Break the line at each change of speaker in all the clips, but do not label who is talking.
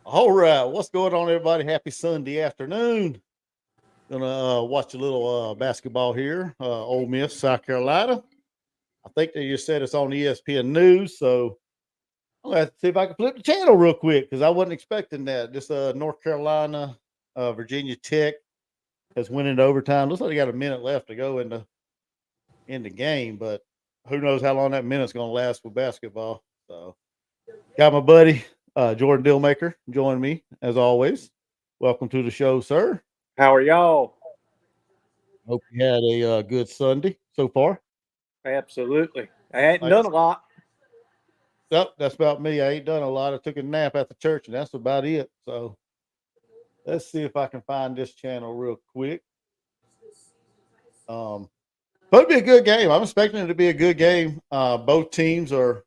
All right, what's going on, everybody? Happy Sunday afternoon. Gonna watch a little basketball here. Ole Miss, South Carolina. I think they just said it's on ESPN News, so I'm gonna have to see if I can flip the channel real quick because I wasn't expecting that. Just North Carolina, Virginia Tech has went into overtime. Looks like they got a minute left to go in the game, but who knows how long that minute's gonna last with basketball. So, got my buddy Jordan Dillmaker joining me as always. Welcome to the show, sir.
How are y'all?
Hope you had a good Sunday so far.
Absolutely. I hadn't
Like I
done a
said,
lot.
yep, that's about me. I ain't done a lot. I took a nap at the church, and that's about it. So let's see if I can find this channel real quick. Um, but it'll be a good game. I'm expecting it to be a good game. Both teams are.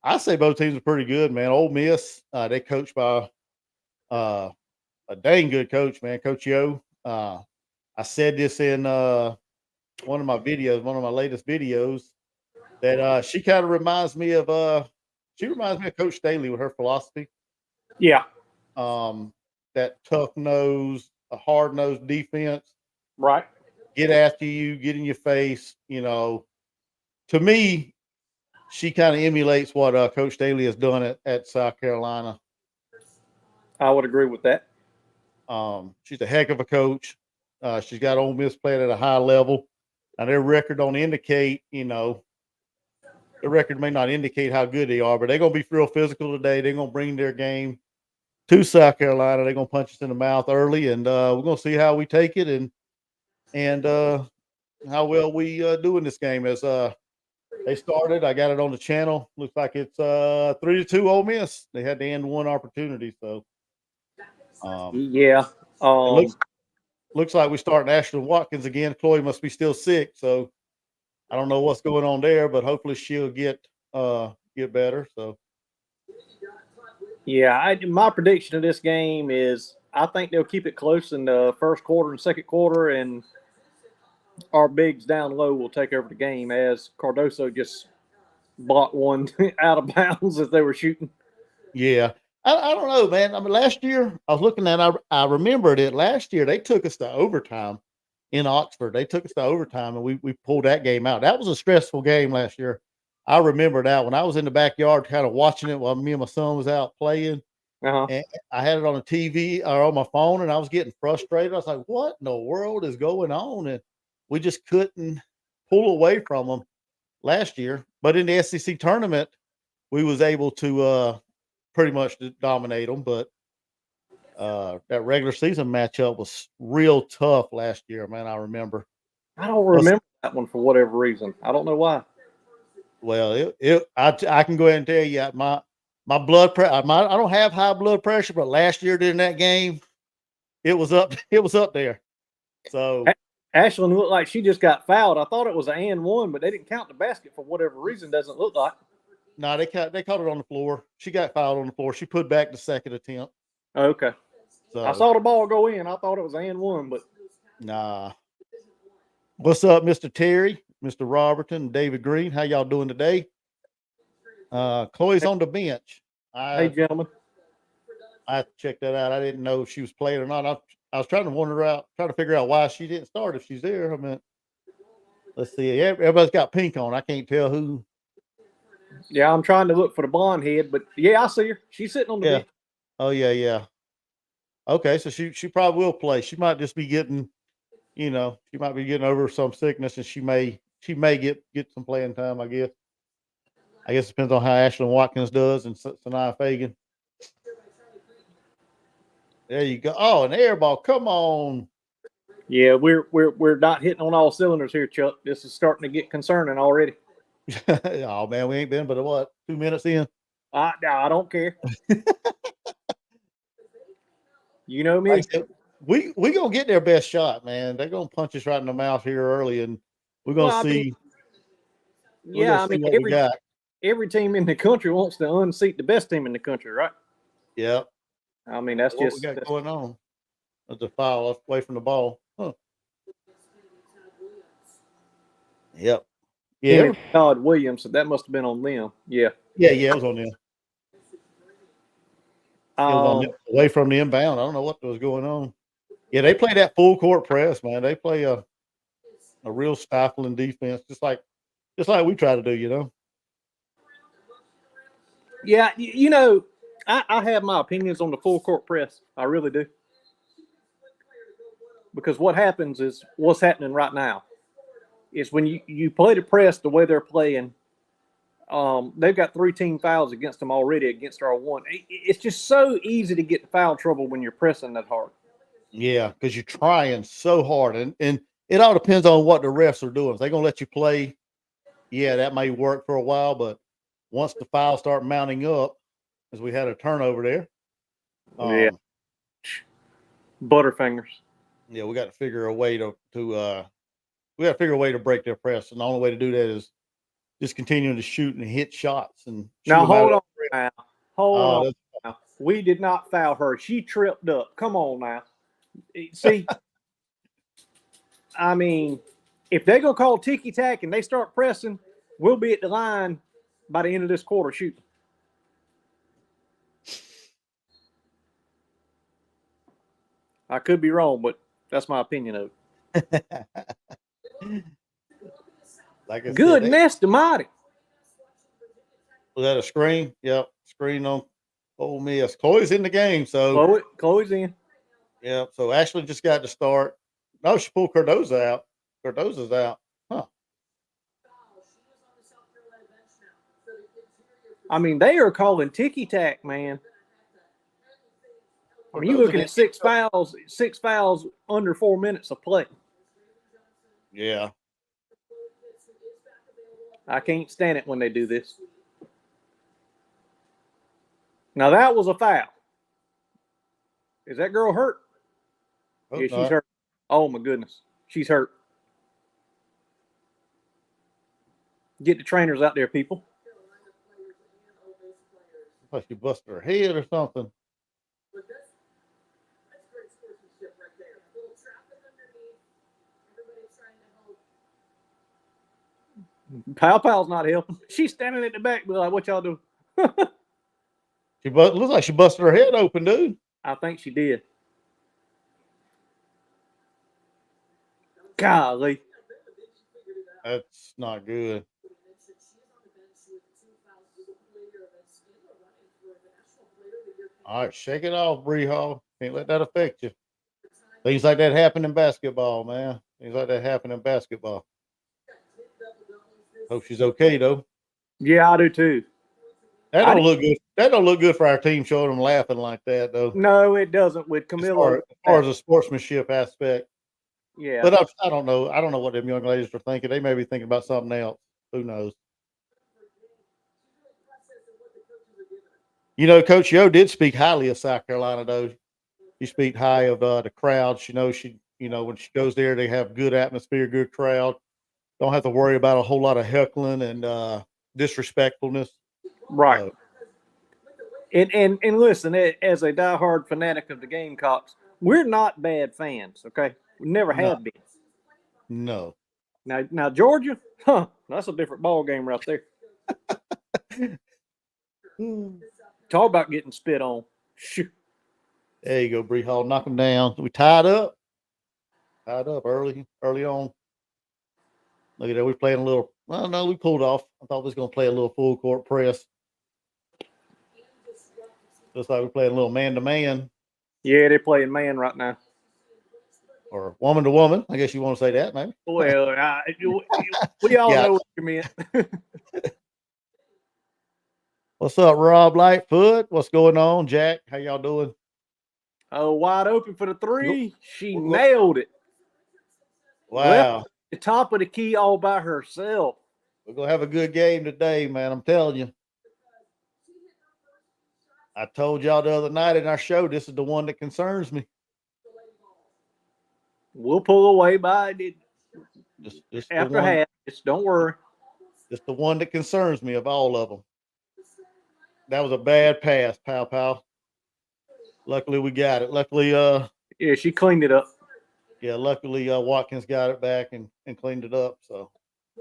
I say both teams are pretty good, man. Ole Miss, they coached by uh, a dang good coach, man, Coach Yo. I said this in one of my videos, one of my latest videos, that she kind of reminds me of Coach Staley with her philosophy.
Yeah.
That tough nose, a hard nosed defense,
Right.
get after you, get in your face. To me, she kind of emulates what Coach Staley has done at South Carolina.
I would agree with that.
She's a heck of a coach. She's got Ole Miss playing at a high level. Now their record don't indicate, the record may not indicate how good they are, but they're gonna be real physical today. They're gonna bring their game to South Carolina. They're gonna punch us in the mouth early, and we're gonna see how we take it and how well we do in this game. As they started, I got it on the channel. Looks like it's 3-2 Ole Miss. They had the end one opportunity, so
Yeah.
it looks like we start Ashton Watkins again. Chloe must be still sick, so I don't know what's going on there, but hopefully she'll get better. So
Yeah. My prediction of this game is I think they'll keep it close in the first quarter and second quarter, and our bigs down low will take over the game as Cardoso just blocked one out of bounds as they were shooting.
yeah. I don't know, man. I mean, last year I was looking at. I remembered it. Last year they took us to overtime in Oxford. They took us to overtime, and we pulled that game out. That was a stressful game last year. I remember that when I was in the backyard, kind of watching it while me and my son was out playing.
Uh-huh.
And I had it on the TV or on my phone, and I was getting frustrated. I was like, "What in the world is going on?" And we just couldn't pull away from them last year. But in the SEC tournament, we was able to pretty much dominate them. But that regular season matchup was real tough last year, man. I remember.
I don't remember that one for whatever reason. I don't know why.
Well, I can go ahead and tell you my blood pressure. I don't have high blood pressure, but last year during that game, it was up. It was up there. So
Ashlyn looked like she just got fouled. I thought it was an and one, but they didn't count the basket for whatever reason. Doesn't look like.
no, they caught it on the floor. She got fouled on the floor. She put back the second attempt.
Okay.
So
I saw the ball go in. I thought it was and one, but
nah. What's up, Mr. Terry, Mr. Robertson, David Green? How y'all doing today? Chloe's on the bench.
Hey, gentlemen.
I have to check that out. I didn't know if she was playing or not. I was trying to figure out why she didn't start if she's there. I mean, let's see. Everybody's got pink on. I can't tell who.
Yeah, I'm trying to look for the blonde head, but yeah, I see her. She's sitting on the bench.
Oh yeah. Okay, so she probably will play. She might just be getting, she might be getting over some sickness, and she may get some playing time. I guess it depends on how Ashlyn Watkins does and Sanaya Fagan. There you go. Oh, an air ball. Come on.
Yeah, we're not hitting on all cylinders here, Chuck. This is starting to get concerning already.
Oh man, we ain't been but what 2 minutes in.
I don't care. You know me.
Like said, we gonna get their best shot, man. They're gonna punch us right in the mouth here early, and we're gonna see. What we got.
Every team in the country wants to unseat the best team in the country, right?
Yeah.
I mean, that's
what
just
we got going on. That's a foul away from the ball. Huh. Yep.
Yeah. Todd Williams, so that must have been on them. Yeah.
Yeah, it was on them. It was on away from the inbound. I don't know what was going on. Yeah, they play that full court press, man. They play a real stifling defense, just like we try to do, you know.
Yeah, you know, I have my opinions on the full court press. I really do. Because what happens is what's happening right now is when you play the press the way they're playing, they've got 3 team fouls against them already against our one. It's just so easy to get in foul trouble when you're pressing that hard.
Yeah, because you're trying so hard, and it all depends on what the refs are doing. If they're gonna let you play, yeah, that may work for a while, but once the fouls start mounting up, as we had a turnover there,
Yeah, Butterfingers.
Yeah, we got to figure a way to we got to figure a way to break their press, and the only way to do that is just continuing to shoot and hit shots and shoot
Now
them out
hold
of
on. Now. Hold on.
that's-
Now. We did not foul her. She tripped up. Come on now. See, I mean, if they're gonna call ticky tack and they start pressing, we'll be at the line by the end of this quarter shooting. I could be wrong, but that's my opinion of it.
Like I
Goodness almighty.
Was that a screen? Yep, screen on Ole Miss. Chloe's in the game, so
Chloe's in.
yeah. So Ashley just got to start. No, she pulled Cardoza out. Cardoza's out. Huh.
I mean, they are calling ticky tack, man. I mean, you're looking at 6 fouls under 4 minutes of play.
Yeah.
I can't stand it when they do this. Now that was a foul. Is that girl hurt?
Hope
yeah,
not.
she's hurt. Oh my goodness, she's hurt. Get the trainers out there, people.
Like she busted her head or something.
Pow Pow's not helping. She's standing at the back, be like, "What y'all doing?"
Looks like she busted her head open, dude.
I think she did. Golly,
that's not good. All right, shake it off, Bree Hall. Can't let that affect you. Things like that happen in basketball, man. Things like that happen in basketball. Hope she's okay though.
Yeah, I do too.
That don't look good. That don't look good for our team showing them laughing like that though.
No, it doesn't. With Camilla,
as far as the sportsmanship aspect.
Yeah,
but I don't know. I don't know what them young ladies are thinking. They may be thinking about something else. Who knows? You know, Coach Yo did speak highly of South Carolina, though. She speak high of the crowd. She knows when she goes there, they have good atmosphere, good crowd. Don't have to worry about a whole lot of heckling and disrespectfulness.
Right. And listen, as a diehard fanatic of the Gamecocks, we're not bad fans. Okay, we never have been.
No.
Now Georgia, that's a different ball game right there. Talk about getting spit on. Shoot.
There you go, Bree Hall. Knock them down. We tied up. Tied up early on. Look at that. We're playing a little. Well, no, we pulled off. I thought we was going to play a little full court press. Looks like we're playing a little man to man.
Yeah, they're playing man right now.
Or woman to woman. I guess you want to say that, maybe.
Well, we all know what you meant.
What's up, Rob Lightfoot? What's going on, Jack? How y'all doing?
Oh, wide open for the 3. She nailed it.
Wow.
Left the top of the key all by herself.
We're going to have a good game today, man. I'm telling you. I told y'all the other night in our show, this is the one that concerns me.
We'll pull away by it.
Just
after half. Just don't worry.
Just the one that concerns me of all of them. That was a bad pass, Pow. Luckily, we got it. Luckily,
yeah, she cleaned it up.
Yeah, luckily, Watkins got it back and cleaned it up. So,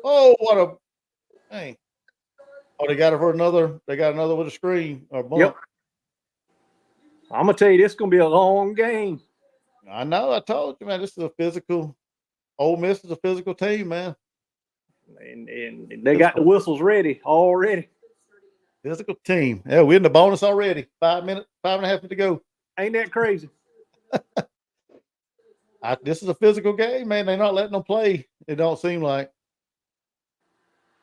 oh, what a thing! Oh, they got it for another. They got another with a screen or bump.
Yep. I'm gonna tell you, this is gonna be a long game.
I know. I told you, man. This is a physical. Ole Miss is a physical team, man.
And they got the whistles ready already.
Physical team. Yeah, we're in the bonus already. 5 minutes, 5.5 minutes to go.
Ain't that crazy?
This is a physical game, man. They're not letting them play. It don't seem like.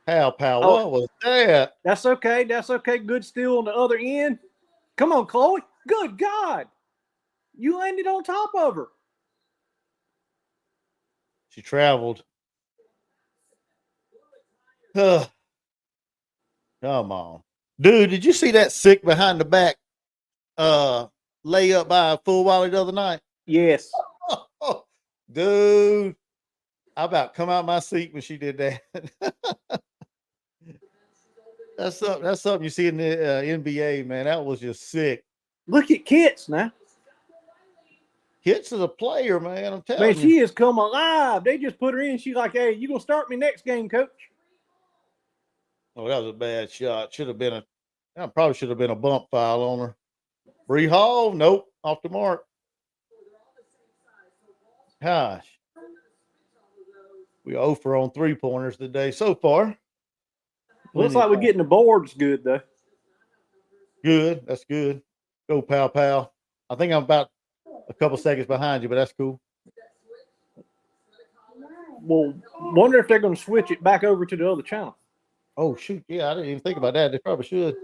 Pow. What was that?
That's okay. That's okay. Good steal on the other end. Come on, Chloe. Good God. You landed on top of her.
She traveled. Come on. Dude, did you see that sick behind the back layup by Full Wally the other night?
Yes.
Dude, I about come out my seat when she did that. That's something you see in the NBA, man. That was just sick.
Look at Kits now.
Kits is a player, man. I'm telling
Man,
you.
she has come alive. They just put her in. She's like, hey, you going to start me next game, coach?
Oh, that was a bad shot. Probably should have been a bump foul on her. Bree Hall, nope, off the mark. Gosh. We 0 for on 3-pointers today so far.
Looks like we're getting the boards good, though.
Good. That's good. Go, pal. I think I'm about a couple seconds behind you, but that's cool.
Well, wonder if they're going to switch it back over to the other channel.
Oh, shoot. Yeah, I didn't even think about that. They probably should.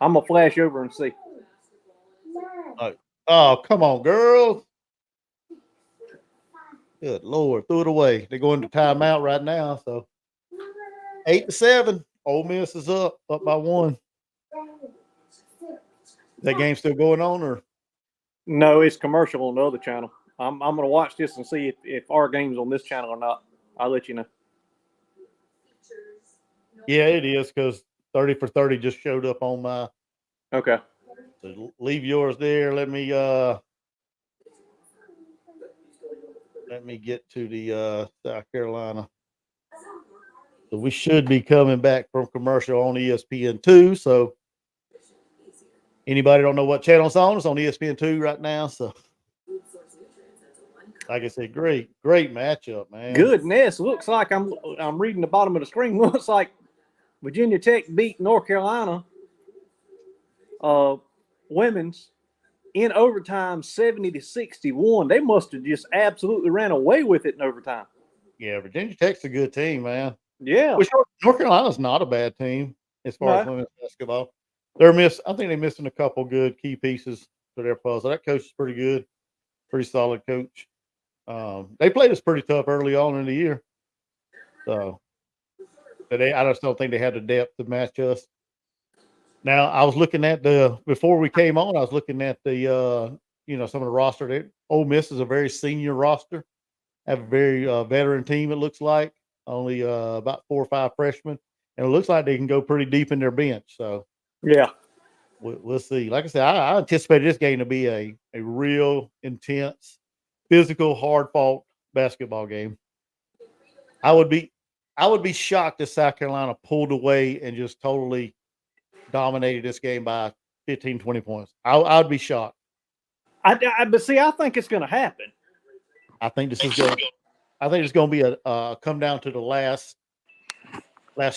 I'm going to flash over and see.
Oh, come on, girls. Good Lord. Threw it away. They're going to timeout right now. So 8-7. Ole Miss is up by 1. That game still going on, or?
No, it's commercial on the other channel. I'm going to watch this and see if our game's on this channel or not. I'll let you know.
Yeah, it is, because 30 for 30 just showed up on my.
Okay.
So leave yours there. Let me get to the South Carolina. So we should be coming back from commercial on ESPN2. So anybody don't know what channel it's on ESPN2 right now. So like I said, great matchup, man.
Goodness, looks like I'm reading the bottom of the screen. Looks like Virginia Tech beat North Carolina women's in overtime 70-61. They must have just absolutely ran away with it in overtime.
Yeah, Virginia Tech's a good team, man.
Yeah.
Which North Carolina's not a bad team as far as women's basketball. I think they're missing a couple good key pieces to their puzzle. That coach is pretty good, pretty solid coach. They played us pretty tough early on in the year. So I just don't think they had the depth to match us. Now, I was looking at before we came on, I was looking at the some of the roster. Ole Miss is a very senior roster. Have a very veteran team, it looks like. Only about 4 or 5 freshmen. And it looks like they can go pretty deep in their bench. So,
yeah,
we'll see. Like I said, I anticipate this game to be a real intense, physical, hard-fought basketball game. I would be shocked if South Carolina pulled away and just totally dominated this game by 15, 20 points. I would be shocked.
But see, I think it's going to happen.
I think it's going to be a come down to the last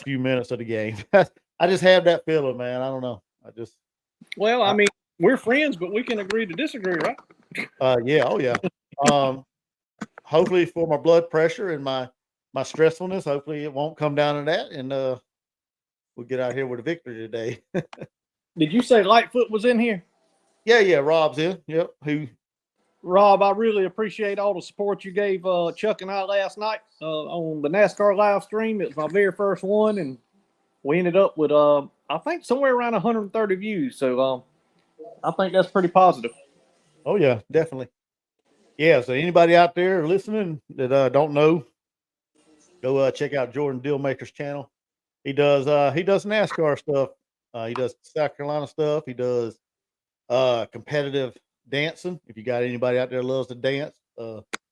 few minutes of the game. I just have that feeling, man. I don't know.
Well, I mean, we're friends, but we can agree to disagree, right?
Yeah. Oh, yeah. Hopefully for my blood pressure and my stressfulness, hopefully it won't come down to that, and we'll get out here with a victory today.
Did you say Lightfoot was in here?
Yeah. Rob's in. Yep.
Rob, I really appreciate all the support you gave Chuck and I last night on the NASCAR live stream. It was my very first one, and we ended up with, I think, somewhere around 130 views. So I think that's pretty positive.
Oh, yeah, definitely. Yeah, so anybody out there listening that don't know, go check out Jordan Dealmaker's channel. He does NASCAR stuff. He does South Carolina stuff. He does competitive dancing. If you got anybody out there that loves to dance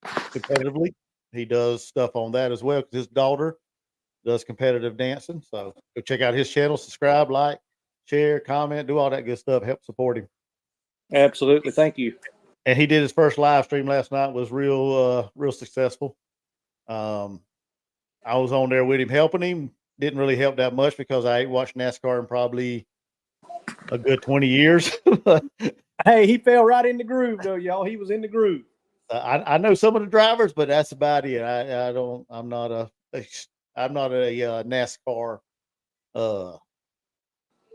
competitively, he does stuff on that as well, because his daughter does competitive dancing. So go check out his channel, subscribe, like, share, comment, do all that good stuff. Help support him.
Absolutely. Thank you.
And he did his first live stream last night. Was real successful. I was on there with him, helping him. Didn't really help that much because I ain't watched NASCAR in probably a good 20 years.
Hey, he fell right in the groove, though, y'all. He was in the groove.
I know some of the drivers, but that's about it. I don't. I'm not a NASCAR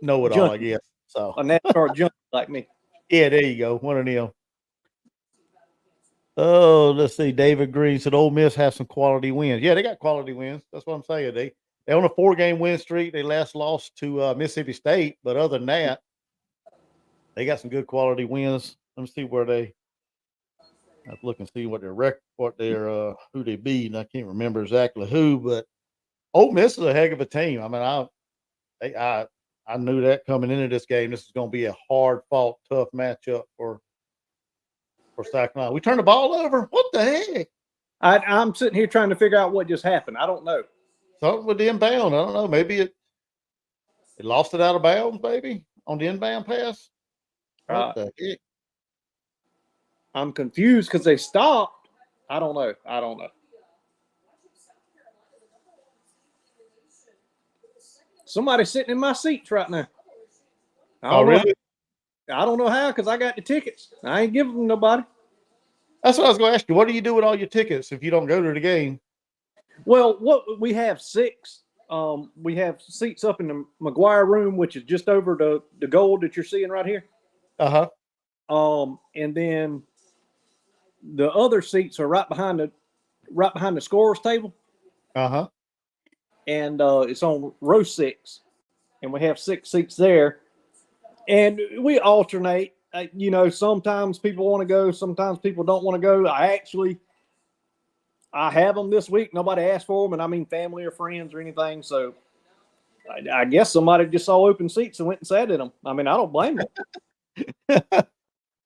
know it all. I guess so.
A NASCAR junkie like me.
Yeah, there you go. One of them. Oh, let's see. David Green said Ole Miss has some quality wins. Yeah, they got quality wins. That's what I'm saying. They on a 4-game win streak. They last lost to Mississippi State, but other than that, they got some good quality wins. Let me see where they. I have to look and see what their record, who they beat. And I can't remember exactly who, but Ole Miss is a heck of a team. I mean, I knew that coming into this game. This is going to be a hard fought, tough matchup for South Carolina. We turned the ball over. What the heck?
I'm sitting here trying to figure out what just happened. I don't know.
Something with the inbound. I don't know. Maybe it lost it out of bounds, maybe on the inbound pass. What the heck?
I'm confused because they stopped. I don't know. Somebody's sitting in my seats right now.
Oh, really?
I don't know how because I got the tickets. I ain't giving them nobody.
That's what I was going to ask you. What do you do with all your tickets if you don't go to the game?
Well, what we have 6. We have seats up in the McGuire room, which is just over the gold that you're seeing right here. And then the other seats are right behind the scorers table. And it's on row 6, and we have 6 seats there, and we alternate. Sometimes people want to go, sometimes people don't want to go. I have them this week. Nobody asked for them, and I mean family or friends or anything. So I guess somebody just saw open seats and went and sat in them. I mean, I don't blame them.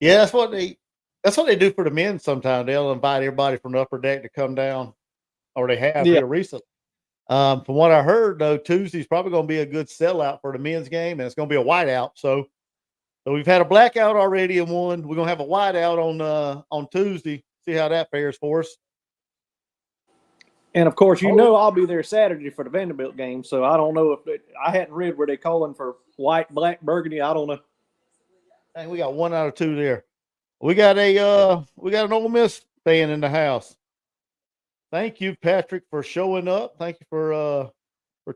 Yeah, that's what they do for the men. Sometimes they'll invite everybody from the upper deck to come down, or they have here recently. From what I heard, though, Tuesday's probably going to be a good sellout for the men's game, and it's going to be a whiteout. So we've had a blackout already in one. We're going to have a whiteout on Tuesday. See how that fares for us.
And of course, I'll be there Saturday for the Vanderbilt game. So I don't know if I hadn't read where they calling for white, black, burgundy. I don't know.
Dang, we got 1 out of 2 there. We got an Ole Miss fan in the house. Thank you, Patrick, for showing up. Thank you for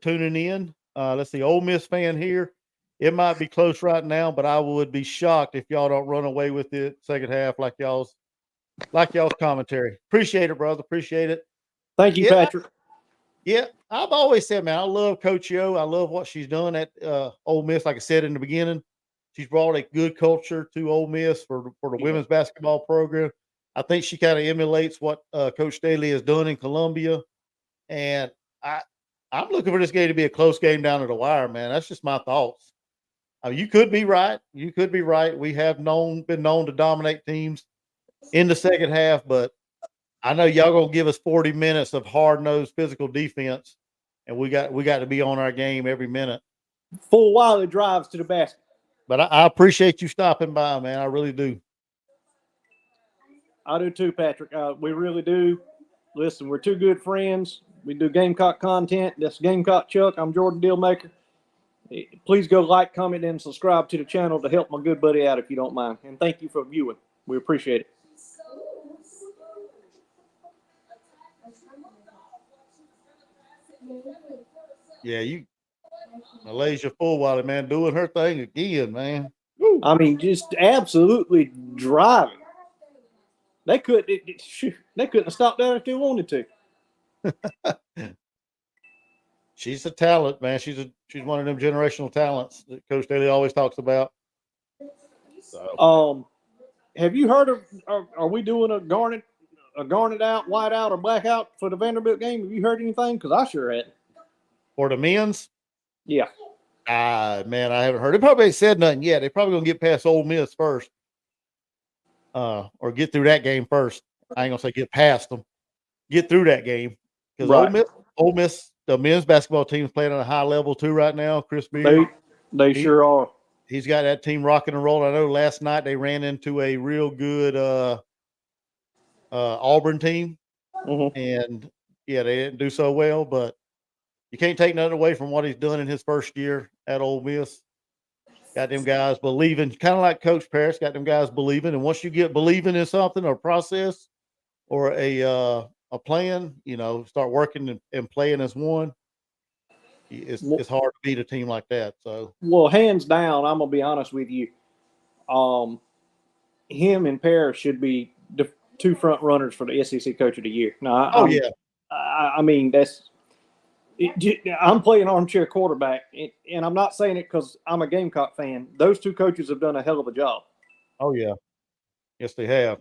tuning in. Let's see, Ole Miss fan here. It might be close right now, but I would be shocked if y'all don't run away with it second half like y'all's commentary. Appreciate it, brother. Appreciate it.
Thank you, Patrick.
Yeah, I've always said, man, I love Coach Yo. I love what she's done at Ole Miss. Like I said in the beginning, she's brought a good culture to Ole Miss for the women's basketball program. I think she kind of emulates what Coach Staley has done in Columbia. And I'm looking for this game to be a close game down to the wire, man. That's just my thoughts. I mean, you could be right. You could be right. We have been known to dominate teams in the second half, but I know y'all gonna give us 40 minutes of hard-nosed physical defense, and we got to be on our game every minute.
Full Wiley drives to the basket.
But I appreciate you stopping by, man. I really do.
I do too, Patrick. We really do. Listen, we're 2 good friends. We do Gamecock content. That's Gamecock Chuck. I'm Jordan Dealmaker. Please go like, comment, and subscribe to the channel to help my good buddy out if you don't mind. And thank you for viewing. We appreciate it.
Yeah, Malaysia Full Wiley, man, doing her thing again, man. Woo.
I mean, just absolutely driving. They couldn't have stopped that if they wanted to.
She's a talent, man. She's one of them generational talents that Coach Daly always talks about.
So. Have you heard of? Are we doing a garnet out, white out, or blackout for the Vanderbilt game? Have you heard anything? Because I sure hadn't.
For the men's?
Yeah.
Man, I haven't heard. They probably ain't said nothing yet. They're probably gonna get past Ole Miss first, or get through that game first. I ain't gonna say get past them. Get through that game because Ole Miss, the men's basketball team is playing at a high level too right now. Chris Beard,
they sure are.
he's got that team rocking and rolling. I know last night they ran into a real good Auburn team, and yeah, they didn't do so well, but you can't take nothing away from what he's done in his first year at Ole Miss. Got them guys believing, kind of like Coach Parrish, got them guys believing. And once you get believing in something or a process or a plan, start working and playing as one, it's hard to beat a team like that. So,
well, hands down, I'm gonna be honest with you. Him and Parrish should be the two front runners for the SEC Coach of the Year. No, I mean that's. I'm playing armchair quarterback, and I'm not saying it because I'm a Gamecock fan. Those two coaches have done a hell of a job.
Oh yeah, yes they have.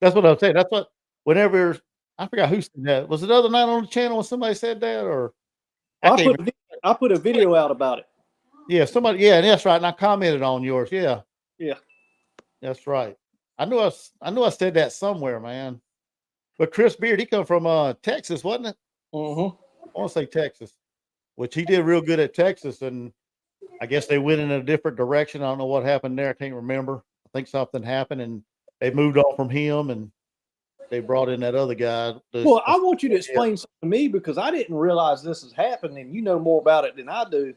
That's what I'm saying. That's what whenever I forgot who said that. Was it the other night on the channel when somebody said that, or
I put a video out about it.
Yeah, somebody. Yeah, that's right. And I commented on yours. Yeah,
yeah,
that's right. I knew I said that somewhere, man. But Chris Beard, he come from Texas, wasn't it?
Mm-hmm.
I want to say Texas, which he did real good at Texas, and I guess they went in a different direction. I don't know what happened there. I can't remember. I think something happened, and they moved on from him, and they brought in that other guy.
Well, I want you to explain something to me because I didn't realize this is happening. You know more about it than I do.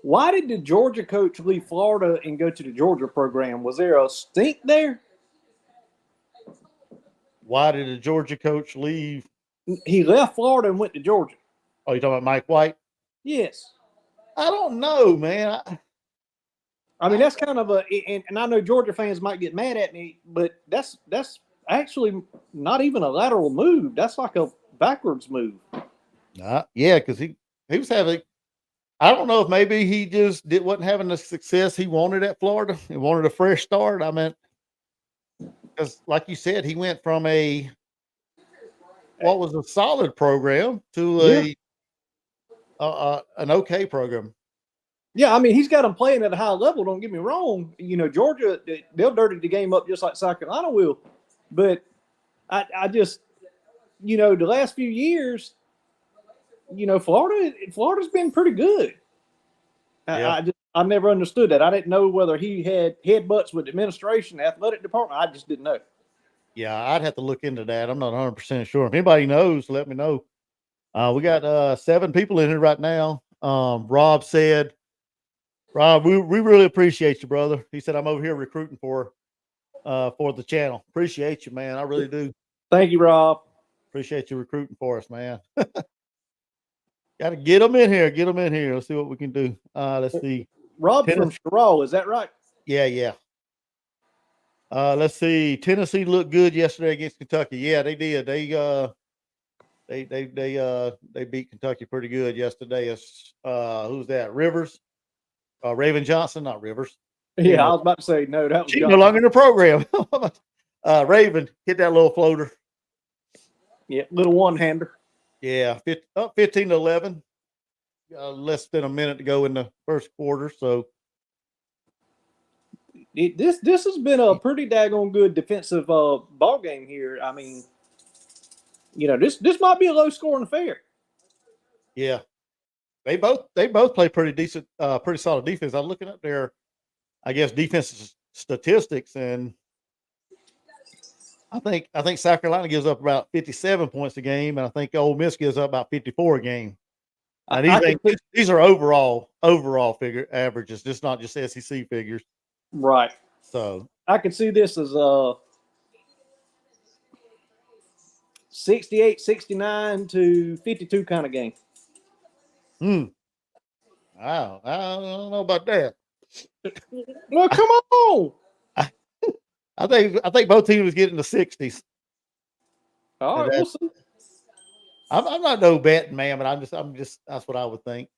Why did the Georgia coach leave Florida and go to the Georgia program? Was there a stink there?
Why did the Georgia coach leave?
He left Florida and went to Georgia.
Oh, you talking about Mike White?
Yes.
I don't know, man.
I mean, that's kind of and I know Georgia fans might get mad at me, but that's actually not even a lateral move. That's like a backwards move.
Yeah, because he was having. I don't know if maybe he just wasn't having the success he wanted at Florida. He wanted a fresh start. I mean, because like you said, he went from what was a solid program to an okay program.
Yeah, I mean, he's got them playing at a high level. Don't get me wrong. Georgia, they'll dirty the game up just like South Carolina will. But I just, the last few years, Florida's been pretty good.
Yeah.
I never understood that. I didn't know whether he had headbutts with the administration, the athletic department. I just didn't know.
Yeah, I'd have to look into that. I'm not 100% sure. If anybody knows, let me know. We got 7 people in here right now. Rob said, Rob, we really appreciate you, brother. He said, I'm over here recruiting for the channel. Appreciate you, man. I really do.
Thank you, Rob.
Appreciate you recruiting for us, man. Got to get them in here. Get them in here. Let's see what we can do. Let's see.
Rob from Sherrall, is that right?
Yeah. Let's see. Tennessee looked good yesterday against Kentucky. Yeah, they did. They beat Kentucky pretty good yesterday. Who's that? Rivers, Raven Johnson, not Rivers.
Yeah, I was about to say no. That was
she's no longer in the program. Raven hit that little floater.
Yeah, little one-hander.
Yeah, 15-11. Less than a minute to go in the first quarter. So
this has been a pretty daggone good defensive ball game here. I mean, this might be a low-scoring affair.
Yeah, they both play pretty decent, pretty solid defense. I'm looking up their, I guess, defensive statistics, and I think South Carolina gives up about 57 points a game, and I think Ole Miss gives up about 54 a game. And these are overall figure averages, just not just SEC figures.
Right.
So
I could see this as 68-69 to 52 kind of game.
Wow. I don't know about that.
Well, come on.
I think both teams get in the 60s.
All right, we'll see.
I'm not no betting man, but I'm just that's what I would think.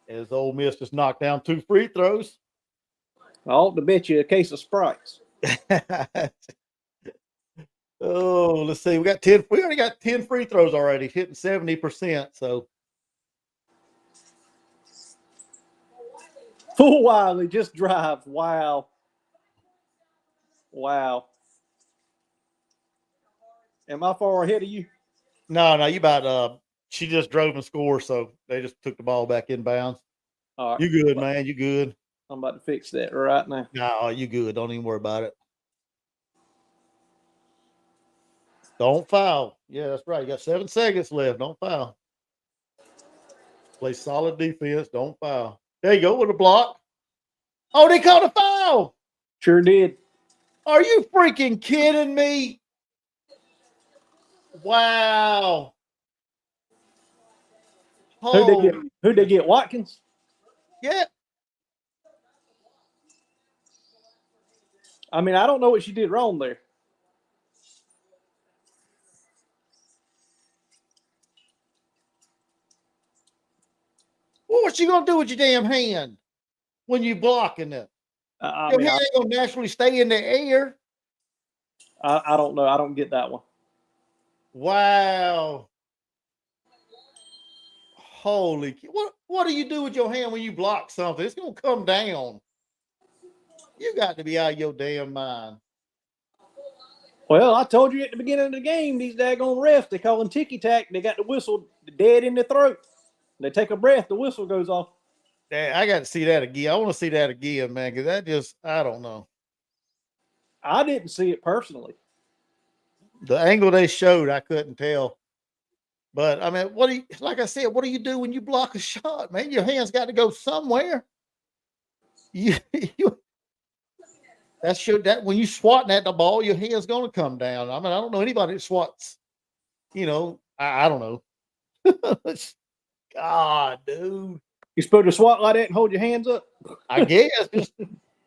As Ole Miss just knocked down 2 free throws.
I ought to bet you a case of Sprites.
Oh, let's see. We already got 10 free throws already, hitting 70%. So
Full Wiley, just drive. Wow. Am I far ahead of you?
No, you about she just drove and scored, so they just took the ball back in bounds.
All right.
You good, man. You good.
I'm about to fix that right now.
No, you good. Don't even worry about it. Don't foul. Yeah, that's right. You got 7 seconds left. Don't foul. Play solid defense. Don't foul. There you go with a block. Oh, they called a foul.
Sure did.
Are you freaking kidding me? Wow.
Who'd they get? Watkins?
Yeah.
I mean, I don't know what she did wrong there.
Well, what you gonna do with your damn hand when you blocking it? Your hand ain't gonna naturally stay in the air.
I don't know. I don't get that one.
Wow. Holy, what do you do with your hand when you block something? It's gonna come down. You got to be out of your damn mind.
Well, I told you at the beginning of the game, these daggone refs, they call them ticky-tack. They got the whistle dead in their throat. They take a breath, the whistle goes off.
I got to see that again. I want to see that again, man, because that just, I don't know.
I didn't see it personally.
The angle they showed, I couldn't tell. But, I mean, like I said, what do you do when you block a shot, man? Your hand's got to go somewhere. That when you swatting at the ball, your hand's going to come down. I mean, I don't know anybody that swats. I don't know. God, dude.
You're supposed to swat like that and hold your hands up?
I guess just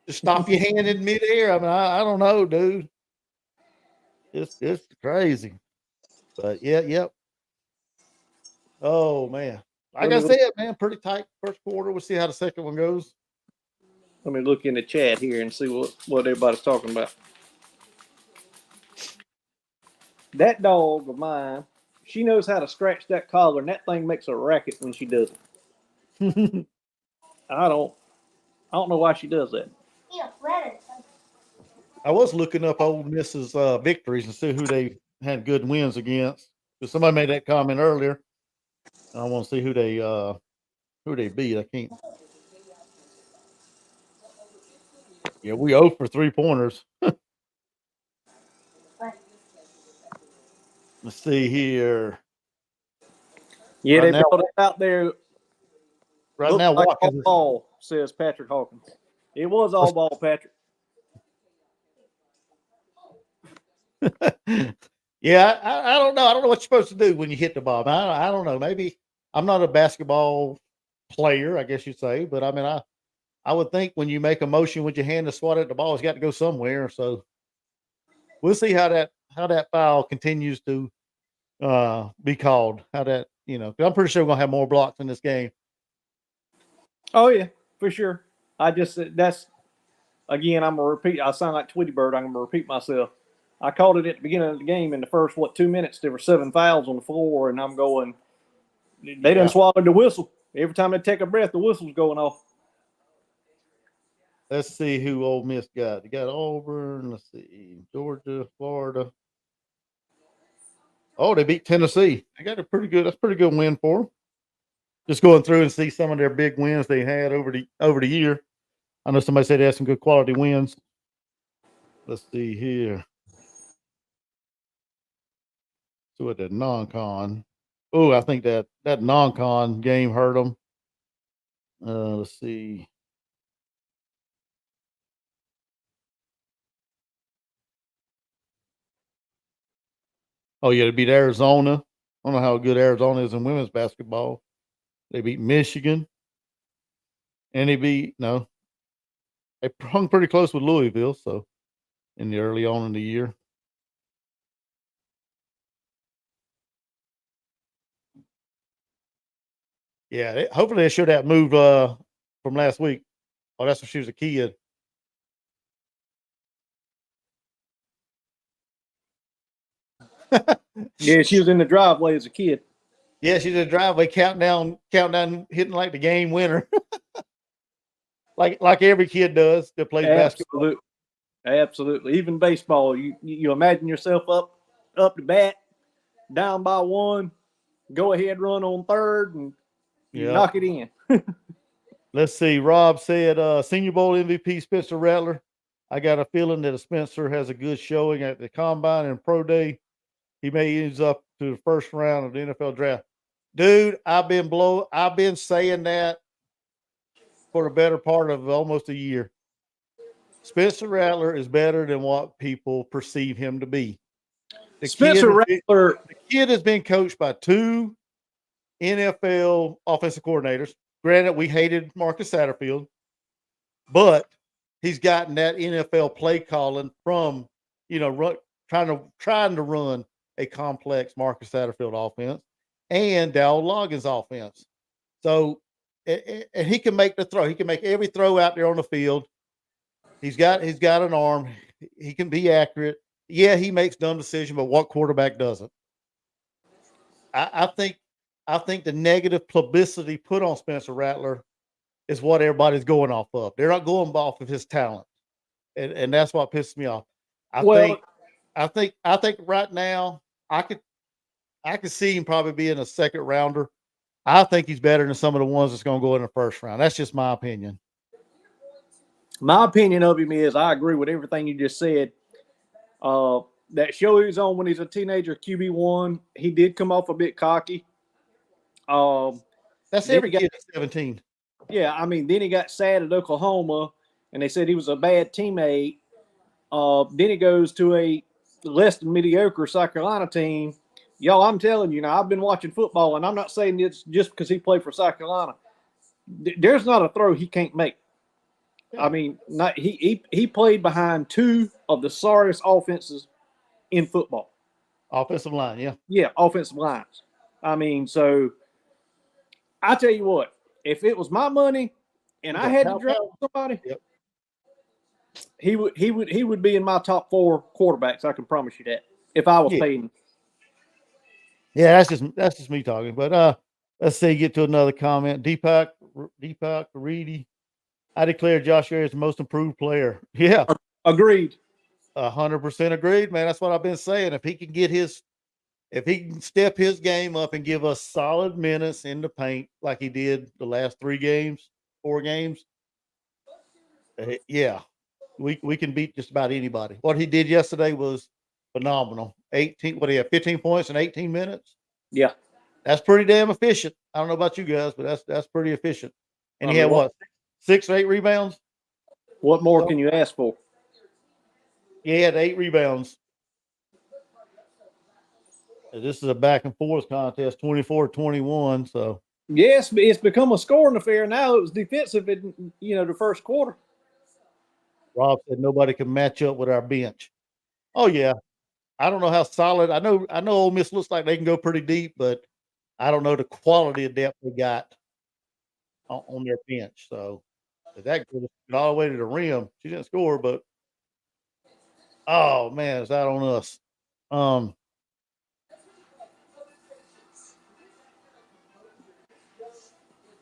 stop your hand in midair. I mean, I don't know, dude. It's crazy. But yep. Oh man. Like I said, man, pretty tight first quarter. We'll see how the second one goes.
Let me look in the chat here and see what everybody's talking about. That dog of mine, she knows how to scratch that collar, and that thing makes a racket when she does it. I don't know why she does that.
I was looking up Ole Miss's victories and see who they had good wins against. Because somebody made that comment earlier. I want to see who they beat. I can't. Yeah, we 0 for 3-pointers. Let's see here.
Yeah, right they brought it out there.
Right now,
like all ball, says Patrick Hawkins. It was all ball, Patrick.
Yeah, I don't know. I don't know what you're supposed to do when you hit the ball. I don't know. Maybe I'm not a basketball player, I guess you'd say. But, I mean, I would think when you make a motion with your hand to swat at the ball, it's got to go somewhere. So we'll see how that foul continues to be called. How that, I'm pretty sure we're going to have more blocks in this game.
Oh, yeah, for sure. That's, again, I'm going to repeat. I sound like Tweety Bird. I'm going to repeat myself. I called it at the beginning of the game. In the first, 2 minutes, there were 7 fouls on the floor, and I'm going, they done swallowed the whistle. Every time they take a breath, the whistle's going off.
Let's see who Ole Miss got. They got Auburn. Let's see. Georgia, Florida. Oh, they beat Tennessee. They got that's a pretty good win for them. Just going through and see some of their big wins they had over the year. I know somebody said they had some good quality wins. Let's see here. So at the non-con. Oh, I think that non-con game hurt them. Let's see. Oh, yeah, they beat Arizona. I don't know how good Arizona is in women's basketball. They beat Michigan. And they hung pretty close with Louisville, so in the early on in the year. Yeah, hopefully they should have moved from last week. Oh, that's when she was a kid.
Yeah, she was in the driveway as a kid.
Yeah, she's in the driveway countdown, hitting like the game winner. like every kid does that plays basketball.
Absolutely. Even baseball, you imagine yourself up to bat, down by 1, go ahead, run on third, and knock it in.
Let's see. Rob said, Senior Bowl MVP Spencer Rattler. I got a feeling that if Spencer has a good showing at the combine and pro day, he may ends up to the first round of the NFL draft. Dude, I've been saying that for the better part of almost a year. Spencer Rattler is better than what people perceive him to be.
Spencer Rattler.
The kid has been coached by 2 NFL offensive coordinators. Granted, we hated Marcus Satterfield, but he's gotten that NFL play calling from, trying to run a complex Marcus Satterfield offense and Dowell Loggins offense. So, and he can make the throw. He can make every throw out there on the field. He's got an arm. He can be accurate. Yeah, he makes dumb decisions, but what quarterback doesn't? I think the negative publicity put on Spencer Rattler is what everybody's going off of. They're not going off of his talent, and that's what pisses me off. I think right now I could see him probably being a second rounder. I think he's better than some of the ones that's going to go in the first round. That's just my opinion.
My opinion of him is I agree with everything you just said. That show he was on when he's a teenager, QB1, he did come off a bit cocky.
That's every kid at 17.
Yeah, I mean, then he got sad at Oklahoma, and they said he was a bad teammate. Then he goes to a less than mediocre South Carolina team. Y'all, I'm telling you now, I've been watching football, and I'm not saying it's just because he played for South Carolina. There's not a throw he can't make. I mean, he played behind 2 of the sorriest offenses in football.
Offensive line, yeah.
Yeah, offensive lines. I mean, so I tell you what, if it was my money and I had to draft somebody, he would be in my top 4 quarterbacks. I can promise you that. If I was paying.
Yeah, that's just me talking. But let's say get to another comment. Deepak Reedy. I declare Josh Ayers the most improved player. Yeah.
Agreed.
100% agreed, man. That's what I've been saying. If he can step his game up and give us solid minutes in the paint like he did the last 4 games, yeah, we can beat just about anybody. What he did yesterday was phenomenal. 15 points in 18 minutes?
Yeah.
That's pretty damn efficient. I don't know about you guys, but that's pretty efficient. And he had what? 6 or 8 rebounds?
What more can you ask for?
Yeah, he had 8 rebounds. This is a back and forth contest, 24-21. So
yes, it's become a scoring affair now. It was defensive in the first quarter.
Rob said nobody can match up with our bench. Oh yeah, I don't know how solid. I know Ole Miss looks like they can go pretty deep, but I don't know the quality of depth they got on their bench. So that girl got all the way to the rim. She didn't score, but oh man, is that on us?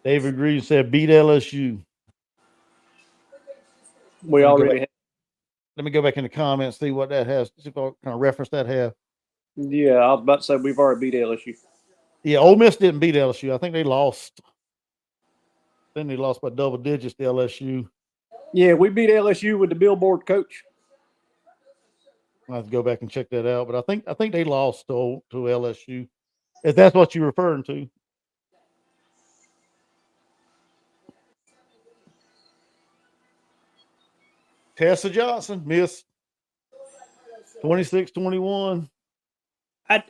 David Green said beat LSU.
We already have.
Let me go back in the comments, see what that has. See what kind of reference that have.
Yeah, I was about to say we've already beat LSU.
Yeah, Ole Miss didn't beat LSU. I think they lost. Then they lost by double digits to LSU.
Yeah, we beat LSU with the Billboard coach.
I have to go back and check that out, but I think they lost to LSU. If that's what you're referring to. Tessa Johnson missed 26-21.
I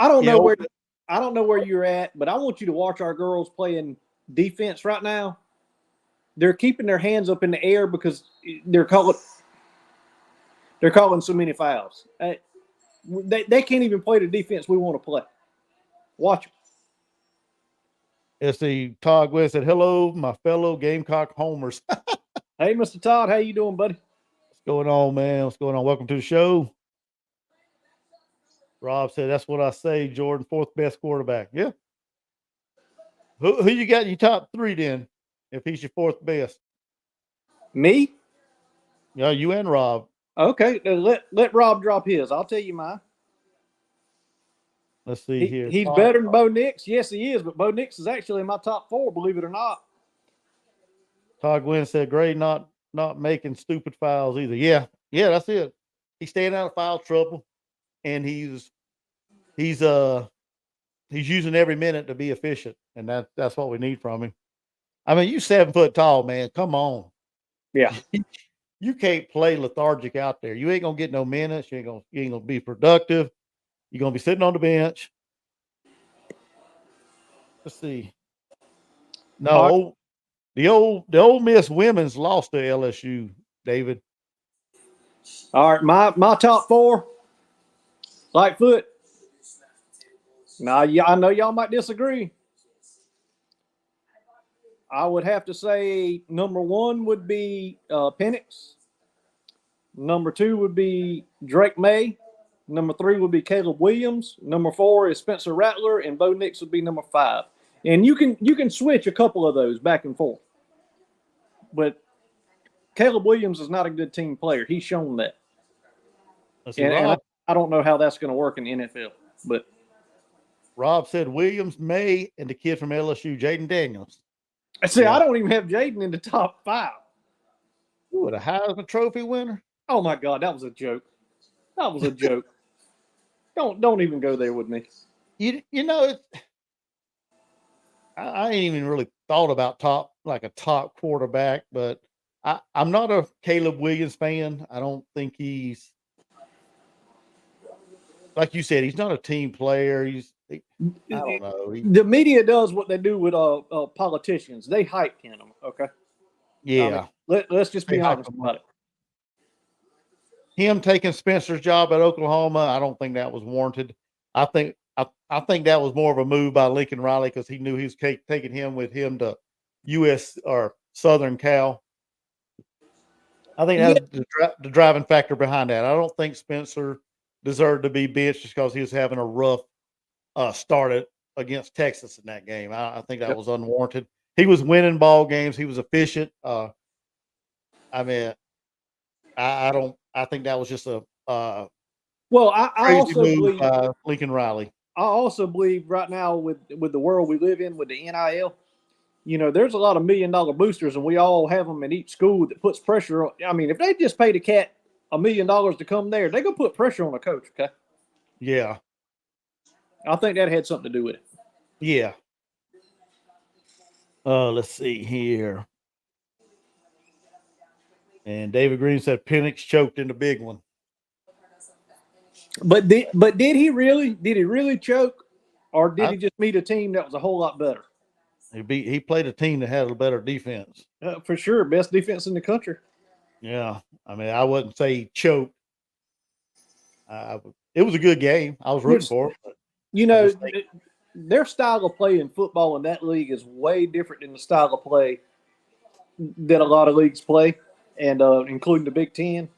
don't know where you're at, but I want you to watch our girls playing defense right now. They're keeping their hands up in the air because they're calling so many fouls. They can't even play the defense we want to play. Watch them.
It's the Todd West said, hello, my fellow Gamecock homers.
Hey, Mr. Todd, how you doing, buddy?
What's going on, man? What's going on? Welcome to the show. Rob said, that's what I say, Jordan, 4th best quarterback. Yeah. Who you got in your top 3 then, if he's your 4th best?
Me?
Yeah, you and Rob.
Okay, let Rob drop his. I'll tell you mine.
Let's see here.
He's better than Bo Nix. Yes, he is, but Bo Nix is actually in my top 4, believe it or not.
Todd Gwynn said Gray not making stupid fouls either. Yeah, that's it. He's staying out of foul trouble, and he's using every minute to be efficient, and that's what we need from him. I mean, you 7 foot tall, man. Come on.
Yeah.
You can't play lethargic out there. You ain't gonna get no minutes. You ain't gonna be productive. You're gonna be sitting on the bench. Let's see. No, the Ole Miss women's lost to LSU, David.
All right, my top 4, Lightfoot. Now, I know y'all might disagree. I would have to say number 1 would be Penix. Number 2 would be Drake May. Number 3 would be Caleb Williams. Number 4 is Spencer Rattler, and Bo Nix would be number 5. And you can switch a couple of those back and forth. But Caleb Williams is not a good team player. He's shown that. And I don't know how that's going to work in the NFL. But
Rob said Williams, May, and the kid from LSU, Jaden Daniels.
See, I don't even have Jaden in the top 5.
Ooh, the Heisman Trophy winner.
Oh my God, that was a joke. That was a joke. Don't even go there with me.
You know, I ain't even really thought about a top quarterback, but I'm not a Caleb Williams fan. I don't think he's, like you said, he's not a team player. I don't know.
The media does what they do with politicians. They hype him. Okay.
Yeah.
Let's just be honest about it.
Him taking Spencer's job at Oklahoma, I don't think that was warranted. I think that was more of a move by Lincoln Riley because he knew he was taking him with him to US or Southern Cal. I think that's the driving factor behind that. I don't think Spencer deserved to be benched just because he was having a rough start against Texas in that game. I think that was unwarranted. He was winning ball games. He was efficient. I mean, I think that was just a
I also believe
by Lincoln Riley.
I also believe right now with the world we live in with the NIL, there's a lot of $1 million boosters, and we all have them in each school that puts pressure on. I mean, if they just paid a cat $1 million to come there, they're gonna put pressure on a coach. Okay.
Yeah.
I think that had something to do with it.
Yeah. Let's see here. And David Green said Penix choked in the big one.
But did he really choke, or did he just meet a team that was a whole lot better?
He played a team that had a better defense.
For sure, best defense in the country.
Yeah, I mean, I wouldn't say he choked. It was a good game. I was rooting for it.
Their style of play in football in that league is way different than the style of play that a lot of leagues play, and including the Big Ten.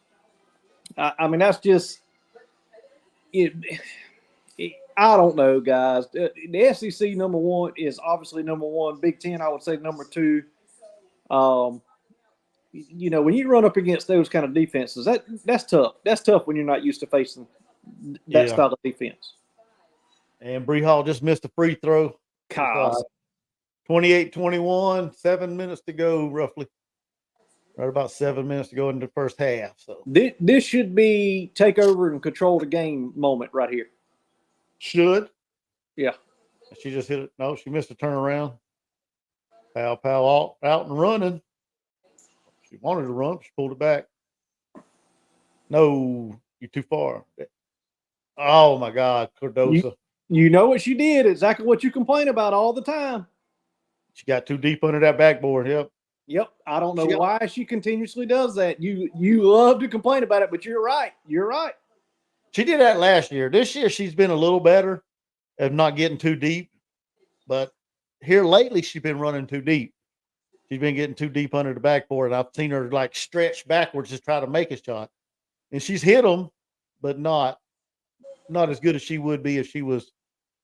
I mean, that's just it. I don't know, guys. The SEC number 1 is obviously number 1. Big Ten, I would say number 2. When you run up against those kind of defenses, that's tough. That's tough when you're not used to facing that style of defense.
And Bree Hall just missed a free throw. 28-21, 7 minutes to go, roughly. Right about 7 minutes to go in the first half. So
this should be take over and control the game moment right here.
Should.
Yeah.
She just hit it. No, she missed a turnaround. Pow, out and running. She wanted to run. She pulled it back. No, you're too far. Oh, my God, Cardoso.
You know what she did. Exactly what you complain about all the time.
She got too deep under that backboard.
Yep. I don't know why she continuously does that. You love to complain about it, but you're right. You're right.
She did that last year. This year, she's been a little better at not getting too deep. But here lately, she's been running too deep. She's been getting too deep under the backboard. I've seen her like stretch backwards to try to make a shot. And she's hit them, but not as good as she would be if she was,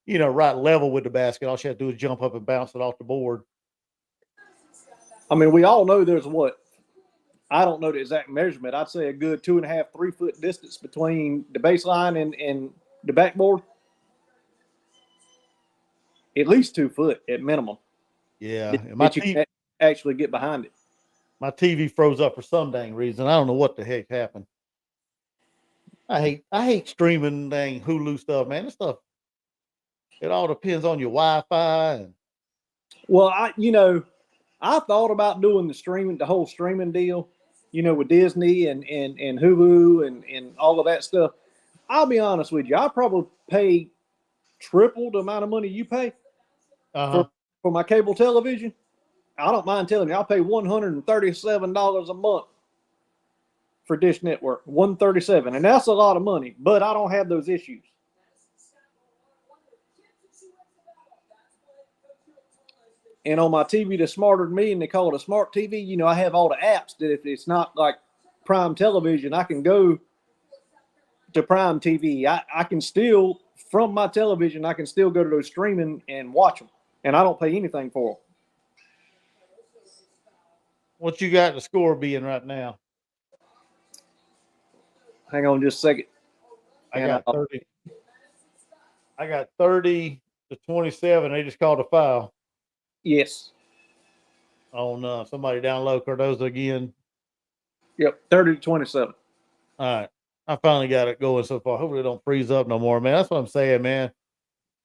right level with the basket. All she had to do is jump up and bounce it off the board.
I mean, we all know there's I don't know the exact measurement. I'd say a good 2.5, 3 foot distance between the baseline and the backboard. At least 2 foot at minimum.
Yeah.
That you can actually get behind it.
My TV froze up for some dang reason. I don't know what the heck happened. I hate streaming dang Hulu stuff, man. This stuff, it all depends on your Wi-Fi and
Well, I thought about doing the whole streaming deal, with Disney and Hulu and all of that stuff. I'll be honest with you, I probably pay triple the amount of money you pay
uh-huh.
for my cable television. I don't mind telling you, I'll pay $137 a month for Dish Network. $137, and that's a lot of money, but I don't have those issues. And on my TV that's smarter than me, and they call it a smart TV, I have all the apps that if it's not like Prime Television, I can go to Prime TV. I can still, from my television, I can still go to those streaming and watch them. And I don't pay anything for them.
What you got the score being right now?
Hang on just a second.
I got 30. I got 30 to 27. They just called a foul.
Yes.
On somebody down low, Cardozo again.
Yep, 30 to 27.
All right. I finally got it going so far. Hopefully it don't freeze up no more, man. That's what I'm saying, man.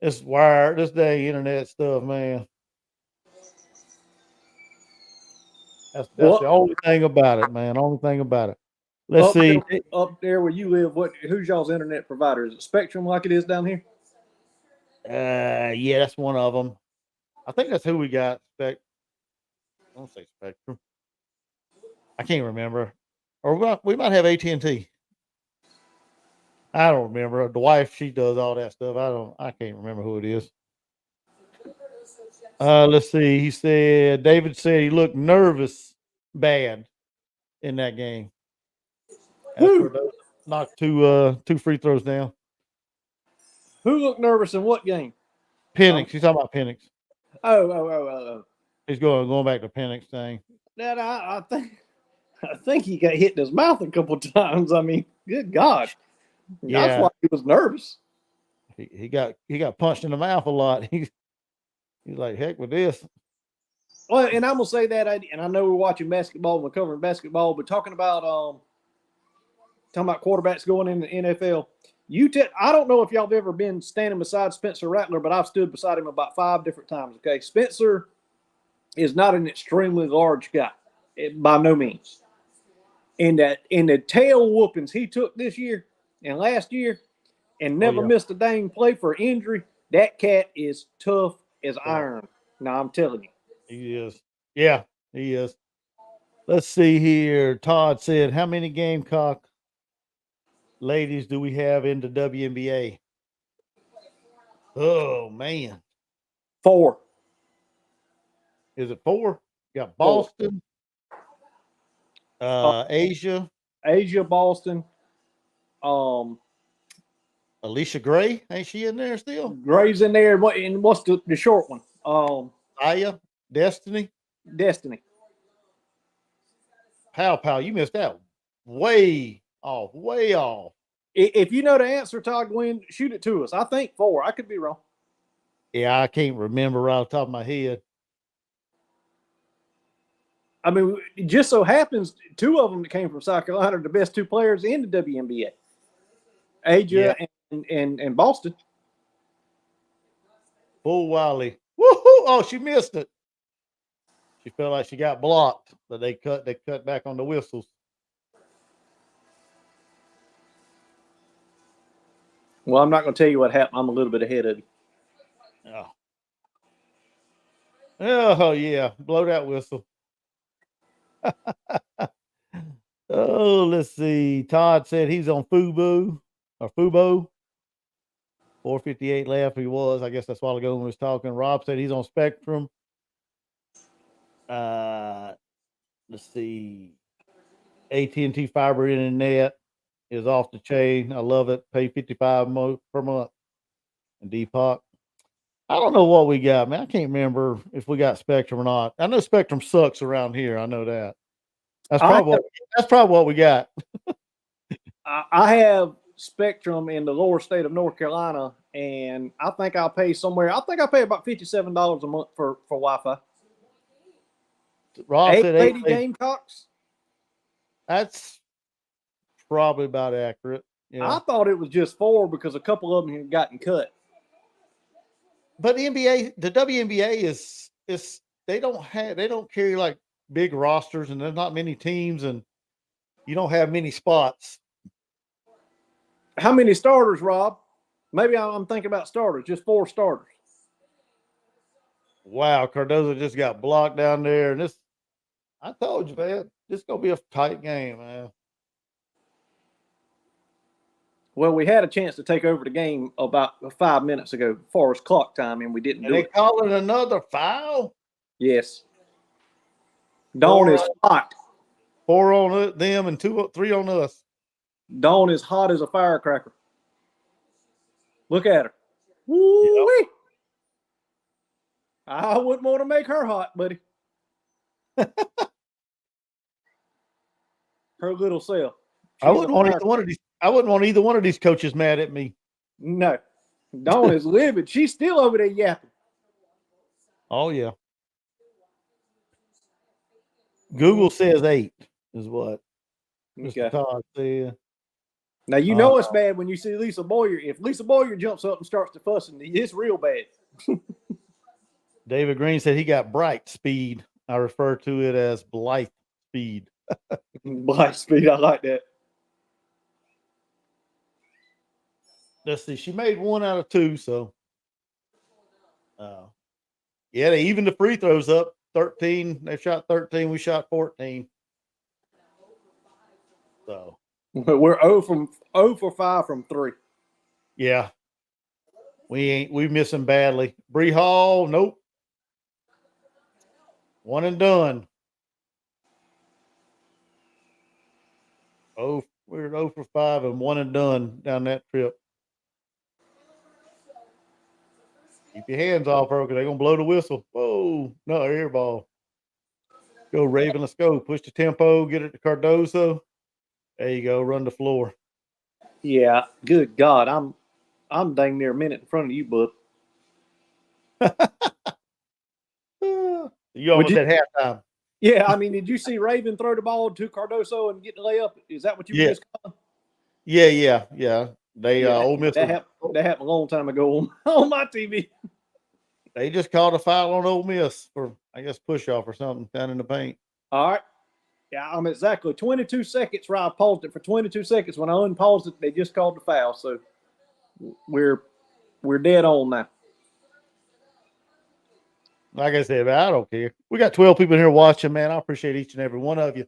This wire, this day internet stuff, man. That's the only thing about it, man. Only thing about it. Let's see.
Up there where you live, who's y'all's internet provider? Is it Spectrum like it is down here?
Yeah, that's one of them. I think that's who we got. I don't say Spectrum. I can't remember. Or we might have AT&T. I don't remember. The wife, she does all that stuff. I can't remember who it is. Let's see. He said David said he looked nervous bad in that game. Knocked two free throws down.
Who looked nervous in what game?
Penix. He's talking about Penix.
Oh.
He's going back to Penix thing.
That I think he got hit in his mouth a couple of times. I mean, good God.
Yeah.
That's why he was nervous.
He got punched in the mouth a lot. He's like, heck with this.
Well, and I'm gonna say that, and I know we're watching basketball and we're covering basketball, but talking about quarterbacks going in the NFL. I don't know if y'all have ever been standing beside Spencer Rattler, but I've stood beside him about 5 different times. Okay, Spencer is not an extremely large guy, by no means. And the tail whoopings he took this year and last year, and never missed a dang play for injury. That cat is tough as iron. Now I'm telling you,
he is. Yeah, he is. Let's see here. Todd said, "How many Gamecock ladies do we have in the WNBA?" Oh man,
4.
Is it 4? You got Boston, Asia,
Boston.
Alicia Gray, ain't she in there still?
Gray's in there. And what's the short one?
Aya, Destiny. Pow, you missed out. Way off.
If you know the answer, Todd Gwynn, shoot it to us. I think 4. I could be wrong.
Yeah, I can't remember right off the top of my head.
I mean, it just so happens 2 of them that came from South Carolina are the best 2 players in the WNBA. Asia and Boston.
Bull Wiley. Woohoo! Oh, she missed it. She felt like she got blocked, but they cut back on the whistles.
Well, I'm not going to tell you what happened. I'm a little bit ahead of you.
Oh yeah. Blow that whistle. Oh, let's see. Todd said he's on Fubo. 4:58 left. He was. I guess that's a while ago when we was talking. Rob said he's on Spectrum. Let's see. AT&T fiber internet is off the chain. I love it. Pay $55 per month. And Deepak. I don't know what we got, man. I can't remember if we got Spectrum or not. I know Spectrum sucks around here. I know that. That's probably what we got.
I have Spectrum in the lower state of North Carolina, and I think I pay about $57 a month for Wi-Fi.
Ross
Eight
said
Lady
8.
Gamecocks.
That's probably about accurate. Yeah.
I thought it was just 4 because a couple of them had gotten cut.
But the NBA, the WNBA is they don't carry like big rosters, and there's not many teams, and you don't have many spots.
How many starters, Rob? Maybe I'm thinking about starters. Just 4 starters.
Wow, Cardozo just got blocked down there, and I told you, man, this is gonna be a tight game, man.
Well, we had a chance to take over the game about 5 minutes ago, as far as clock time, and we didn't do
They
it.
calling another foul?
Yes. Dawn is hot.
4 on them and 3 on us.
Dawn is hot as a firecracker. Look at her. Woo-wee. Yep. I wouldn't want to make her hot, buddy. Her little self.
I wouldn't want either one of these coaches mad at me.
No. Dawn is livid. She's still over there yapping.
Oh, yeah. Google says 8 is what Mr. Todd said.
Now, you know it's bad when you see Lisa Boyer. If Lisa Boyer jumps up and starts to fussing, it's real bad.
David Green said he got bright speed. I refer to it as Blythe speed.
Blythe speed. I like that.
Let's see. She made 1 out of 2, so. Yeah, they even the free throws up. 13. They shot 13. We shot 14. So.
We're 0 for 5 from 3.
Yeah. We missing badly. Bree Hall, nope. 1 and done. Oh, we're 0 for 5 and 1 and done down that trip. Keep your hands off her because they're gonna blow the whistle. Whoa, no air ball. Go Raven, let's go. Push the tempo, get it to Cardozo. There you go, run the floor.
Yeah, good God. I'm dang near a minute in front of you, bud.
You almost at halftime.
Yeah, I mean, did you see Raven throw the ball to Cardozo and get the layup? Is that what you were just calling?
Yeah. They Ole Miss.
That happened a long time ago on my TV.
They just called a foul on Ole Miss for, I guess, push off or something down in the paint.
All right. Yeah, I'm exactly 22 seconds. Right, I paused it for 22 seconds. When I unpaused it, they just called the foul. So we're dead on now.
Like I said, man, I don't care. We got 12 people in here watching, man. I appreciate each and every one of you.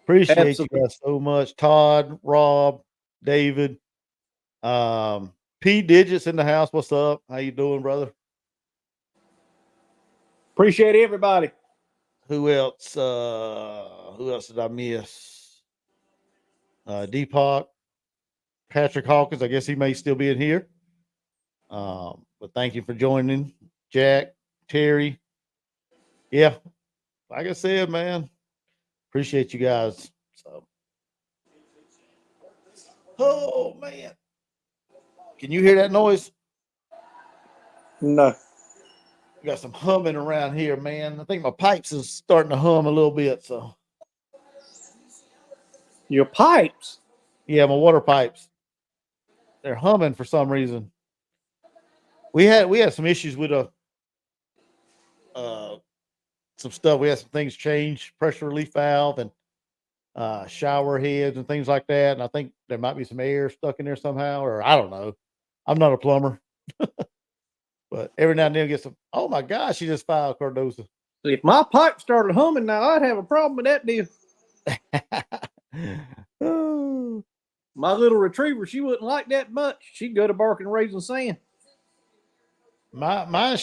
Appreciate you guys so much. Todd, Rob, David, P Digits in the house. What's up? How you doing, brother?
Appreciate everybody.
Who else? Who else did I miss? Deepak, Patrick Hawkins. I guess he may still be in here. But thank you for joining, Jack, Terry. Yeah, like I said, man, appreciate you guys. So, oh man, can you hear that noise?
No.
We got some humming around here, man. I think my pipes is starting to hum a little bit. So,
your pipes?
Yeah, my water pipes. They're humming for some reason. We had some issues with some stuff. We had some things change, pressure relief valve and shower heads and things like that. And I think there might be some air stuck in there somehow, or I don't know. I'm not a plumber. But every now and then get some, oh my gosh, she just filed Cardozo.
If my pipe started humming now, I'd have a problem with that deal. My little retriever, she wouldn't like that much. She'd go to barking raising sand.
Mine, I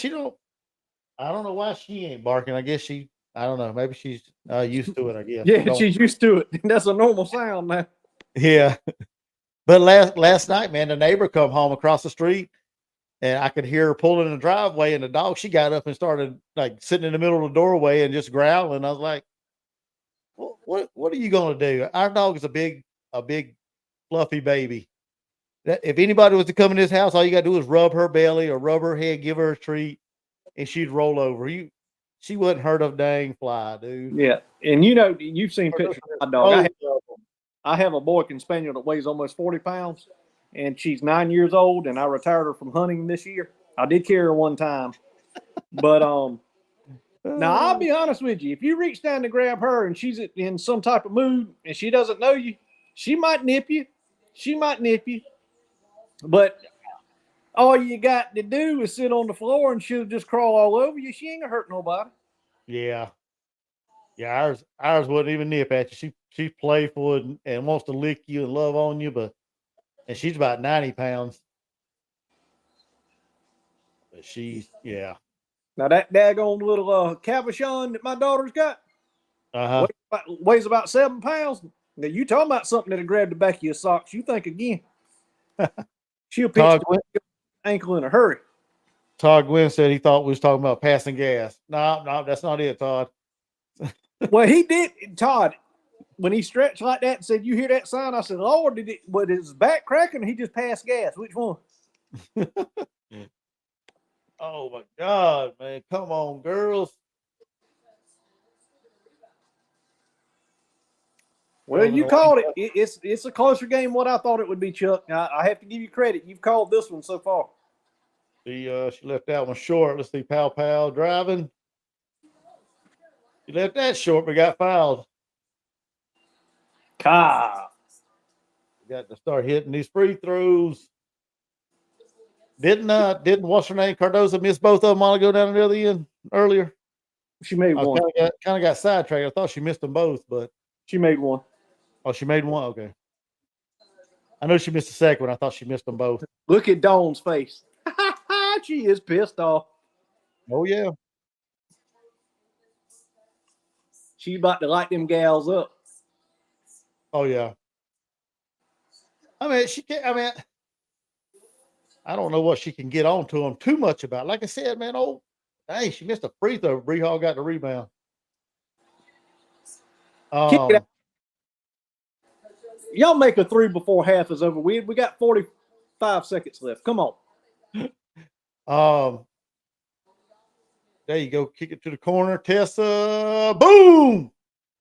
don't know why she ain't barking. I guess I don't know. Maybe she's used to it, I guess.
Yeah, she's used to it. That's a normal sound now.
Yeah. But last night, man, the neighbor come home across the street. And I could hear her pulling in the driveway, and the dog, she got up and started like sitting in the middle of the doorway and just growling. I was like, what are you going to do? Our dog is a big fluffy baby. That if anybody was to come in this house, all you got to do is rub her belly or rub her head, give her a treat, and she'd roll over. she wasn't hurt of dang fly, dude.
Yeah, and you've seen pictures of my dog. I have a Boykin Spaniel that weighs almost 40 pounds, and she's 9 years old, and I retired her from hunting this year. I did carry her one time, but now I'll be honest with you. If you reach down to grab her and she's in some type of mood and she doesn't know you, she might nip you. She might nip you, but all you got to do is sit on the floor and she'll just crawl all over you. She ain't gonna hurt nobody.
Yeah. Yeah, ours wouldn't even nip at you. She's playful and wants to lick you and love on you, and she's about 90 pounds. But yeah.
Now that daggone little cabochon that my daughter's got weighs about 7 pounds. Now you talking about something that'll grab the back of your socks? You think again? She'll pitch the ankle in a hurry.
Todd Gwynn said he thought we was talking about passing gas. No, that's not it, Todd.
Well, he did, Todd. When he stretched like that and said, "You hear that sound?" I said, "Lord, was his back cracking? Or he just passed gas? Which one?"
Oh my God, man! Come on, girls.
Well, you called it. It's a closer game than what I thought it would be, Chuck. I have to give you credit. You've called this one so far.
She left that one short. Let's see, Pow driving. She left that short, but got fouled.
Got
to start hitting these free throws. Didn't what's her name? Cardozo miss both of them while ago down the other end earlier?
She made one.
Kind of got sidetracked. I thought she missed them both, but
she made one.
Oh, she made one? Okay. I know she missed the second one. I thought she missed them both.
Look at Dawn's face. She is pissed off.
Oh, yeah.
She's about to light them gals up.
Oh, yeah. I mean, I don't know what she can get on to them too much about. Like I said, man, dang, she missed a free throw. Bree Hall got the rebound.
Y'all make a three before half is over. We got 45 seconds left. Come on.
There you go. Kick it to the corner. Tessa. Boom.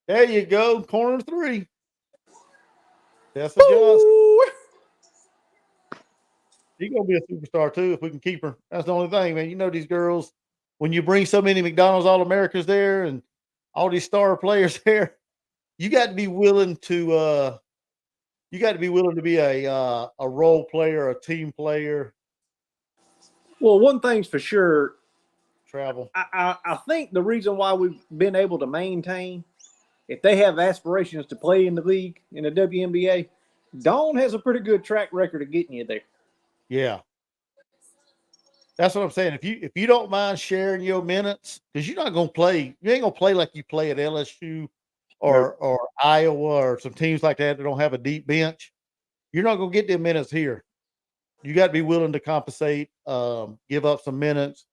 There you go. Corner three. Tessa Johnson. She's going to be a superstar, too, if we can keep her. That's the only thing, man. You know these girls, when you bring so many McDonald's All-Americans there and all these star players there, you got to be willing to be a role player, a team player.
Well, one thing's for sure.
Travel.
I think the reason why we've been able to maintain, if they have aspirations to play in the league, in the WNBA, Dawn has a pretty good track record of getting you there.
Yeah. That's what I'm saying. If you don't mind sharing your minutes, because you're not going to play, you ain't going to play like you play at LSU or Iowa or some teams like that don't have a deep bench. You're not going to get them minutes here. You got to be willing to compensate, give up some minutes,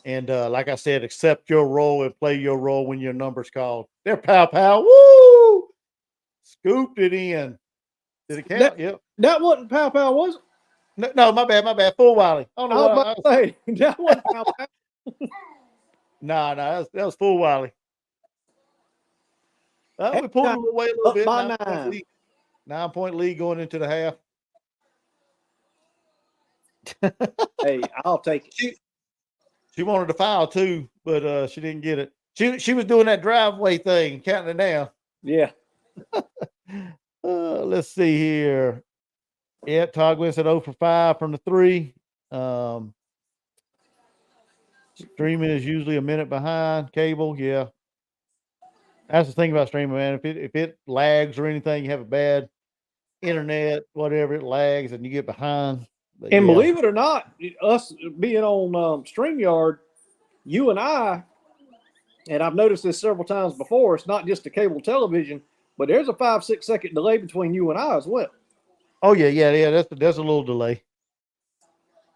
and like I said, accept your role and play your role when your number's called. They're pow. Woo! Scooped it in. Did it count? Yep.
That wasn't pow, was it?
No, my bad. Full Wiley.
I was about to say, that wasn't pow.
Nah, that was full Wiley. We pulled it away a little bit.
By
9-point lead going into the half.
Hey, I'll take it.
She wanted to foul too, but she didn't get it. She was doing that driveway thing, counting it down.
Yeah.
Let's see here. Yeah, Todd Gwynn said 0 for 5 from the 3. Streaming is usually a minute behind cable. Yeah. That's the thing about streaming, man. If it lags or anything, you have a bad internet, whatever, it lags and you get behind. But
and believe it or not, us being on StreamYard, you and I, and I've noticed this several times before, it's not just the cable television, but there's a 5-6 second delay between you and I as well.
Oh, yeah. That's a little delay.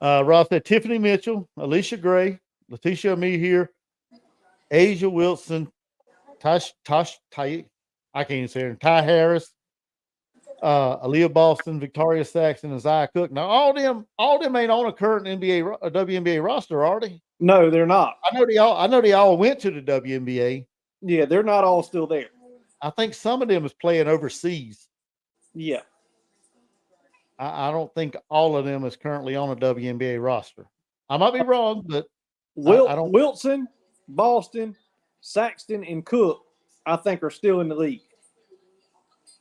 Ross said Tiffany Mitchell, Alicia Gray, Letitia Me here, Asia Wilson, I can't even say her, Ty Harris, Aaliyah Boston, Victoria Saxon, and Zia Cook. Now, all them ain't on a current WNBA roster, are they?
No, they're not.
I know they all went to the WNBA.
Yeah, they're not all still there.
I think some of them is playing overseas.
Yeah.
I don't think all of them is currently on a WNBA roster. I might be wrong, but I don't.
Wilson, Boston, Saxton, and Cook, I think, are still in the league.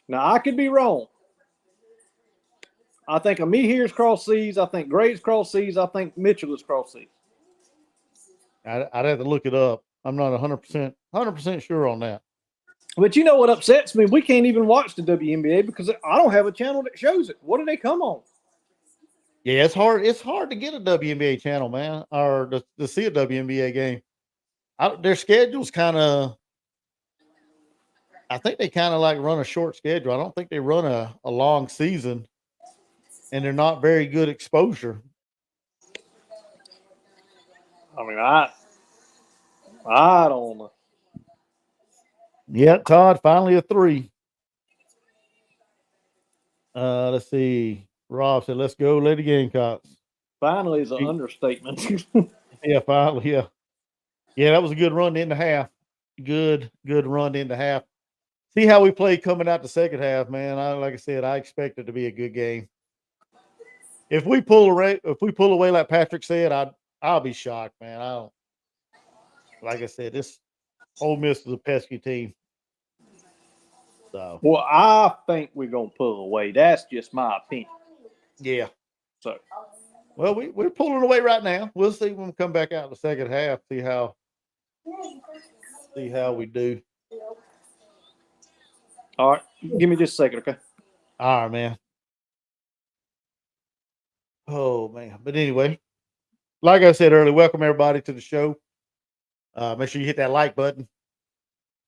Now, I could be wrong. I think Amihir's cross seas. I think Gray's cross seas. I think Mitchell is cross seas.
I'd have to look it up. I'm not 100% sure on that.
But you know what upsets me? We can't even watch the WNBA because I don't have a channel that shows it. What do they come on?
Yeah, it's hard. It's hard to get a WNBA channel, man, or to see a WNBA game. Their schedule's kind of. I think they kind of like run a short schedule. I don't think they run a long season, and they're not very good exposure.
I mean, I don't know.
Yeah, Todd, finally a 3. Let's see. Rob said, "Let's go, Lady Gamecocks."
Finally is an understatement.
Yeah, finally, yeah. Yeah, that was a good run in the half. Good run in the half. See how we played coming out the second half, man. Like I said, I expect it to be a good game. If we pull away like Patrick said, I'll be shocked, man. I don't. Like I said, this Ole Miss is a pesky team. So
well, I think we're gonna pull away. That's just my opinion.
yeah.
So
Well, we're pulling away right now. We'll see when we come back out in the second half. See how we do.
all right, give me just a second, okay?
All right, man. Oh man. But anyway, like I said earlier, welcome everybody to the show. Make sure you hit that like button.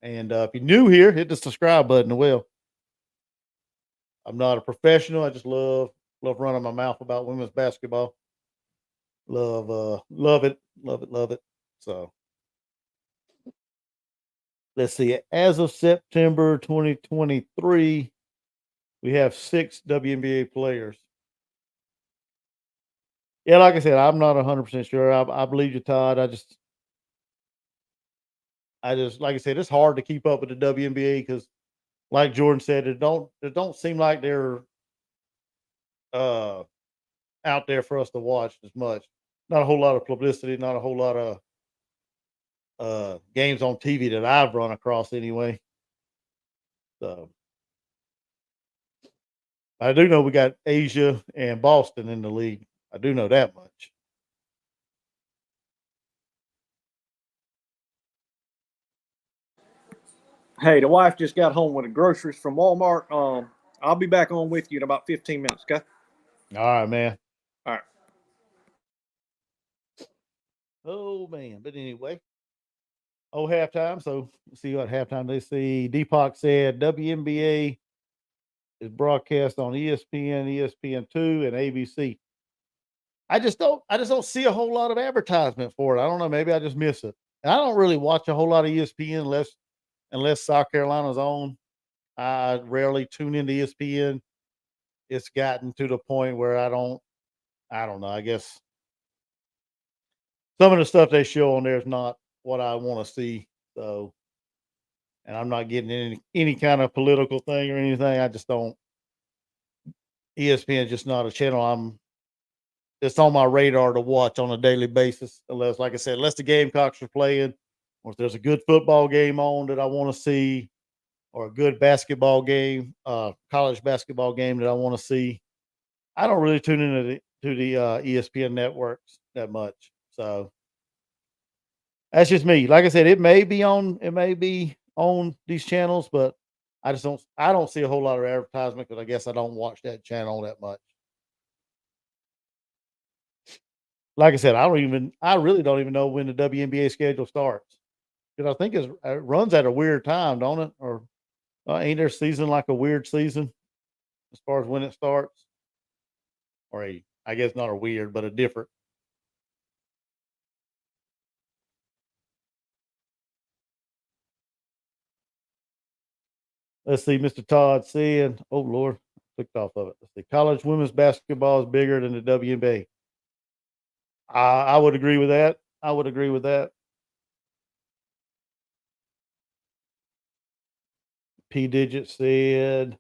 And if you're new here, hit the subscribe button as well. I'm not a professional. I just love running my mouth about women's basketball. Love it. So let's see. As of September 2023, we have 6 WNBA players. Yeah, like I said, I'm not 100% sure. I believe you, Todd. I just like I said, it's hard to keep up with the WNBA because, like Jordan said, it don't seem like they're uh out there for us to watch as much. Not a whole lot of publicity, not a whole lot of games on TV that I've run across anyway. So I do know we got Asia and Boston in the league. I do know that much.
Hey, the wife just got home with the groceries from Walmart. I'll be back on with you in about 15 minutes, okay?
All right, man.
All right.
Oh man. But anyway. Oh, halftime. So let's see what halftime they see. Deepak said WNBA is broadcast on ESPN, ESPN2, and ABC. I just don't see a whole lot of advertisement for it. I don't know. Maybe I just miss it. And I don't really watch a whole lot of ESPN unless South Carolina's on. I rarely tune into ESPN. It's gotten to the point where I don't know. I guess some of the stuff they show on there is not what I want to see. So, and I'm not getting any kind of political thing or anything. I just don't. ESPN is just not a channel it's on my radar to watch on a daily basis. Unless, like I said, unless the Gamecocks are playing, or if there's a good football game on that I want to see, or a good basketball game, college basketball game that I want to see. I don't really tune into the ESPN networks that much. So that's just me. Like I said, it may be on these channels, but I don't see a whole lot of advertisement because I guess I don't watch that channel that much. Like I said, I really don't even know when the WNBA schedule starts because I think it runs at a weird time, don't it? Or ain't their season like a weird season as far as when it starts? Or I guess not a weird, but a different. Let's see, Mr. Todd saying, "Oh Lord, Clicked off of it. Let's see. College women's basketball is bigger than the WNBA. I would agree with that. I would agree with that. P Digit said,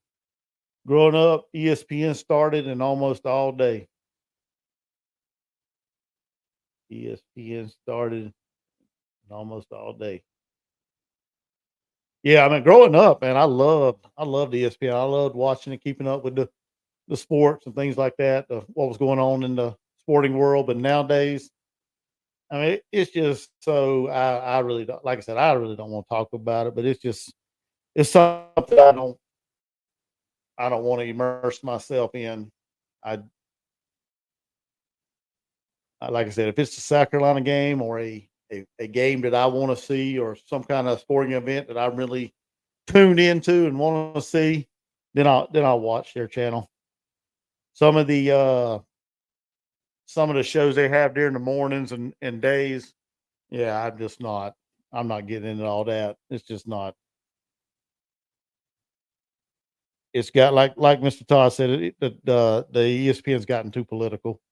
growing up, ESPN started and almost all day. ESPN started and almost all day. Yeah, I mean, growing up, man, I loved ESPN. I loved watching and keeping up with the sports and things like that, what was going on in the sporting world. But nowadays, I mean, it's just so I really don't, like I said, I really don't want to talk about it, but it's something I don't want to immerse myself in. I, like I said, if it's a South Carolina game or a game that I want to see or some kind of sporting event that I really tuned into and want to see, then I'll watch their channel. Some of the shows they have during the mornings and days, yeah, I'm not getting into all that. It's just not. It's got like Mr. Todd said, the ESPN's gotten too political,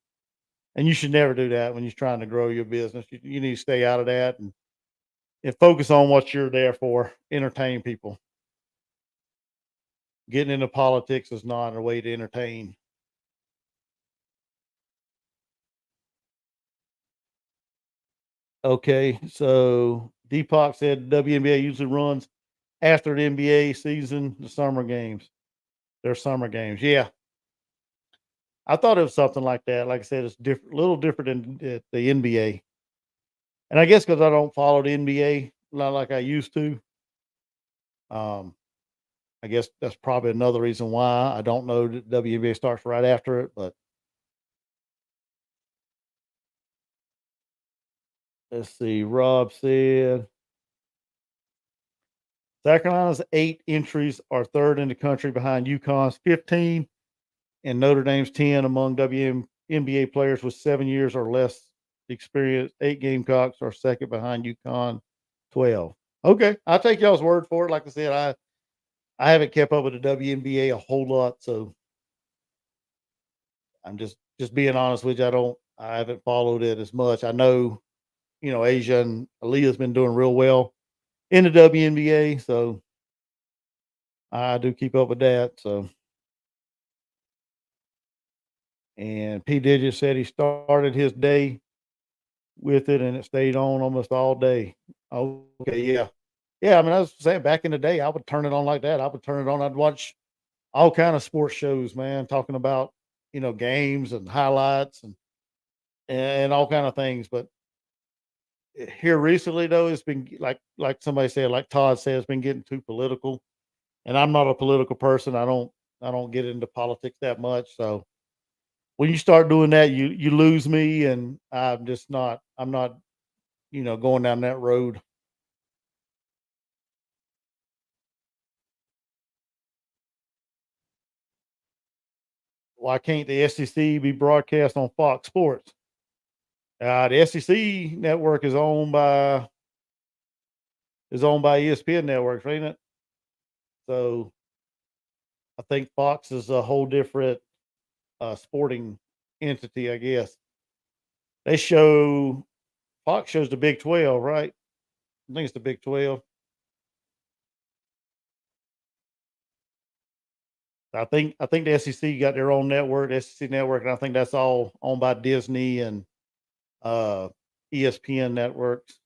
and you should never do that when you're trying to grow your business. You need to stay out of that and focus on what you're there for, entertain people. Getting into politics is not a way to entertain. Okay, so Deepak said WNBA usually runs after the NBA season, the summer games. Their summer games. Yeah. I thought it was something like that. Like I said, it's different, a little different than the NBA. And I guess because I don't follow the NBA not like I used to. Um, I guess that's probably another reason why I don't know that WNBA starts right after it. But let's see. Rob said South Carolina's 8 entries are third in the country behind UConn's 15 and Notre Dame's 10 among WNBA players with 7 years or less experience. 8 Gamecocks are second behind UConn 12. Okay, I'll take y'all's word for it. Like I said, I haven't kept up with the WNBA a whole lot, so I'm just being honest with you. I haven't followed it as much. I know, Asia and Aaliyah's been doing real well in the WNBA, so I do keep up with that. So, and P Digit said he started his day with it and it stayed on almost all day. Okay, yeah. Yeah, I mean, I was saying back in the day, I would turn it on like that. I would turn it on. I'd watch all kind of sports shows, man, talking about, games and highlights and all kind of things. But here recently though, it's been like somebody said, like Todd said, it's been getting too political. And I'm not a political person. I don't get into politics that much. So when you start doing that, you lose me and I'm not, going down that road. Why can't the SEC be broadcast on Fox Sports? The SEC network is owned by ESPN networks, ain't it? So I think Fox is a whole different sporting entity, I guess. They show Fox shows the Big 12, right? I think it's the Big 12. I think the SEC got their own network, the SEC network, and I think that's all owned by Disney and uh, ESPN networks.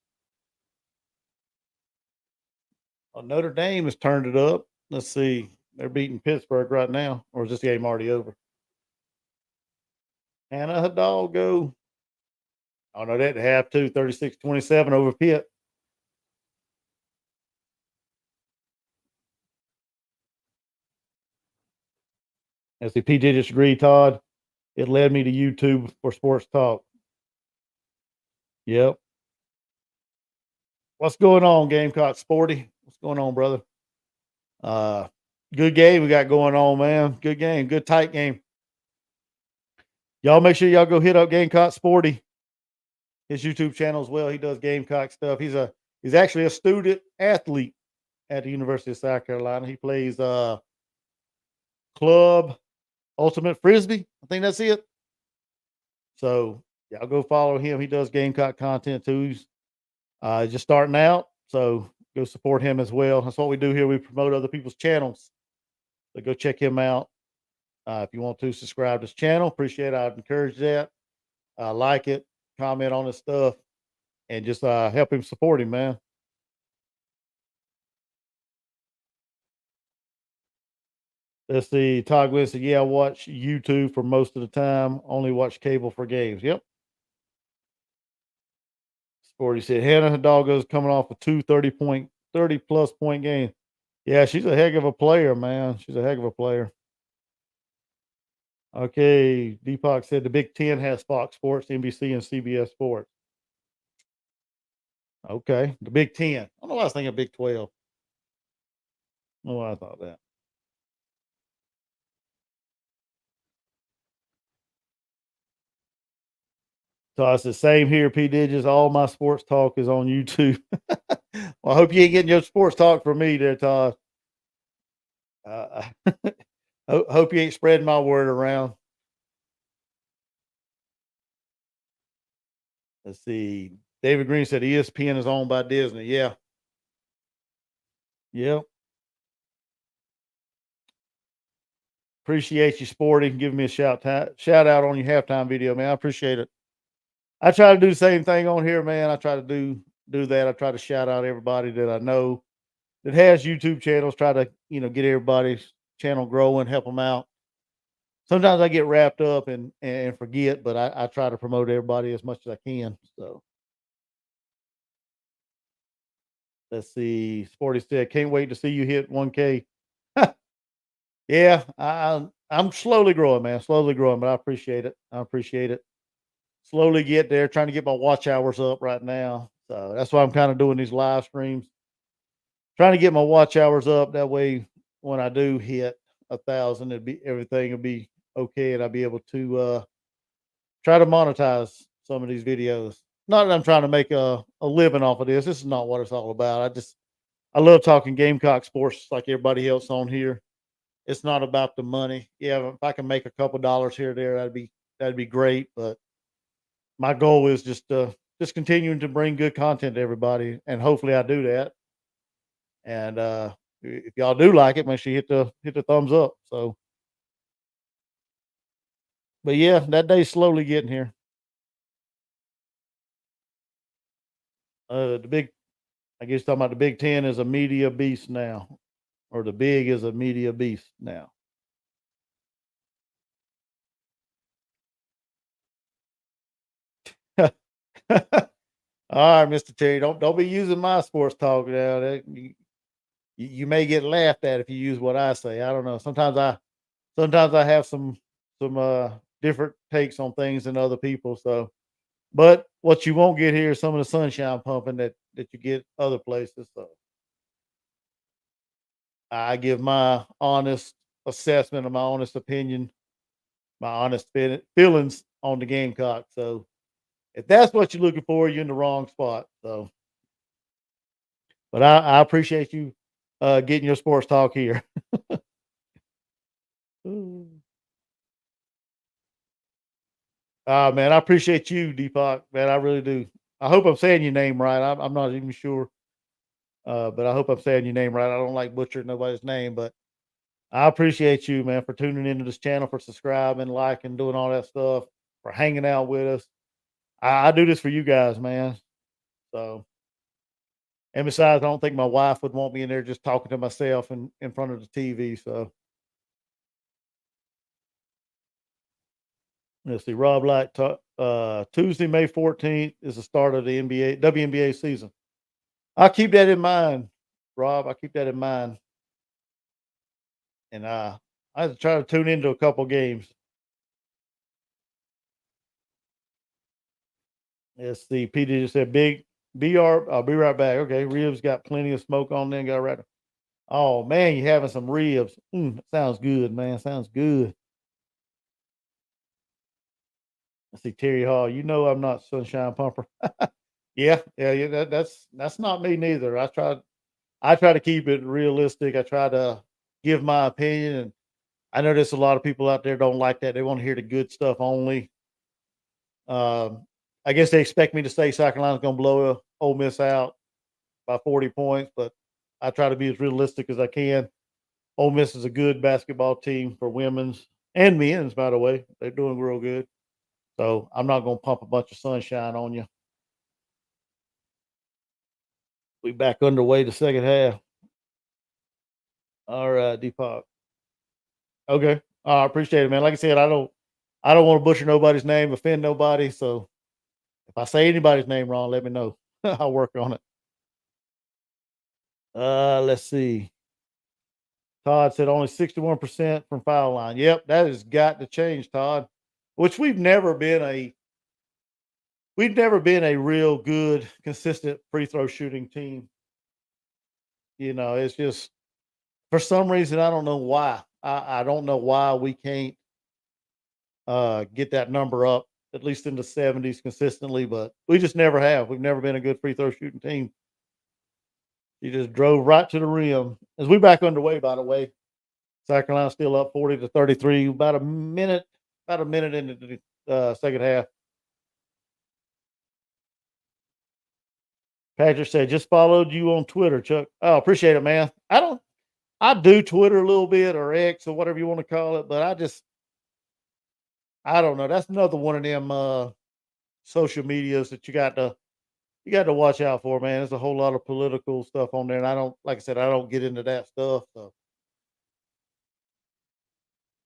Notre Dame has turned it up. Let's see. They're beating Pittsburgh right now, or is this game already over? Hannah Hidalgo. Oh, no, they'd have to 36-27 over Pitt. SCP did disagree, Todd. It led me to YouTube for sports talk. Yep. What's going on, Gamecock Sporty? What's going on, brother? Uh, Good game we got going on, man. Good game, good tight game. Y'all make sure y'all go hit up Gamecock Sporty, his YouTube channel as well. He does Gamecock stuff. He's actually a student athlete at the University of South Carolina. He plays club Ultimate Frisbee. I think that's it. So y'all go follow him. He does Gamecock content too. He's just starting out. So go support him as well. That's what we do here. We promote other people's channels. So go check him out. If you want to subscribe to his channel, appreciate it. I'd encourage that. Like it, comment on his stuff, and just help him support him, man. Let's see. Todd Glenn said, "Yeah, I watch YouTube for most of the time. Only watch cable for games." Yep. Sporty said, "Hannah Hidalgo's coming off a 30 plus point game." Yeah, she's a heck of a player, man. She's a heck of a player. Okay, Deepak said the Big Ten has Fox Sports, NBC, and CBS Sports. Okay, the Big Ten. I don't know why I was thinking Big 12. I don't know why I thought that. So it's the same here, P. Digits. All my sports talk is on YouTube. Well, I hope you ain't getting your sports talk from me there, Todd. Hope you ain't spreading my word around. Let's see. David Green said ESPN is owned by Disney. Yeah. Yeah. Appreciate you, Sporty, giving me a shout out on your halftime video, man. I appreciate it. I try to do the same thing on here, man. I try to do that. I try to shout out everybody that I know that has YouTube channels. Try to get everybody's channel growing, help them out. Sometimes I get wrapped up and forget, but I try to promote everybody as much as I can. So let's see. Sporty said, "Can't wait to see you hit 1K." Yeah, I'm slowly growing, man. Slowly growing, but I appreciate it. I appreciate it. Slowly get there, trying to get my watch hours up right now. So that's why I'm kind of doing these live streams. Trying to get my watch hours up. That way when I do hit 1,000, everything will be okay and I'll be able to try to monetize some of these videos. Not that I'm trying to make a living off of this. This is not what it's all about. I love talking Gamecock sports like everybody else on here. It's not about the money. Yeah, if I can make a couple dollars here or there, that'd be great. But my goal is just continuing to bring good content to everybody, and hopefully I do that. And if y'all do like it, make sure you hit the thumbs up. So, but yeah, that day's slowly getting here. The big, I guess talking about the Big Ten is a media beast now, or the Big is a media beast now. All right, Mister Terry, don't be using my sports talk now. You may get laughed at if you use what I say. I don't know. Sometimes I have some different takes on things than other people. So, but what you won't get here is some of the sunshine pumping that you get other places. So, I give my honest assessment, of my honest opinion, my honest feelings on the Gamecock. So, if that's what you're looking for, you're in the wrong spot. So, but I appreciate you getting your sports talk here. Man, I appreciate you, Deepak. Man, I really do. I hope I'm saying your name right. I'm not even sure, but I hope I'm saying your name right. I don't like butchering nobody's name, but I appreciate you, man, for tuning into this channel, for subscribing, liking, doing all that stuff, for hanging out with us. I do this for you guys, man. So, and besides, I don't think my wife would want me in there just talking to myself in front of the TV. So, let's see. Rob Light, Tuesday, May 14th is the start of the WNBA season. I'll keep that in mind, Rob. I'll keep that in mind. And I have to try to tune into a couple games. Let's see. Peter just said big BR. I'll be right back. Okay. Ribs got plenty of smoke on there. Got right. Oh man, you having some ribs. Sounds good, man. Sounds good. Let's see, Terry Hall. You know I'm not Sunshine Pumper. Yeah. That's not me neither. I try to keep it realistic. I try to give my opinion, and I know there's a lot of people out there don't like that. They want to hear the good stuff only. I guess they expect me to say South Carolina's going to blow Ole Miss out by 40 points, but I try to be as realistic as I can. Ole Miss is a good basketball team for women's and men's, by the way. They're doing real good. So I'm not going to pump a bunch of sunshine on you. We back underway the second half. All right, Deepak. Okay. I appreciate it, man. Like I said, I don't want to butcher nobody's name, offend nobody. So if I say anybody's name wrong, let me know. I'll work on it. Let's see. Todd said only 61% from foul line. Yep, that has got to change, Todd. Which we've never been a real good, consistent free throw shooting team. It's just for some reason I don't know why. I don't know why we can't get that number up at least in the 70s consistently, but we just never have. We've never been a good free throw shooting team. He just drove right to the rim. As we back underway, by the way, South Carolina still up 40-33. About a minute into the second half. Patrick said, just followed you on Twitter, Chuck. Oh, appreciate it, man. I do Twitter a little bit or X or whatever you want to call it, but I don't know. That's another one of them social medias that you got to watch out for, man. There's a whole lot of political stuff on there, and like I said, I don't get into that stuff. So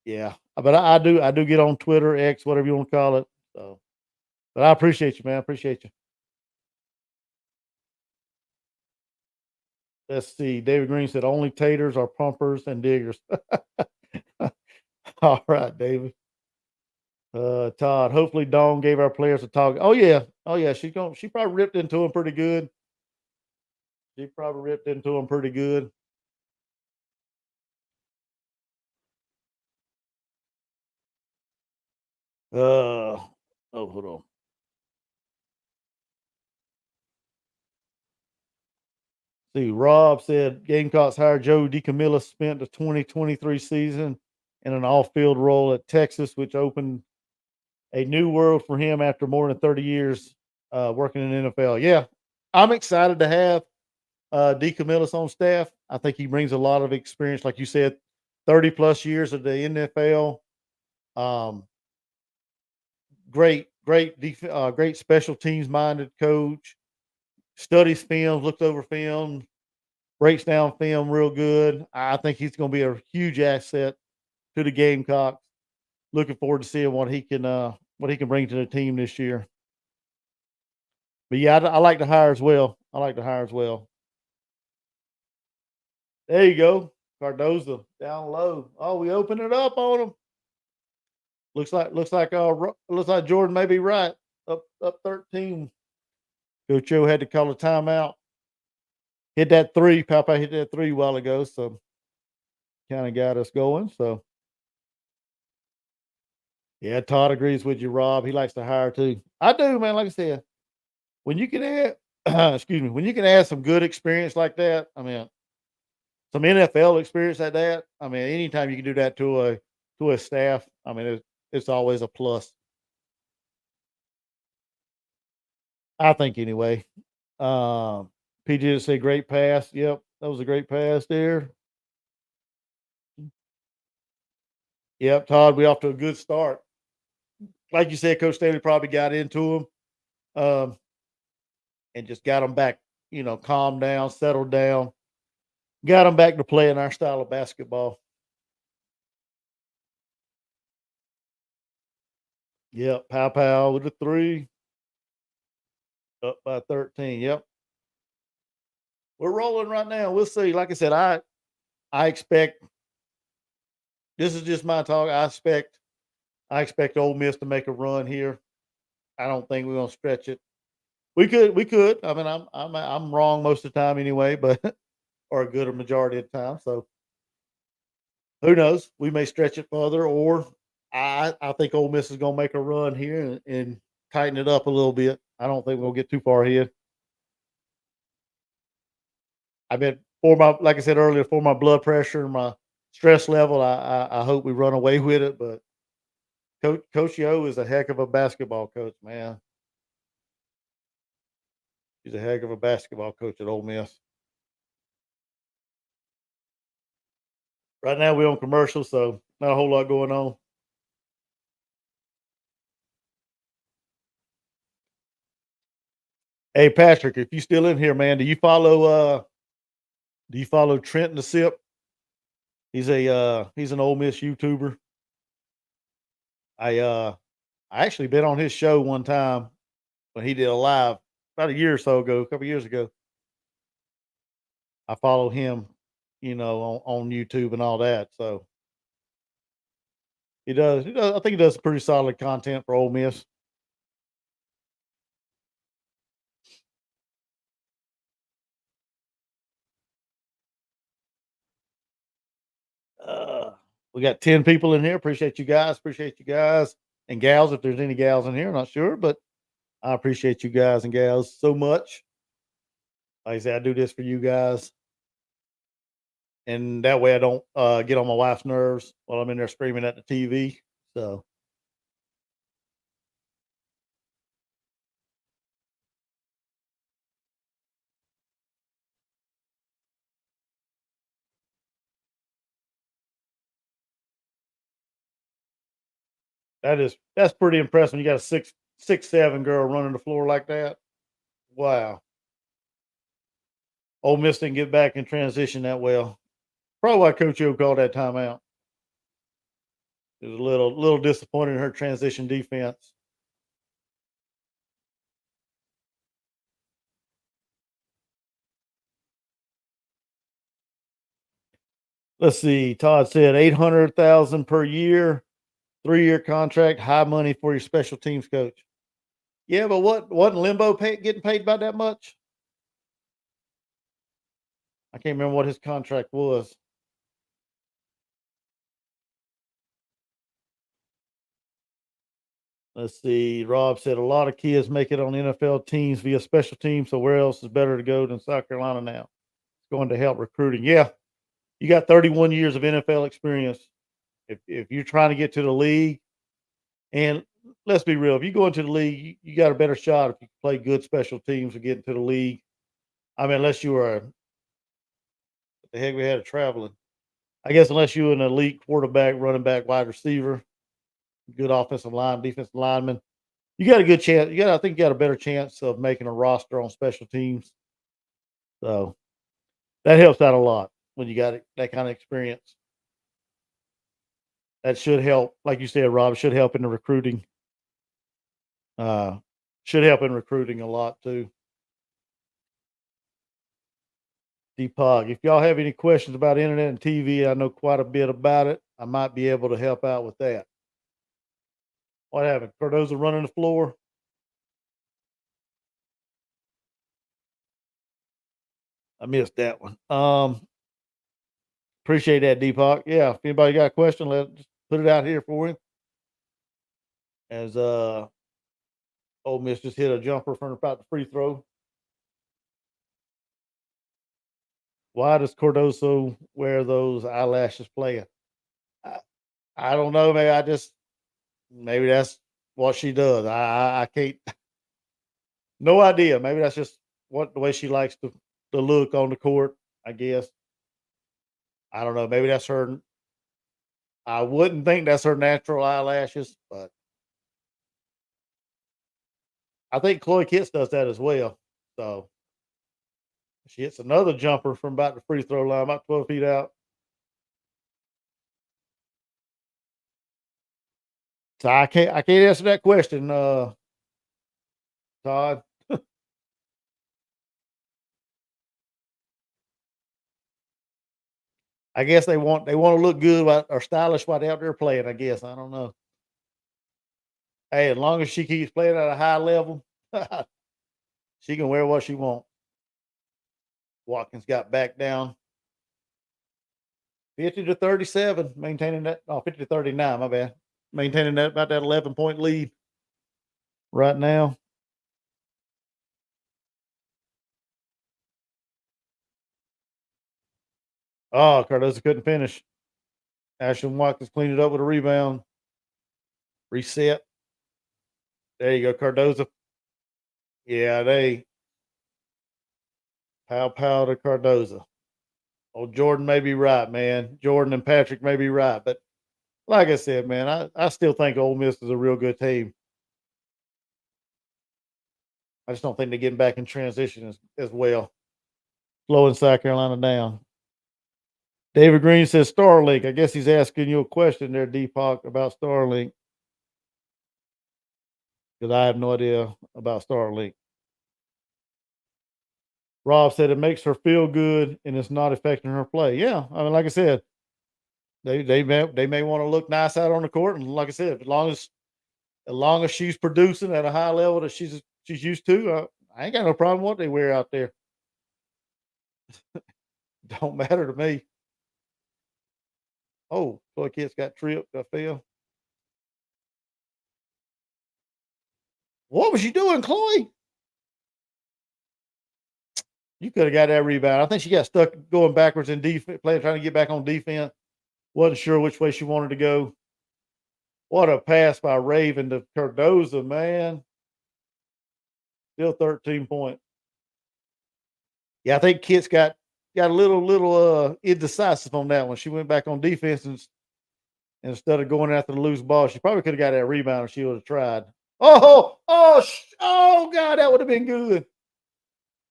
yeah, but I do get on Twitter, X, whatever you want to call it. So, but I appreciate you, man. I appreciate you. Let's see. David Green said only taters are pumpers and diggers. All right, David. Todd, hopefully Dawn gave our players a talk. Oh yeah. She probably ripped into him pretty good. Hold on. See, Rob said Gamecocks hired Joe DiCamilla, spent the 2023 season in an off-field role at Texas, which opened a new world for him after more than 30 years working in the NFL. Yeah, I'm excited to have DiCamillis on staff. I think he brings a lot of experience, like you said, 30 plus years of the NFL. Great special teams minded coach. Studies film, looks over film, breaks down film real good. I think he's going to be a huge asset to the Gamecocks. Looking forward to seeing what he can bring to the team this year. But yeah, I like the hire as well. There you go, Cardozo down low. Oh, we open it up on him. Looks like Jordan may be right. Up 13. Coach Joe had to call a timeout. Hit that three. Papa hit that three a while ago, so kind of got us going. So yeah, Todd agrees with you, Rob. He likes to hire too. I do, man. Like I said, when you can add, when you can add some good experience like that, I mean, some NFL experience like that. I mean, anytime you can do that to a staff, I mean, it's always a plus. I think anyway. PG just say great pass. Yep, that was a great pass there. Yep, Todd, we off to a good start. Like you said, Coach Staley probably got into him, and just got them back. Calm down, settled down, got them back to playing our style of basketball. Yep, pow with a three, up by 13. Yep, we're rolling right now. We'll see. Like I said, I expect. This is just my talk. I expect Ole Miss to make a run here. I don't think we're gonna stretch it. We could. I mean, I'm wrong most of the time anyway, but or a good majority of the time. So who knows? We may stretch it further, or I think Ole Miss is gonna make a run here and tighten it up a little bit. I don't think we'll get too far ahead. I bet like I said earlier, for my blood pressure and my stress level, I hope we run away with it. But Coach Yo is a heck of a basketball coach, man. He's a heck of a basketball coach at Ole Miss. Right now we're on commercial, so not a whole lot going on. Hey Patrick, if you still in here, man, do you follow Trent the Sip? He's an Ole Miss YouTuber. I uh I actually been on his show one time when he did a live about a year or so ago, a couple years ago. I follow him, on YouTube and all that. So he does I think he does pretty solid content for Ole Miss. Uh, we got 10 people in here. Appreciate you guys. Appreciate you guys and gals. If there's any gals in here, I'm not sure, but I appreciate you guys and gals so much. Like I said, I do this for you guys. And that way I don't get on my wife's nerves while I'm in there screaming at the TV. So that's pretty impressive. You got a 6'7" girl running the floor like that. Wow. Ole Miss didn't get back in transition that well. Probably why Coach O called that timeout. It was a little disappointed in her transition defense. Let's see. Todd said 800,000 per year, 3-year contract, high money for your special teams coach. Yeah, but wasn't Limbo getting paid by that much? I can't remember what his contract was. Let's see. Rob said a lot of kids make it on NFL teams via special teams. So where else is better to go than South Carolina now? It's going to help recruiting. Yeah, you got 31 years of NFL experience. If you're trying to get to the league, and let's be real, if you go into the league, you got a better shot if you play good special teams to get into the league. I mean, unless you are what the heck we had a traveling. I guess unless you're an elite quarterback, running back, wide receiver, good offensive line, defensive lineman, you got a good chance. I think you got a better chance of making a roster on special teams. So that helps out a lot when you got that kind of experience. That should help, like you said, Rob. Should help in the recruiting. Uh, should help in recruiting a lot too. Deepog, if y'all have any questions about internet and TV, I know quite a bit about it. I might be able to help out with that. What happened? Cardozo running the floor. I missed that one. Appreciate that, Deepak. Yeah, if anybody got a question, just put it out here for him. As Ole Miss just hit a jumper from about the free throw. Why does Cardoso wear those eyelashes playing? I, I don't know. Maybe that's what she does. I can't. No idea. Maybe that's just the way she likes the look on the court. I guess. I don't know. Maybe that's her. I wouldn't think that's her natural eyelashes, but I think Chloe Kitts does that as well. So she hits another jumper from about the free throw line, about 12 feet out. So I can't answer that question, Todd. I guess they want to look good or stylish while they're out there playing. I guess I don't know. Hey, as long as she keeps playing at a high level, she can wear what she wants. Watkins got back down 50-37, maintaining that. Oh, 50-39. My bad. Maintaining that about that 11-point lead right now. Oh, Cardozo couldn't finish. Ashton Watkins cleaned it up with a rebound. Reset. There you go, Cardozo. Yeah, they pow to Cardozo. Oh, Jordan may be right, man. Jordan and Patrick may be right, but like I said, man, I still think Ole Miss is a real good team. I just don't think they're getting back in transition as well. Slowing South Carolina down. David Green says Starlink. I guess he's asking you a question there, Deepak, about Starlink. Because I have no idea about Starlink. Rob said it makes her feel good and it's not affecting her play. Yeah, I mean, like I said, they may want to look nice out on the court, and like I said, as long as she's producing at a high level that she's used to, I ain't got no problem what they wear out there. Don't matter to me. Oh, Chloe Kitts got tripped. I fell. What was you doing, Chloe? You could have got that rebound. I think she got stuck going backwards in defense, trying to get back on defense. Wasn't sure which way she wanted to go. What a pass by Raven to Cardoza, man. Still 13 points. Yeah, I think Kitts got a little indecisive on that one. She went back on defense and instead of going after the loose ball, she probably could have got that rebound if she would have tried. Oh, God, that would have been good.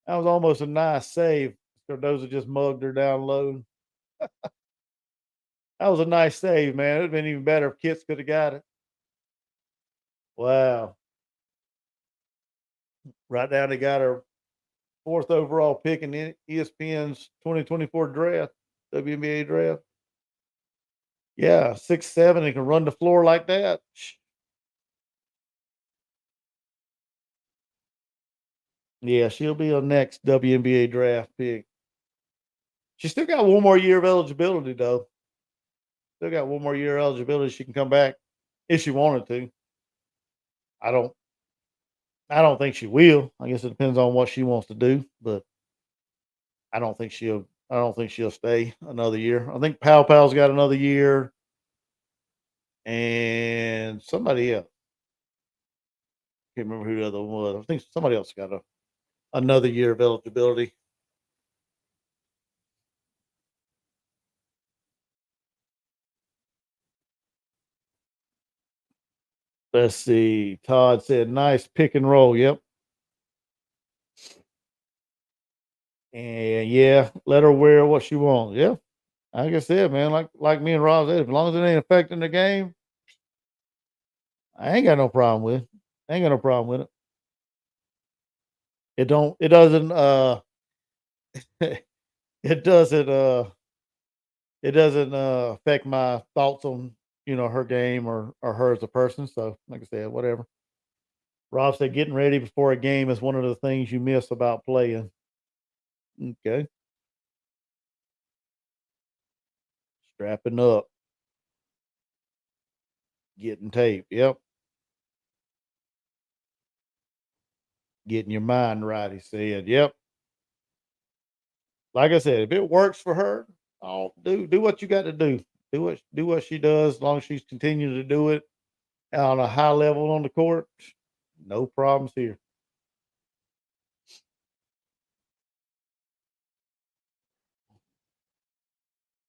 That was almost a nice save. Cardoza just mugged her down low. That was a nice save, man. It would have been even better if Kitts could have got it. Wow. Right now, they got her 4th overall pick in ESPN's 2024 draft, WNBA draft. Yeah, 6'7" and can run the floor like that. Yeah, she'll be a next WNBA draft pick. She still got one more year of eligibility, though. Still got one more year of eligibility. She can come back if she wanted to. I don't think she will. I guess it depends on what she wants to do, but I don't think she'll stay another year. I think Pow Pow's got another year, and somebody else. Can't remember who the other one was. I think somebody else got another year of eligibility. Let's see. Todd said, "Nice pick and roll." Yep. And yeah, let her wear what she wants. Yeah. Like I said, man, like me and Rob said, as long as it ain't affecting the game, I ain't got no problem with it. I ain't got no problem with it. It doesn't it doesn't affect my thoughts on, her game or her as a person. So like I said, whatever. Rob said getting ready before a game is one of the things you miss about playing. Okay. Strapping up. Getting tape. Yep. Getting your mind right, he said. Yep. Like I said, if it works for her, do what you got to do. Do what she does, as long as she's continuing to do it on a high level on the court. No problems here.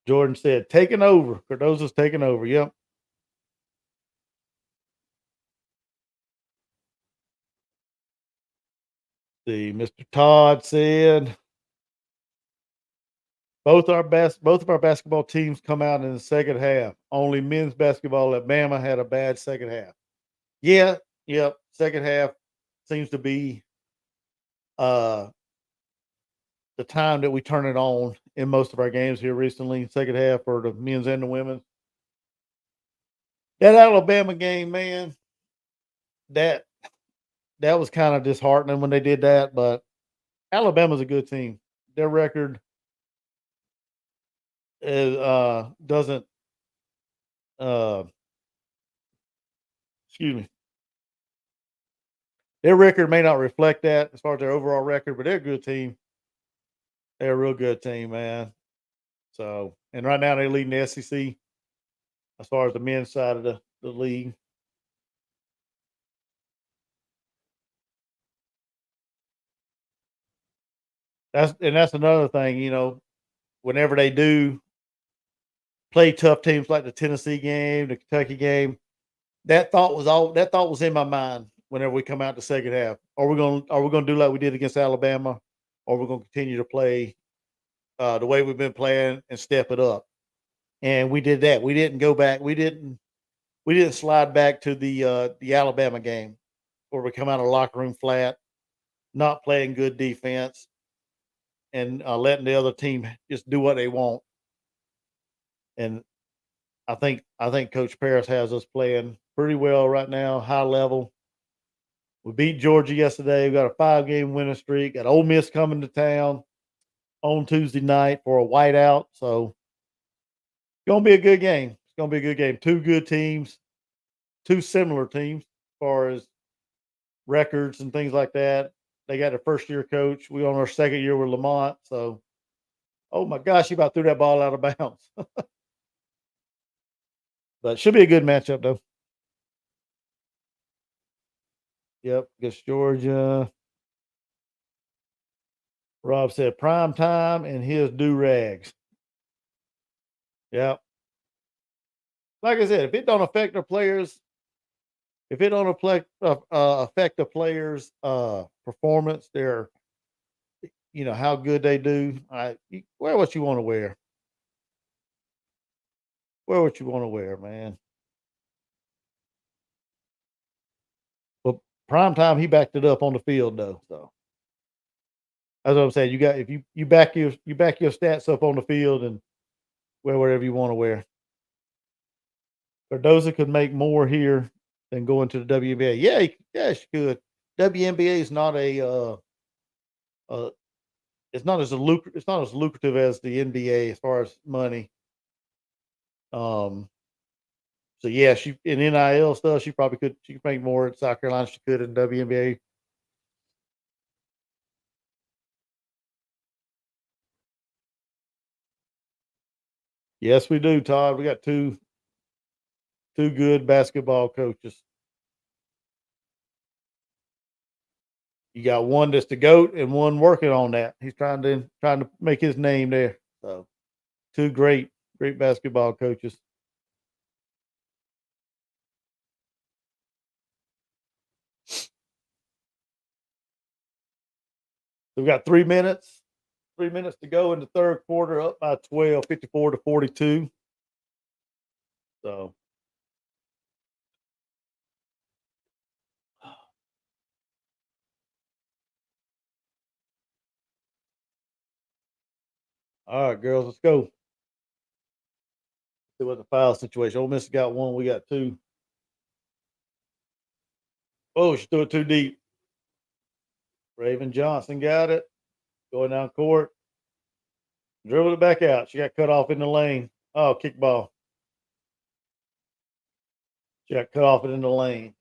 Jordan said, taking over. Cardozo's taking over. Yep. See, Mr. Todd said both of our basketball teams come out in the second half. Only men's basketball at Bama had a bad second half. Yeah, yep. Second half seems to be uh the time that we turn it on in most of our games here recently. Second half for the men's and the women's. That Alabama game, man, that that was kind of disheartening when they did that, but Alabama's a good team. Their record is doesn't uh excuse me. Their record may not reflect that as far as their overall record, but they're a good team. They're a real good team, man. So, and right now they're leading the SEC. as far as the men's side of the league. That's another thing, you know, whenever they do play tough teams like the Tennessee game, the Kentucky game, that thought was in my mind whenever we come out the second half. Are we gonna do like we did against Alabama, or we're gonna continue to play the way we've been playing and step it up? And we did that. We didn't go back. We didn't slide back to the Alabama game where we come out of the locker room flat, not playing good defense, and letting the other team just do what they want. And I think Coach Paris has us playing pretty well right now, high level. We beat Georgia yesterday. We got a 5-game winning streak. Got Ole Miss coming to town on Tuesday night for a whiteout. So it's gonna be a good game. It's gonna be a good game. Two good teams, two similar teams as far as records and things like that. They got their first year coach. We on our second year with Lamont. So, oh my gosh, he about threw that ball out of bounds. But should be a good matchup though. Yep, against Georgia. Rob said prime time and his do rags. Yep. Like I said, if it don't affect the players, if it don't affect the players' performance, their how good they do. Wear what you want to wear. Wear what you want to wear, man. But prime time, he backed it up on the field though. So that's what I'm saying. You got if you back your stats up on the field and wear whatever you want to wear. Cardoza could make more here than going to the WNBA. Yeah, she could. WNBA is not uh, it's not as lucrative as the NBA as far as money. Um, so yeah, she in NIL stuff, she could make more at South Carolina than she could in WNBA. Yes, we do, Todd. We got two good basketball coaches. You got one that's the goat and one working on that. He's trying to make his name there. So two great basketball coaches. So we got 3 minutes. 3 minutes to go in the third quarter, up by 12, 54-42. So all right, girls, let's go. See what the foul situation. Ole Miss got one, we got two. Oh, she threw it too deep. Raven Johnson got it. Going down court. Dribbled it back out. She got cut off in the lane. Oh, kickball. She got cut off in the lane.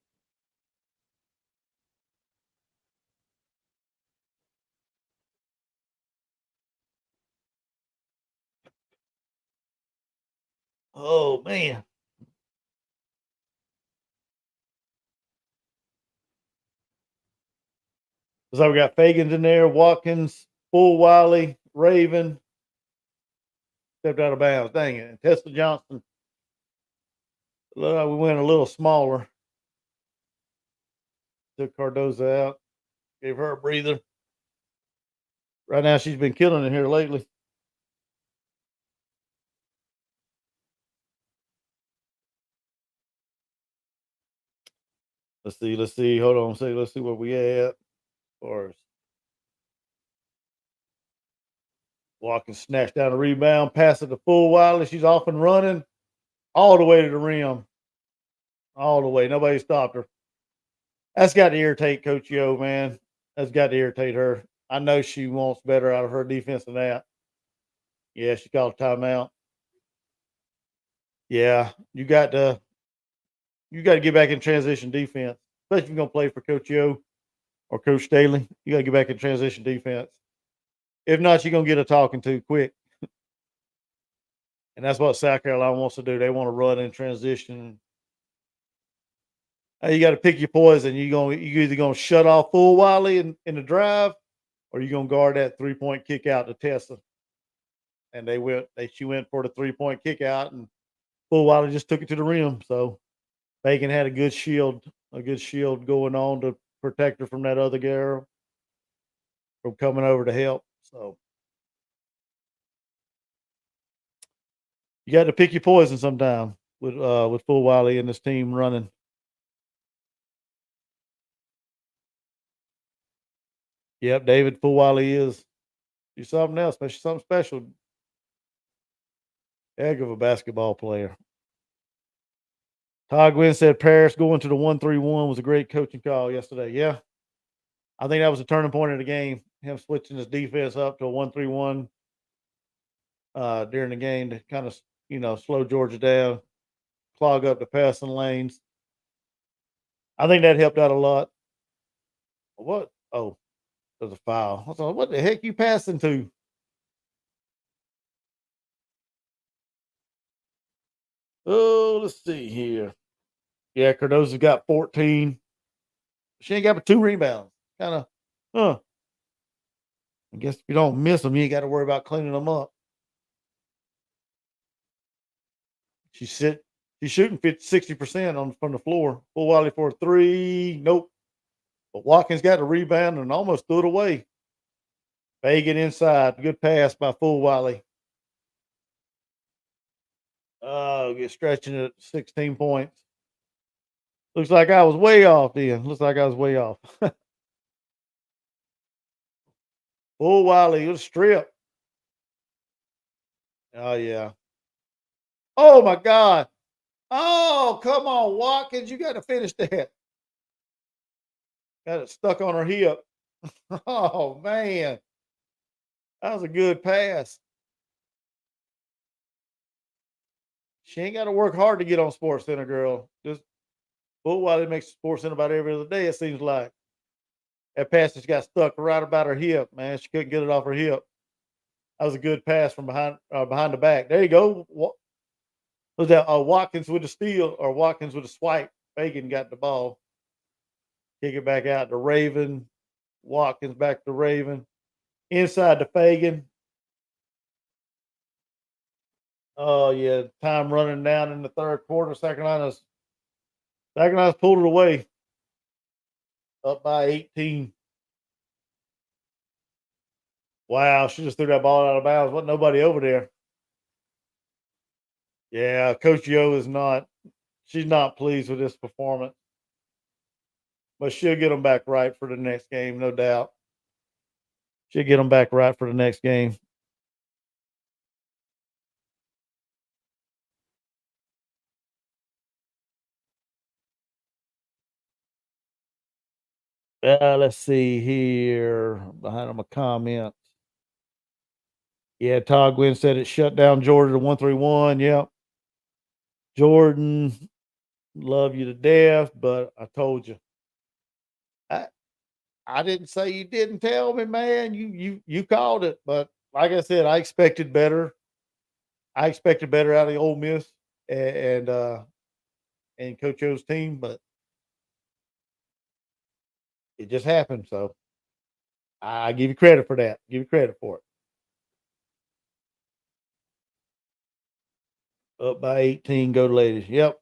Oh man. So we got Fagans in there, Watkins, Full Wiley, Raven. Stepped out of bounds. Dang it. And Tessa Johnson. Look like we went a little smaller. Took Cardoza out. Gave her a breather. Right now, she's been killing it here lately. Let's see. Hold on. Let's see where we at. As far as Watkins snatched down a rebound, pass it to Full Wiley. She's off and running all the way to the rim. All the way. Nobody stopped her. That's got to irritate Coach Yo, man. That's got to irritate her. I know she wants better out of her defense than that. Yeah, she called a timeout. Yeah, you got to get back in transition defense, especially if you're gonna play for Coach Yo or Coach Staley. You got to get back in transition defense. If not, you're gonna get a talking to quick. And that's what South Carolina wants to do. They want to run in transition. You got to pick your poison. You either gonna shut off full Wiley in the drive, or you gonna guard that 3-point kick out to Tessa. And she went for the 3-point kick out, and full Wiley just took it to the rim. So Bacon had a good shield going on to protect her from that other girl from coming over to help. So you got to pick your poison sometime with full Wiley and this team running. Yep, David Full Wiley is something else, especially something special. Heck of a basketball player. Todd Gwynn said Paris going to the 1-3-1 was a great coaching call yesterday. Yeah. I think that was a turning point of the game. Him switching his defense up to a 1-3-1 during the game to kind of, slow Georgia down, clog up the passing lanes. I think that helped out a lot. What? Oh, there's a foul. What the heck you passing to? Oh, let's see here. Yeah, Cardozo's got 14. She ain't got but 2 rebounds. Kind of, I guess if you don't miss them, you ain't got to worry about cleaning them up. She's shooting 60% from the floor. Full Wiley for a 3. Nope. But Watkins got the rebound and almost threw it away. Fagan inside. Good pass by Full Wiley. Oh, get stretching it 16 points. Looks like I was way off then. Full Wiley, it was strip. Oh, yeah. Oh, my God. Oh, come on, Watkins. You got to finish that. Got it stuck on her hip. Oh, man. That was a good pass. She ain't got to work hard to get on Sports Center, girl. Just Full Wiley makes Sports Center about every other day, it seems like. That pass just got stuck right about her hip, man. She couldn't get it off her hip. That was a good pass from behind the back. There you go. Was that Watkins with the steal or Watkins with a swipe? Fagan got the ball. Kick it back out to Raven. Watkins back to Raven. Inside to Fagan. Oh, yeah. Time running down in the third quarter. South Carolina's pulled it away. Up by 18. Wow, she just threw that ball out of bounds. Wasn't nobody over there. Yeah, Coach Yo she's not pleased with this performance. But she'll get them back right for the next game, no doubt. She'll get them back right for the next game. Let's see here. Behind them a comment. Yeah, Todd Gwynn said it shut down Georgia to 1-3-1. Yep. Jordan, love you to death, but I told you. I didn't say you didn't tell me, man. You called it, but like I said, I expected better. I expected better out of the Ole Miss and Coach O's team, but it just happened. So I give you credit for that. Give you credit for it. Up by 18, go ladies. Yep.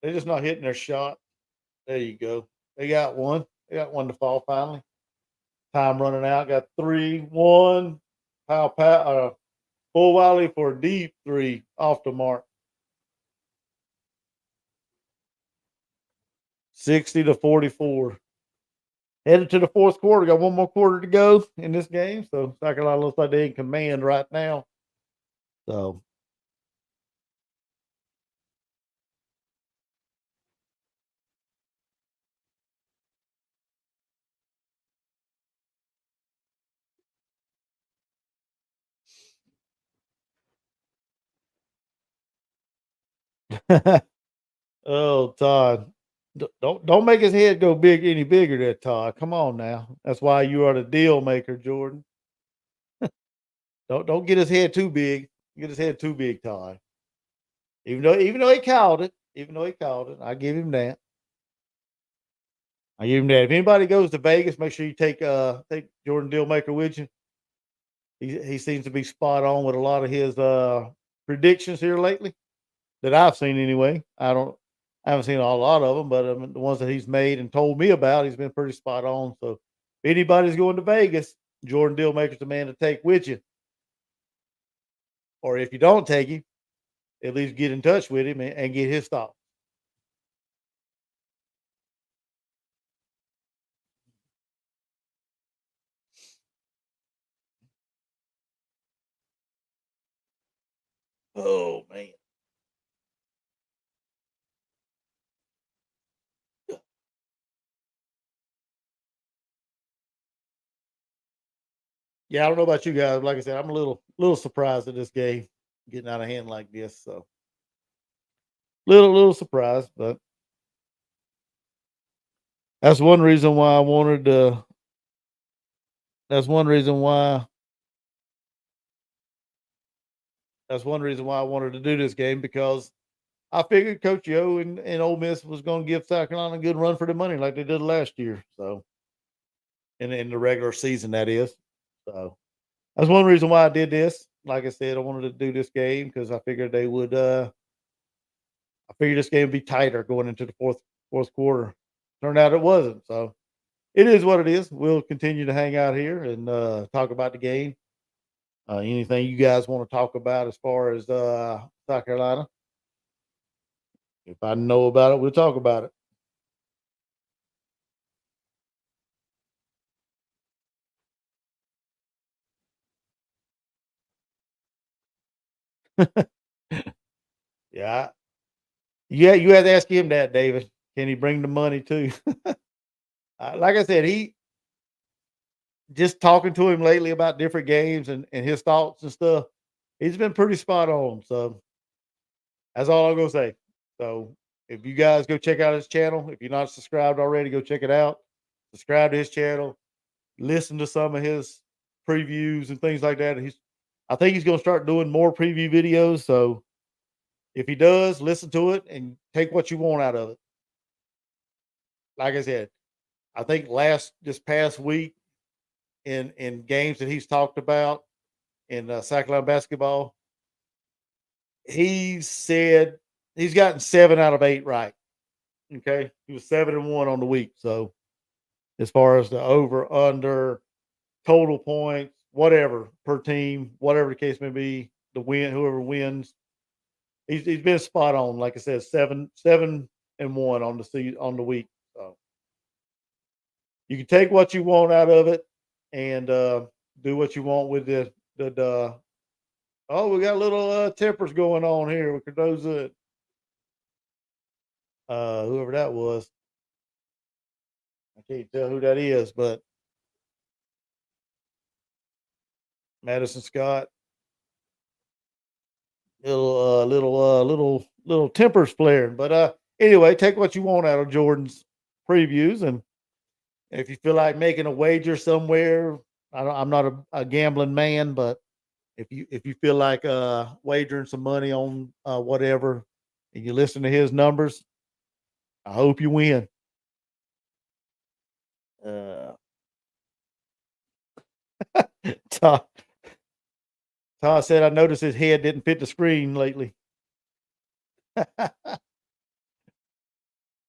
They're just not hitting their shot. There you go. They got one. They got one to fall finally. Time running out. Got 3-1. Full Wiley for a deep 3 off the mark. 60-44. Headed to the fourth quarter. Got one more quarter to go in this game. So South Carolina looks like they're in command right now. So oh, Todd. Don't make his head go big any bigger there, Todd. Come on now. That's why you are the deal maker, Jordan. Don't get his head too big. Get his head too big, Todd. Even though he called it, I give him that. I give him that. If anybody goes to Vegas, make sure you take Jordan Dealmaker with you. He seems to be spot on with a lot of his predictions here lately that I've seen anyway. I haven't seen a lot of them, but the ones that he's made and told me about, he's been pretty spot on. So if anybody's going to Vegas, Jordan Dealmaker's the man to take with you. Or if you don't take him, at least get in touch with him and get his thoughts. Oh man. Yeah, I don't know about you guys. Like I said, I'm a little surprised at this game getting out of hand like this. So little surprised, but that's one reason why I wanted to. That's one reason why. That's one reason why I wanted to do this game because I figured Coach Yo and Ole Miss was going to give South Carolina a good run for the money like they did last year. So in the regular season, that is. So that's one reason why I did this. Like I said, I wanted to do this game because I figured they would. I figured this game would be tighter going into the fourth quarter. Turned out it wasn't. So it is what it is. We'll continue to hang out here and talk about the game. Anything you guys want to talk about as far as South Carolina? If I know about it, we'll talk about it. Yeah, yeah. You have to ask him that, David. Can he bring the money too? Like I said, he just talking to him lately about different games and his thoughts and stuff. He's been pretty spot on. So that's all I'm gonna say. So if you guys go check out his channel, if you're not subscribed already, go check it out. Subscribe to his channel. Listen to some of his previews and things like that. I think he's gonna start doing more preview videos. So if he does, listen to it and take what you want out of it. Like I said, I think this past week in games that he's talked about in South Carolina basketball, he said he's gotten 7 out of 8 right. Okay, he was 7-1 on the week. So as far as the over under total points, whatever per team, whatever the case may be, the win whoever wins, he's been spot on. Like I said, 7-1 on on the week. So you can take what you want out of it and do what you want with the. Oh, we got little tempers going on here with Cardoza. Whoever that was, I can't tell who that is, but Madison Scott. Little tempers flaring. But anyway, take what you want out of Jordan's previews, and if you feel like making a wager somewhere, I'm not a gambling man, but if you feel like wagering some money on whatever, and you listen to his numbers, I hope you win. Uh, Todd, Todd said, I noticed his head didn't fit the screen lately.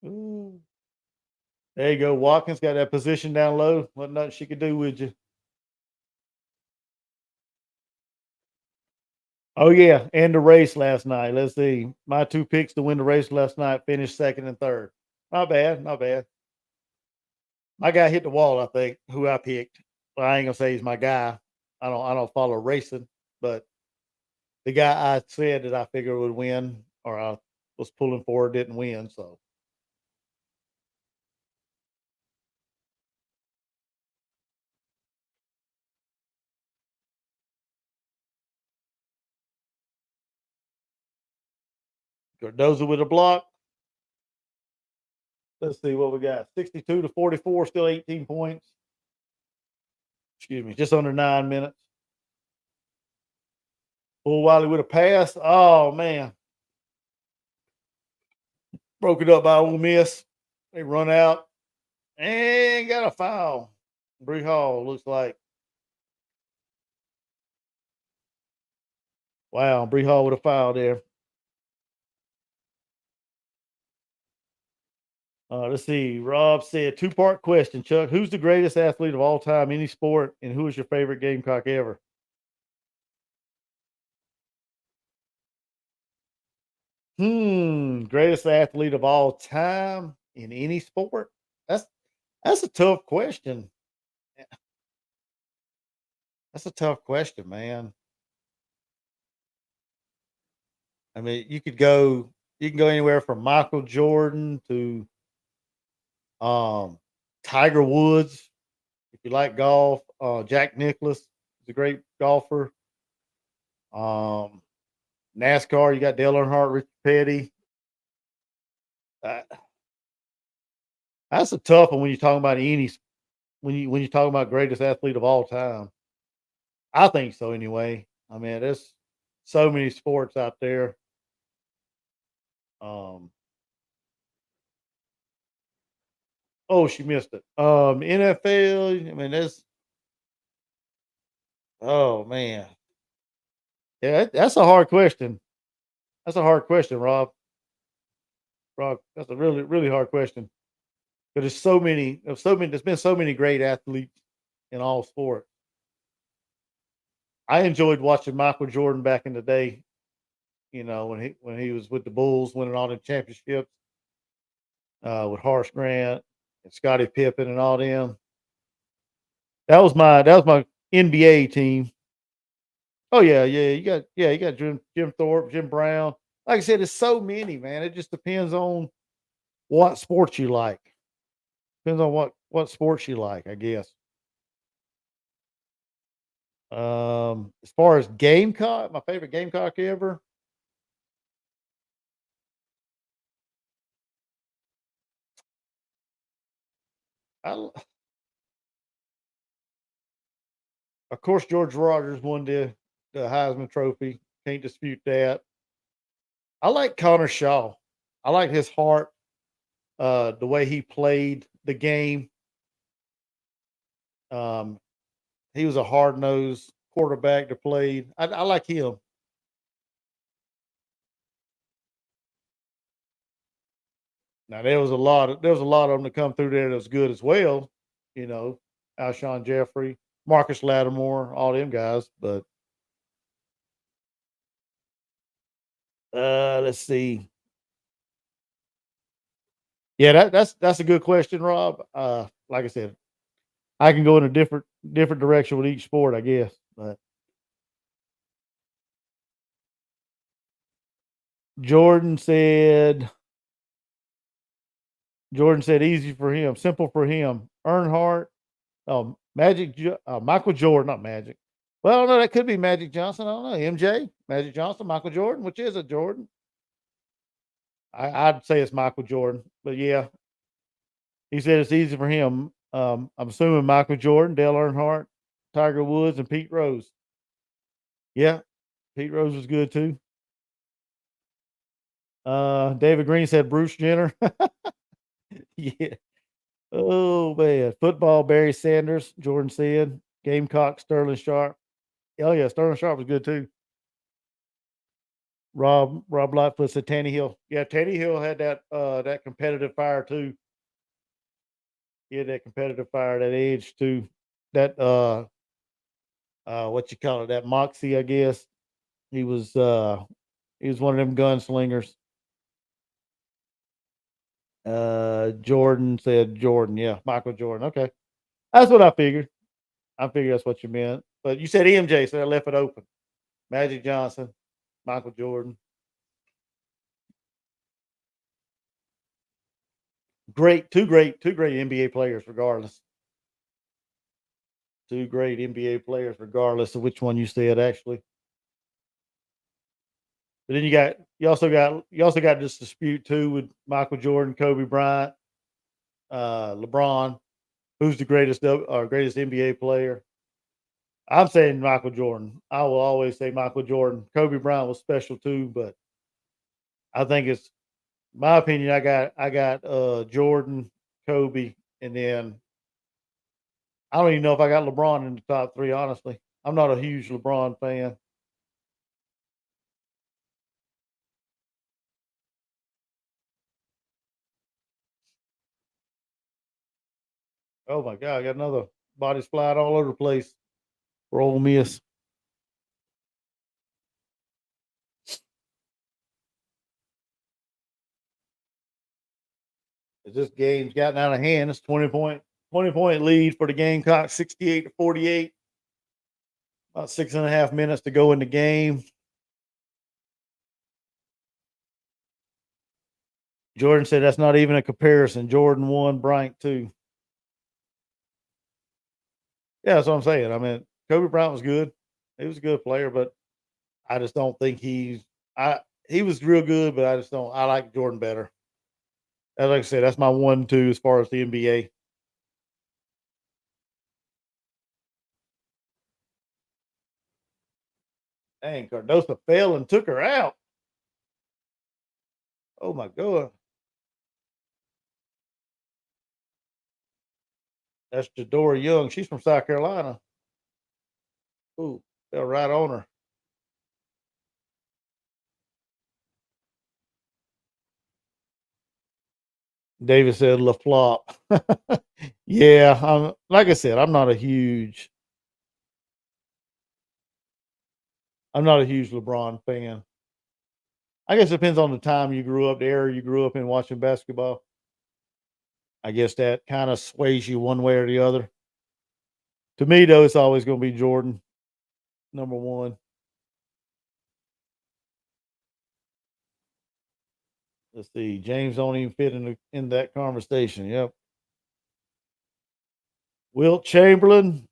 Ooh. There you go. Watkins got that position down low. What nothing she could do with you. Oh yeah, and the race last night. Let's see. My two picks to win the race last night finished second and third. Not bad, not bad. My guy hit the wall, I think, who I picked. Well, I ain't gonna say he's my guy. I don't follow racing, but the guy I said that I figured would win or I was pulling for didn't win. So Cardoza with a block. Let's see what we got. 62-44, still 18 points. Excuse me, just under 9 minutes. Bull Wiley with a pass. Oh man. Broke it up by Ole Miss. They run out and got a foul. Bree Hall looks like. Wow, Bree Hall with a foul there. Let's see. Rob said 2-part question, Chuck. Who's the greatest athlete of all time, any sport, and who is your favorite Gamecock ever? Greatest athlete of all time in any sport? That's a tough question. That's a tough question, man. I mean, you can go anywhere from Michael Jordan to Tiger Woods, if you like golf. Jack Nicklaus is a great golfer. Um, NASCAR, you got Dale Earnhardt, Richard Petty. Uh, that's a tough one when you're talking about when you're talking about greatest athlete of all time. I think so anyway. I mean, there's so many sports out there. Um, oh, she missed it. NFL. I mean, there's oh man, yeah, that's a hard question. That's a hard question, Rob. Rob, that's a really really hard question. But there's so many, there's so many. There's been so many great athletes in all sports. I enjoyed watching Michael Jordan back in the day. You know, when he was with the Bulls, winning all the championships with Horace Grant and Scottie Pippen and all them. That was my NBA team. Oh yeah. You got Jim Thorpe, Jim Brown. Like I said, there's so many, man. It just depends on what sports you like. Depends on what sports you like, I guess. As far as Gamecock, my favorite Gamecock ever. I, of course, George Rogers won the Heisman Trophy. Can't dispute that. I like Connor Shaw. I like his heart, the way he played the game. Um, he was a hard nosed quarterback that played. I like him. Now there was a lot of them to come through there that was good as well. You know, Alshon Jeffrey, Marcus Lattimore, all them guys. But let's see. Yeah, that's a good question, Rob. Like I said, I can go in a different direction with each sport, I guess. But Jordan said Jordan said easy for him, simple for him. Earnhardt, Michael Jordan, not Magic. Well, no, that could be Magic Johnson. I don't know. MJ, Magic Johnson, Michael Jordan, which is a Jordan. I'd say it's Michael Jordan, but yeah, he said it's easy for him. I'm assuming Michael Jordan, Dale Earnhardt, Tiger Woods, and Pete Rose. Yeah, Pete Rose was good too. David Green said Bruce Jenner. Yeah. Oh man, football. Barry Sanders. Jordan said Gamecock. Sterling Sharp. Oh yeah, Sterling Sharp was good too. Rob Lightfoot said Tannehill. Yeah, Tannehill had that competitive fire too. He had that competitive fire, that edge too. That what you call it, that moxie, I guess. He was uh he was one of them gunslingers. Jordan said Jordan, yeah, Michael Jordan. Okay. That's what I figured. I figured that's what you meant. But you said MJ, so I left it open. Magic Johnson, Michael Jordan. Two great NBA players, regardless. Two great NBA players, regardless of which one you said, actually. But then you also got this dispute too with Michael Jordan, Kobe Bryant. LeBron, who's the greatest greatest NBA player? I'm saying Michael Jordan. I will always say Michael Jordan. Kobe Bryant was special too, but I think it's my opinion. I got Jordan, Kobe, and then I don't even know if I got LeBron in the top three. Honestly, I'm not a huge LeBron fan. Oh my God, I got another bodies flying all over the place for Ole Miss. This game's gotten out of hand. It's 20 point lead for the Gamecocks, 68-48. About 6.5 minutes to go in the game. Jordan said that's not even a comparison. Jordan won, Bryant two. Yeah, that's what I'm saying. I mean, Kobe Bryant was good. He was a good player, but I just don't think I he was real good, but I just don't I like Jordan better. As like I said, that's my 1-2 as far as the NBA. Dang, Cardosa fell and took her out. Oh my God. That's Jadora Young. She's from South Carolina. Ooh, fell right on her. David said La Flop. Yeah, like I said, I'm not a huge LeBron fan. I guess it depends on the time you grew up, the era you grew up in watching basketball. I guess that kind of sways you one way or the other. To me, though, it's always going to be Jordan, number one. Let's see. James don't even fit in that conversation. Yep. Wilt Chamberlain.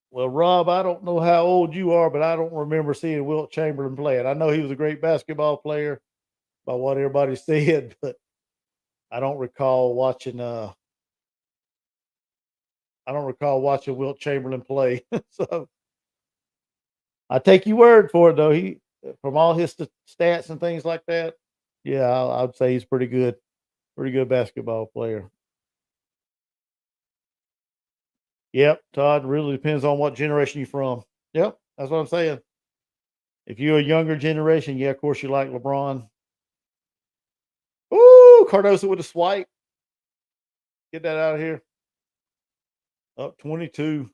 Well, Rob, I don't know how old you are, but I don't remember seeing Wilt Chamberlain play. And I know he was a great basketball player by what everybody said, but I don't recall watching. I don't recall watching Wilt Chamberlain play. So I take your word for it, though. He from all his stats and things like that. Yeah, I'd say he's pretty good basketball player. Yep, Todd. Really depends on what generation you're from. Yep, that's what I'm saying. If you're a younger generation, yeah, of course you like LeBron. Ooh, Cardoso with a swipe. Get that out of here. Up 22.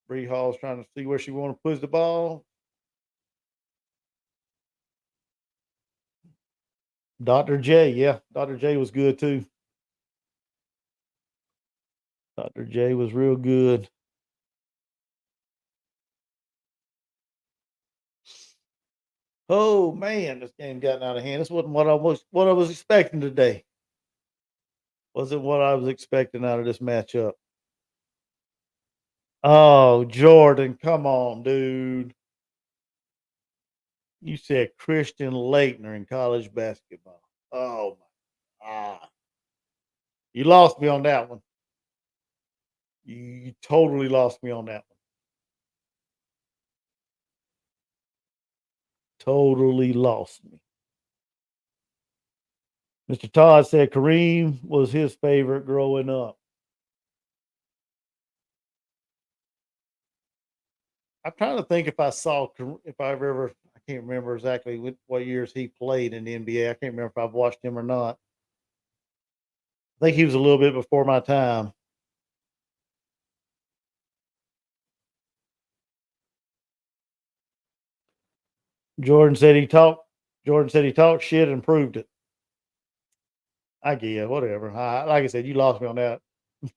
Bree Hall's trying to see where she want to push the ball. Dr. J, yeah, Dr. J was good too. Dr. J was real good. Oh man, this game got out of hand. This wasn't what I was expecting today. Wasn't what I was expecting out of this matchup. Oh, Jordan, come on, dude. You said Christian Leitner in college basketball. Oh my God. You lost me on that one. You totally lost me on that one. Totally lost me. Mr. Todd said Kareem was his favorite growing up. I'm trying to think if I saw if I've ever I can't remember exactly what years he played in the NBA. I can't remember if I've watched him or not. I think he was a little bit before my time. Jordan said he talked. Jordan said he talked shit and proved it. I get whatever. Like I said, you lost me on that.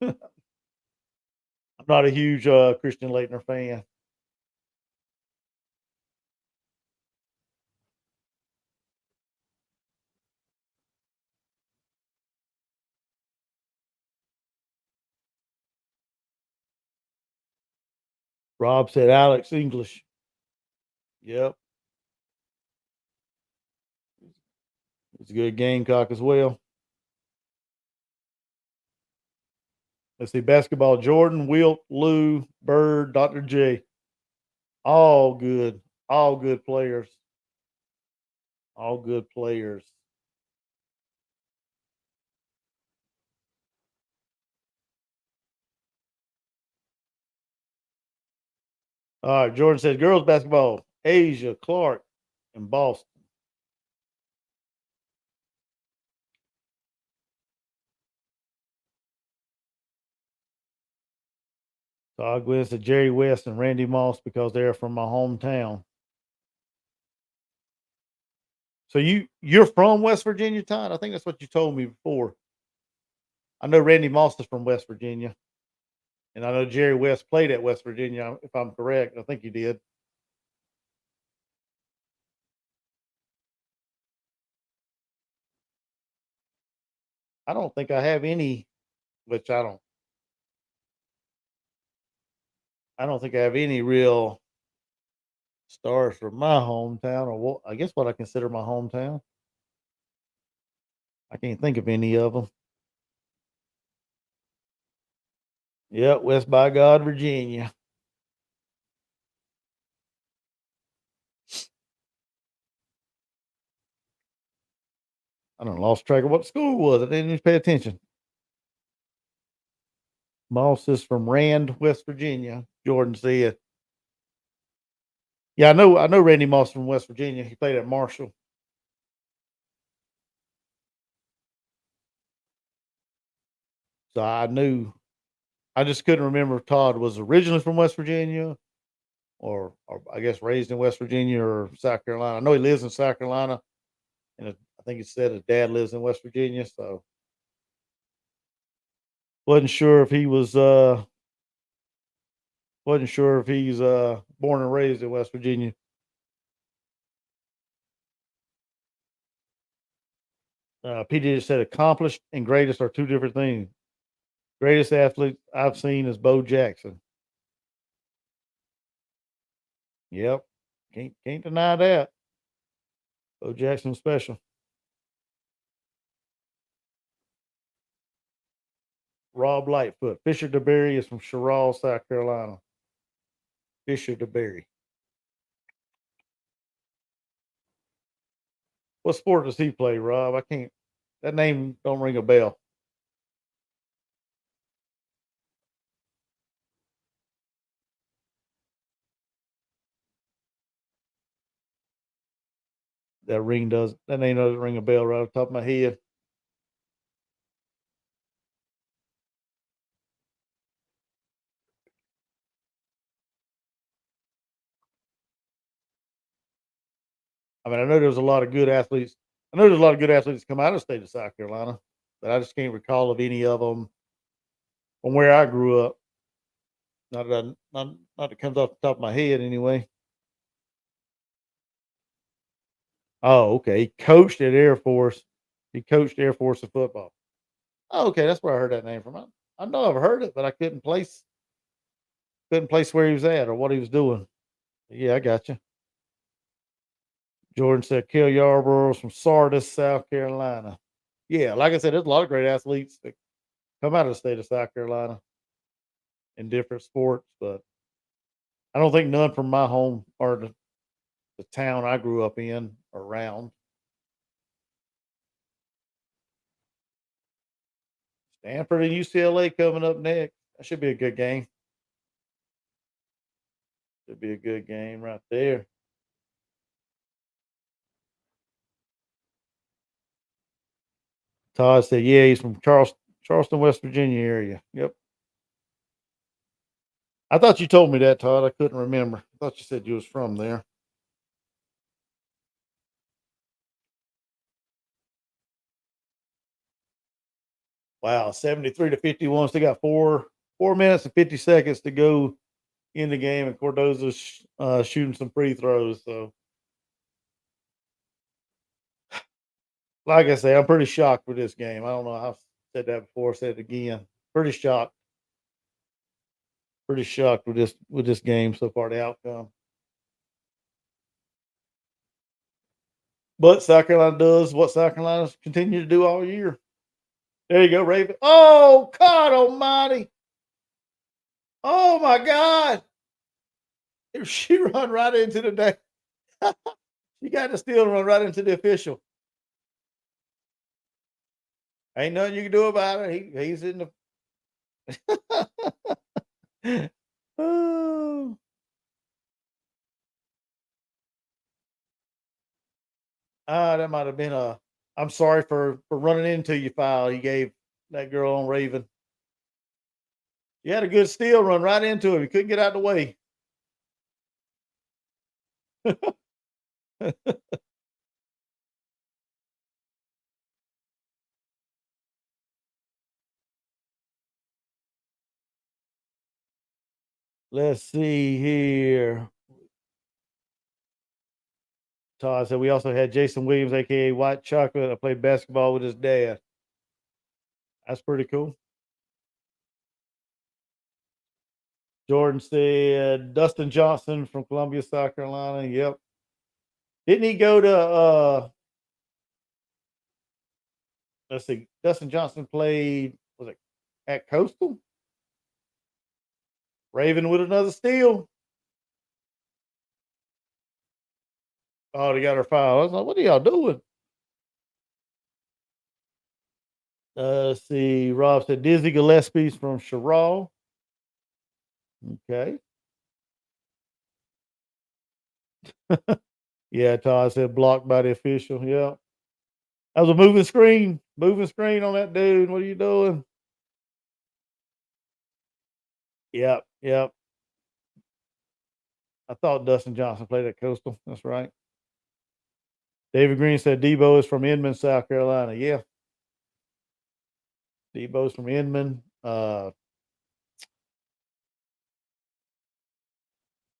I'm not a huge Christian Leitner fan. Rob said Alex English. Yep, it's a good Gamecock as well. Let's see, basketball, Jordan, Wilt, Lou, Bird, Dr. J. All good. All good players. All good players. All right, Jordan says girls basketball, Asia, Clark, and Boston. Todd Glenn said Jerry West and Randy Moss because they're from my hometown. So you're from West Virginia, Todd? I think that's what you told me before. I know Randy Moss is from West Virginia, and I know Jerry West played at West Virginia. If I'm correct, I think he did. I don't think I have any, which I don't think I have any real stars from my hometown, or what I guess what I consider my hometown. I can't think of any of them. Yep, West by God, Virginia. I don't lost track of what school was. I didn't even pay attention. Moss is from Rand, West Virginia. Jordan said. Yeah, I know Randy Moss from West Virginia. He played at Marshall. So I knew I just couldn't remember if Todd was originally from West Virginia or I guess raised in West Virginia or South Carolina. I know he lives in South Carolina, and I think he said his dad lives in West Virginia. So wasn't sure if he was wasn't sure if he's born and raised in West Virginia. PD just said accomplished and greatest are two different things. Greatest athlete I've seen is Bo Jackson. Yep, can't deny that. Bo Jackson special. Rob Lightfoot. Fisher DeBerry is from Sherrall, South Carolina. Fisher DeBerry. What sport does he play, Rob? I can't. That name don't ring a bell. That name doesn't ring a bell right off the top of my head. I mean, I know there's a lot of good athletes. I know there's a lot of good athletes come out of the state of South Carolina, but I just can't recall of any of them from where I grew up. Not that comes off the top of my head anyway. Oh, okay. He coached at Air Force. He coached Air Force of football. Oh, okay, that's where I heard that name from. I know I've heard it, but I couldn't place where he was at or what he was doing. Yeah, I got you. Jordan said Kel Yarborough's from Sardis, South Carolina. Yeah, like I said, there's a lot of great athletes that come out of the state of South Carolina in different sports, but I don't think none from my home or the town I grew up in or around. Stanford and UCLA coming up next. That should be a good game. Should be a good game right there. Todd said, yeah, he's from Charleston, West Virginia area. Yep. I thought you told me that, Todd. I couldn't remember. I thought you said you was from there. Wow, 73 to 51. Still got 4 minutes and 50 seconds to go in the game, and Cardozo's shooting some free throws. So, like I say, I'm pretty shocked with this game. I don't know. I've said that before. Said it again. Pretty shocked. Pretty shocked with this game so far. The outcome. But South Carolina does what South Carolina's continue to do all year. There you go, Raven. Oh, God almighty. Oh, my God. She run right into the day. She got to steal and run right into the official. Ain't nothing you can do about it. He's in the. Oh. That might have been a. I'm sorry for running into you foul. He gave that girl on Raven. You had a good steal, run right into him. You couldn't get out of the way. Let's see here. Todd said we also had Jason Williams, aka White Chocolate. I played basketball with his dad. That's pretty cool. Jordan said Dustin Johnson from Columbia, South Carolina. Yep. Didn't he go to let's see, Dustin Johnson played, was it at Coastal? Raven with another steal. Oh, they got her foul. I was like, what are y'all doing? Let's see. Rob said Dizzy Gillespie's from Sherrall. Okay. Yeah, Todd said blocked by the official. Yeah. That was a moving screen. Moving screen on that dude. What are you doing? Yep. Yep. I thought Dustin Johnson played at Coastal. That's right. David Green said Debo is from Inman, South Carolina. Yeah. Debo's from Inman.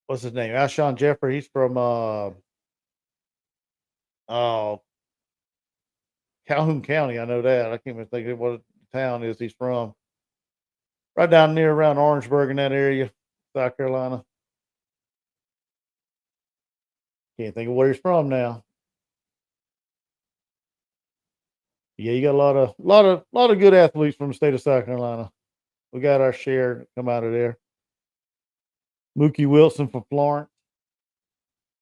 What's his name? Alshon Jeffrey. He's from oh, Calhoun County. I know that. I can't even think of what town is he's from. Right down near around Orangeburg in that area, South Carolina. Can't think of where he's from now. Yeah, you got a lot of good athletes from the state of South Carolina. We got our share come out of there. Mookie Wilson from Florence.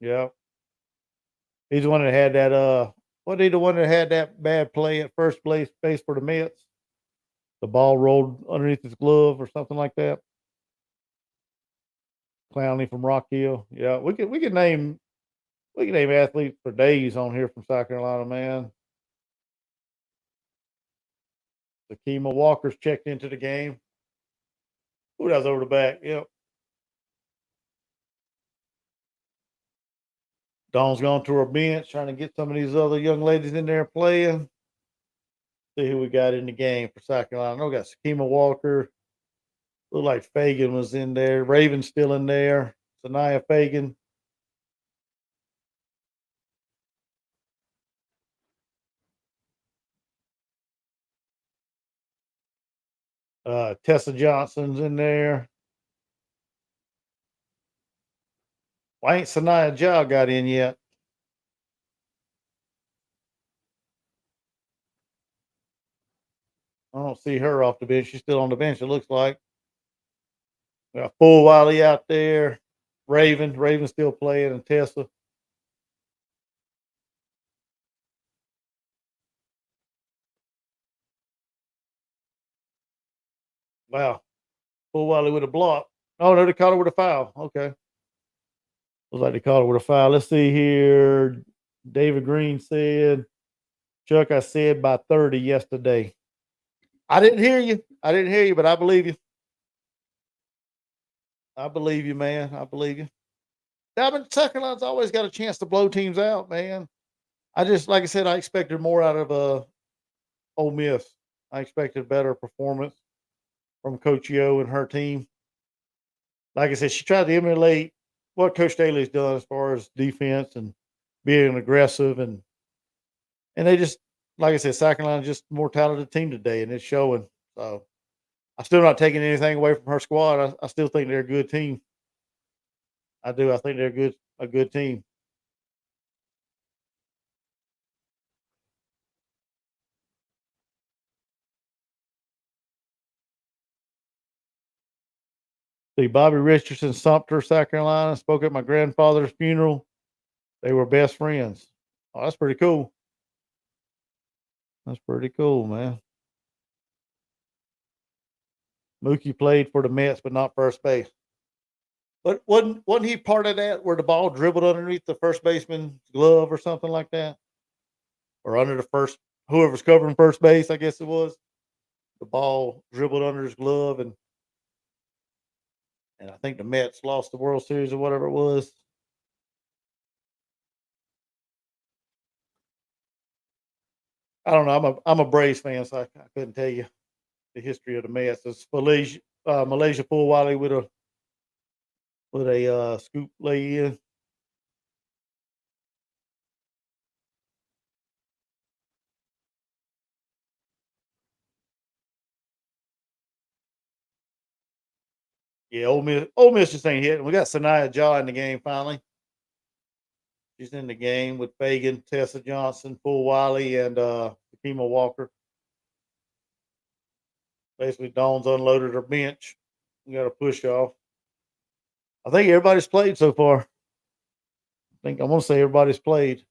Yeah. He's the one that had that what he the one that had that bad play at first base for the Mets? The ball rolled underneath his glove or something like that. Clowney from Rock Hill. Yeah, we could name athletes for days on here from South Carolina, man. Akima Walker's checked into the game. Ooh, that was over the back. Yep. Dawn's gone to her bench trying to get some of these other young ladies in there playing. See who we got in the game for South Carolina. I know we got Sakima Walker. Look like Fagan was in there. Raven's still in there. Sanaya Fagan. Tessa Johnson's in there. Why ain't Sanaya Jow got in yet? I don't see her off the bench. She's still on the bench, it looks like. We got Full Wiley out there. Raven still playing, and Tessa. Wow. Full Wiley with a block. Oh, no, they caught her with a foul. Okay. Looks like they caught her with a foul. Let's see here. David Green said, Chuck, I said by 30 yesterday. I didn't hear you. But I believe you. I believe you, man. I believe you. South Carolina's always got a chance to blow teams out, man. I just, like I said, I expected more out of Ole Miss. I expected better performance from Coach Yo and her team. Like I said, she tried to emulate what Coach Daly's done as far as defense and being aggressive, and they just, like I said, South Carolina's just a more talented team today, and it's showing. So I'm still not taking anything away from her squad. I still think they're a good team. I do. I think they're a good team. See, Bobby Richardson, Sumter, South Carolina, spoke at my grandfather's funeral. They were best friends. Oh, that's pretty cool. That's pretty cool, man. Mookie played for the Mets, but not first base. But wasn't he part of that where the ball dribbled underneath the first baseman's glove or something like that? Or under the first whoever's covering first base, I guess it was. The ball dribbled under his glove and I think the Mets lost the World Series or whatever it was. I don't know. I'm a Braves fan, so I couldn't tell you the history of the Mets. It's Malaysia Full Wiley with a scoop lay in. Yeah, Ole Miss just ain't hitting. We got Sanaya Jaw in the game finally. She's in the game with Fagan, Tessa Johnson, Full Wiley, and Takima Walker. Basically, Dawn's unloaded her bench. We got a push off. I think everybody's played so far. I want to say everybody's played.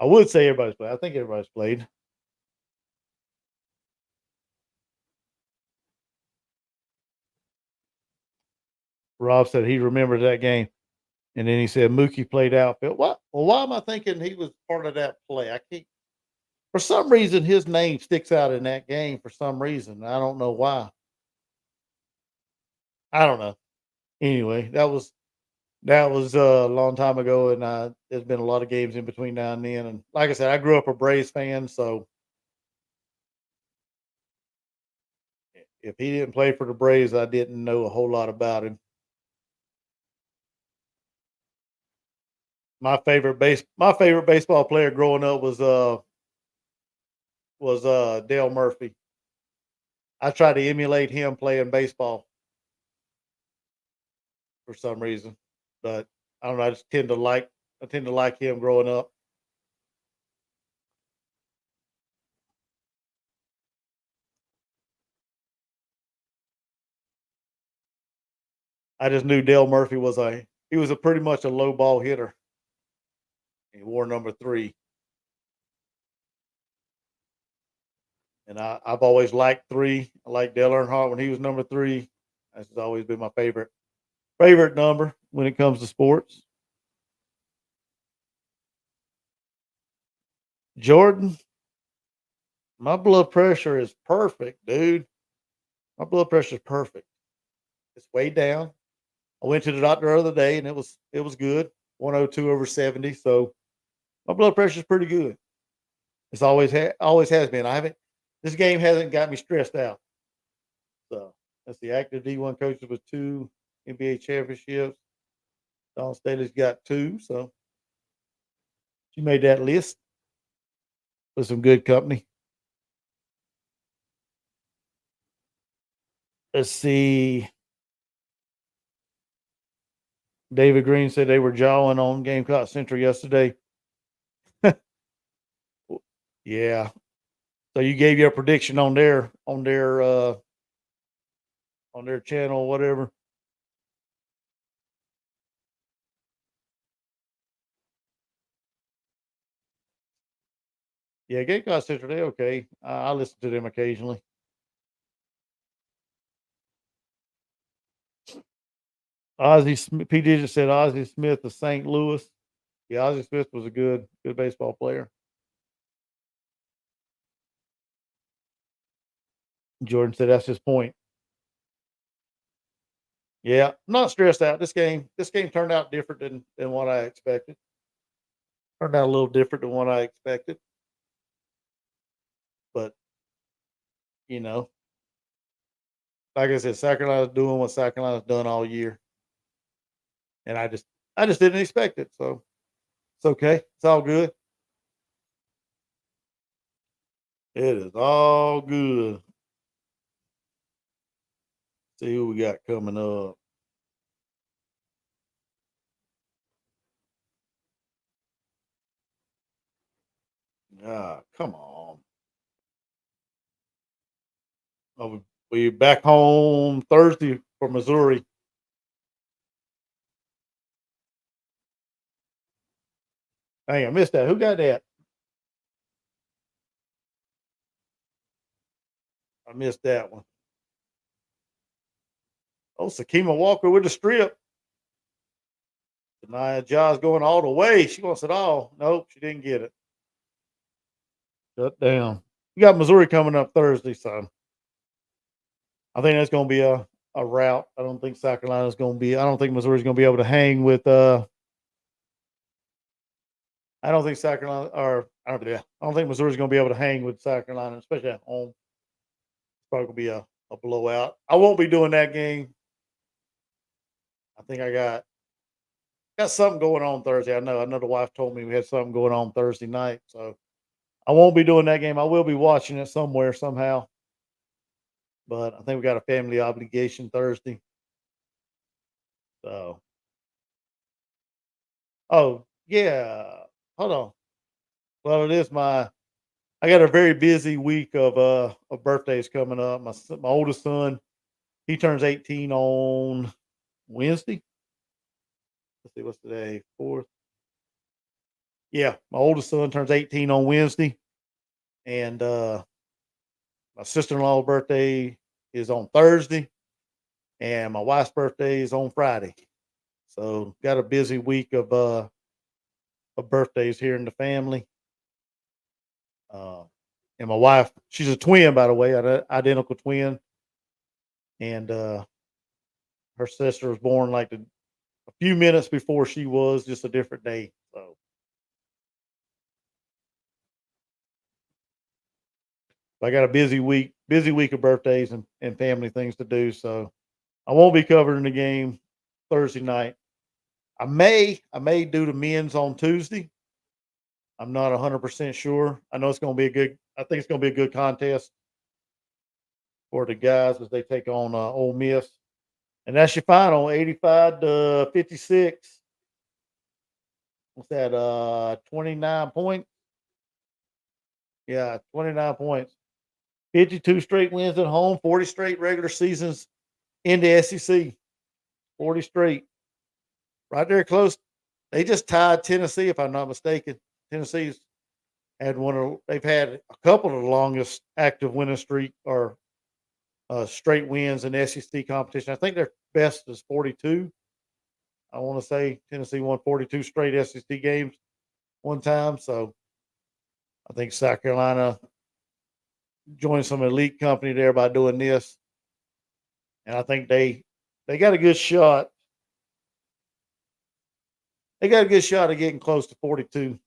I would say everybody's played. I think everybody's played. Rob said he remembers that game. And then he said Mookie played outfield. What? Well, why am I thinking he was part of that play? I can't. For some reason, his name sticks out in that game. For some reason, I don't know why. I don't know. Anyway, that was a long time ago, and there's been a lot of games in between now and then. And like I said, I grew up a Braves fan, so if he didn't play for the Braves, I didn't know a whole lot about him. My favorite baseball player growing up was Dale Murphy. I tried to emulate him playing baseball for some reason, but I don't know. I tend to like him growing up. I just knew Dale Murphy was a pretty much a low ball hitter. He wore number 3, and I've always liked 3. I like Dale Earnhardt when he was number 3. That's always been my favorite number when it comes to sports. Jordan, my blood pressure is perfect, dude. My blood pressure is perfect. It's way down. I went to the doctor the other day and it was good. 102 over 70. So my blood pressure is pretty good. It's always has been. I haven't This game hasn't got me stressed out. So that's the active D1 coaches with 2 NBA championships. Dawn Staley's got 2. So she made that list with some good company. Let's see. David Green said they were jawing on Gamecock Central yesterday. Yeah. So you gave your prediction on their channel or whatever. Yeah, Gamecock Central, they okay. I listen to them occasionally. P. Digit said Ozzie Smith of St. Louis. Yeah, Ozzie Smith was a good baseball player. Jordan said that's his point. Yeah, I'm not stressed out. This game turned out different than what I expected. Turned out a little different than what I expected. But, you know, like I said, South Carolina's doing what South Carolina's done all year. And I just didn't expect it. So it's okay. It's all good. It is all good. See who we got coming up. Come on. Oh, we back home Thursday for Missouri. Dang, I missed that. Who got that? I missed that one. Oh, Sakima Walker with the strip. Nia Jaws going all the way. She wants it all. Nope, she didn't get it. Shut down. You got Missouri coming up Thursday, so I think that's going to be a route. I don't think South Carolina's going to be. I don't think Missouri's going to be able to hang with. I don't think South Carolina or I don't think Missouri's going to be able to hang with South Carolina, especially at home. It's probably going to be a blowout. I won't be doing that game. I think I got something going on Thursday. I know. I know the wife told me we had something going on Thursday night, so I won't be doing that game. I will be watching it somewhere somehow, but I think we got a family obligation Thursday. So, oh yeah, hold on. Well, it is my. I got a very busy week of birthdays coming up. My oldest son, he turns 18 on Wednesday. Let's see, what's today? Fourth. Yeah, my oldest son turns 18 on Wednesday, and my sister-in-law's birthday is on Thursday, and my wife's birthday is on Friday. So got a busy week of birthdays here in the family. Uh, and my wife, she's a twin, by the way, an identical twin, and her sister was born like a few minutes before she was, just a different day. So I got a busy week of birthdays and family things to do. So I won't be covering the game Thursday night. I may do the men's on Tuesday. I'm not 100% sure. I know it's going to be a good. I think it's going to be a good contest for the guys as they take on Ole Miss, and that's your final, 85-56. What's that? 29 points. Yeah, 29 points. 52 straight wins at home. 40 straight regular seasons in the SEC. 40 straight. Right there, close. They just tied Tennessee, if I'm not mistaken. Tennessee's had they've had a couple of the longest active winning streak or straight wins in SEC competition. I think their best is 42. I want to say Tennessee won 42 straight SEC games one time. So I think South Carolina joined some elite company there by doing this, and I think they got a good shot. They got a good shot of getting close to 42.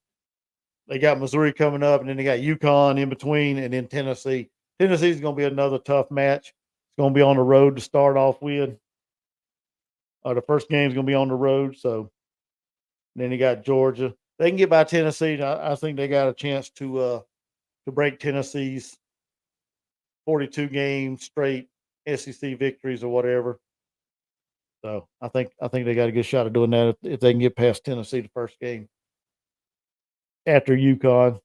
They got Missouri coming up, and then they got UConn in between, and then Tennessee. Tennessee's going to be another tough match. It's going to be on the road to start off with. The first game's going to be on the road, so then you got Georgia. They can get by Tennessee. I think they got a chance to break Tennessee's 42 game straight SEC victories or whatever. So I think they got a good shot of doing that if they can get past Tennessee the first game after UConn.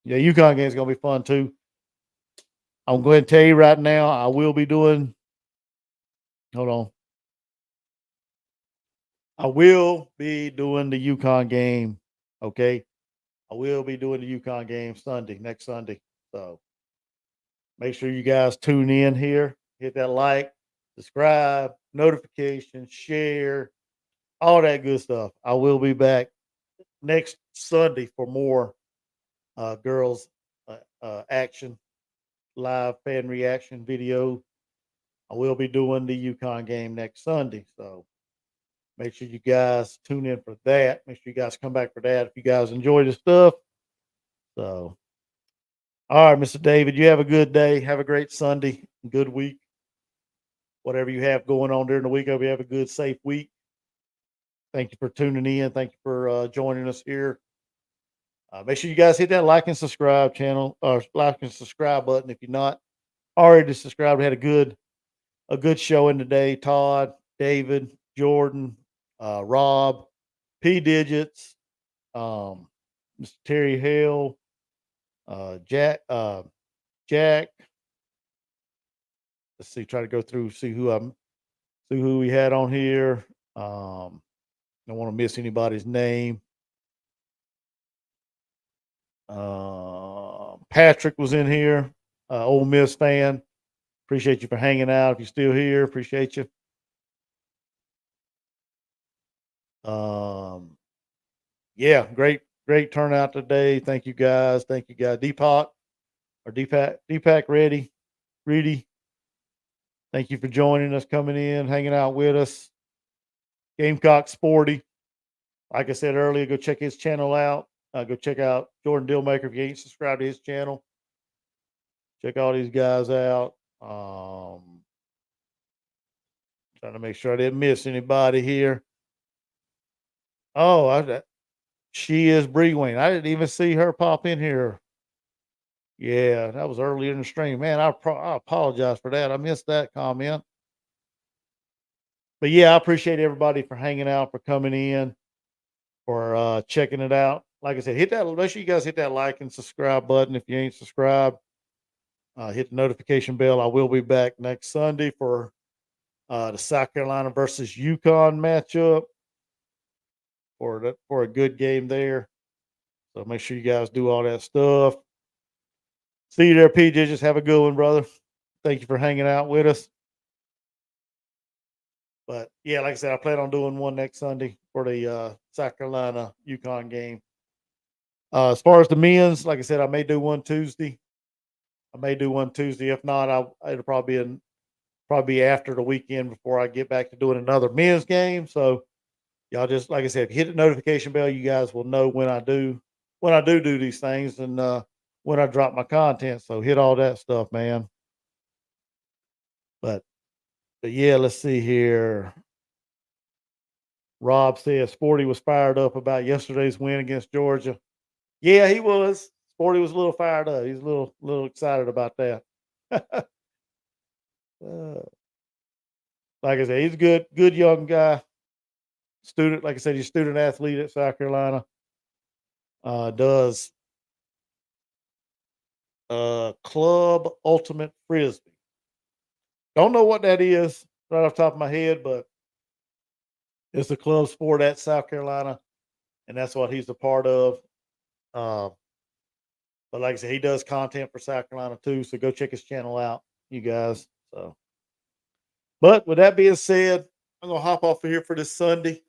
Yeah, UConn game is going to be fun too. I'm going to tell you right now, I will be doing. Hold on. I will be doing the UConn game. Okay. I will be doing the UConn game next Sunday. So make sure you guys tune in here. Hit that like, subscribe, notification, share, all that good stuff. I will be back next Sunday for more girls action, live fan reaction video. I will be doing the UConn game next Sunday. So make sure you guys tune in for that. Make sure you guys come back for that if you guys enjoy the stuff. So, all right, Mr. David, you have a good day. Have a great Sunday, good week. Whatever you have going on during the week, I hope you have a good, safe week. Thank you for tuning in. Thank you for joining us here. Make sure you guys hit that like and subscribe channel or like and subscribe button if you're not already subscribed. We had a good show in today. Todd, David, Jordan, Rob, P Digits, Mr. Terry Hale, Jack. Jack. Let's see. Try to go through, see who we had on here. Don't want to miss anybody's name. Patrick was in here. Ole Miss fan. Appreciate you for hanging out. If you're still here, appreciate you. Yeah, great turnout today. Thank you guys. Deepak or Deepak Reedy. Thank you for joining us, coming in, hanging out with us. Gamecock Sporty. Like I said earlier, go check his channel out. Go check out Jordan Dealmaker if you ain't subscribed to his channel. Check all these guys out. Trying to make sure I didn't miss anybody here. Oh, she is Bree Wayne. I didn't even see her pop in here. Yeah, that was early in the stream. Man, I apologize for that. I missed that comment. But yeah, I appreciate everybody for hanging out, for coming in, for checking it out. Like I said, make sure you guys hit that like and subscribe button if you ain't subscribed. Hit the notification bell. I will be back next Sunday for the South Carolina versus UConn matchup for a good game there. So make sure you guys do all that stuff. See you there, PJ. Just have a good one, brother. Thank you for hanging out with us. But yeah, like I said, I plan on doing one next Sunday for the South Carolina UConn game. As far as the men's, like I said, I may do one Tuesday. If not, it'll probably be after the weekend before I get back to doing another men's game. So y'all just, like I said, hit the notification bell. You guys will know when I do these things and when I drop my content. So hit all that stuff, man. But yeah, let's see here. Rob says Sporty was fired up about yesterday's win against Georgia. Yeah, he was. Sporty was a little fired up. He's a little excited about that. Like I said, he's a good young guy. Student, like I said, he's a student athlete at South Carolina. Does club ultimate frisbee. Don't know what that is right off the top of my head, but it's a club sport at South Carolina, and that's what he's a part of. But like I said, he does content for South Carolina too, so go check his channel out, you guys. So, but with that being said, I'm gonna hop off of here for this Sunday.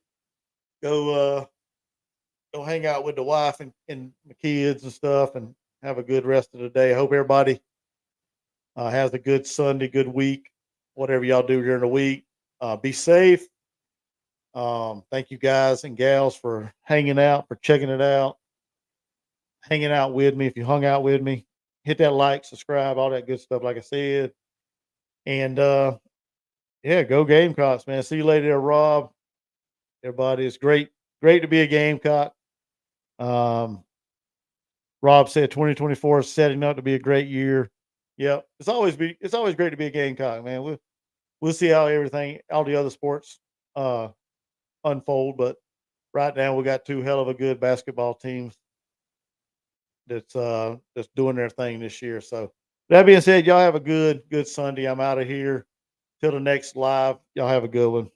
Go hang out with the wife and the kids and stuff, and have a good rest of the day. I hope everybody has a good Sunday, good week, whatever y'all do during the week. Be safe. Thank you guys and gals for hanging out, for checking it out, hanging out with me. If you hung out with me, hit that like, subscribe, all that good stuff, like I said. And yeah, go Gamecocks, man. See you later there, Rob. Everybody, it's great to be a Gamecock. Rob said 2024 is setting up to be a great year. Yep. It's always great to be a Gamecock, man. We'll see how all the other sports unfold, but right now we got two hell of a good basketball teams that's doing their thing this year. So that being said, y'all have a good Sunday. I'm out of here till the next live. Y'all have a good one.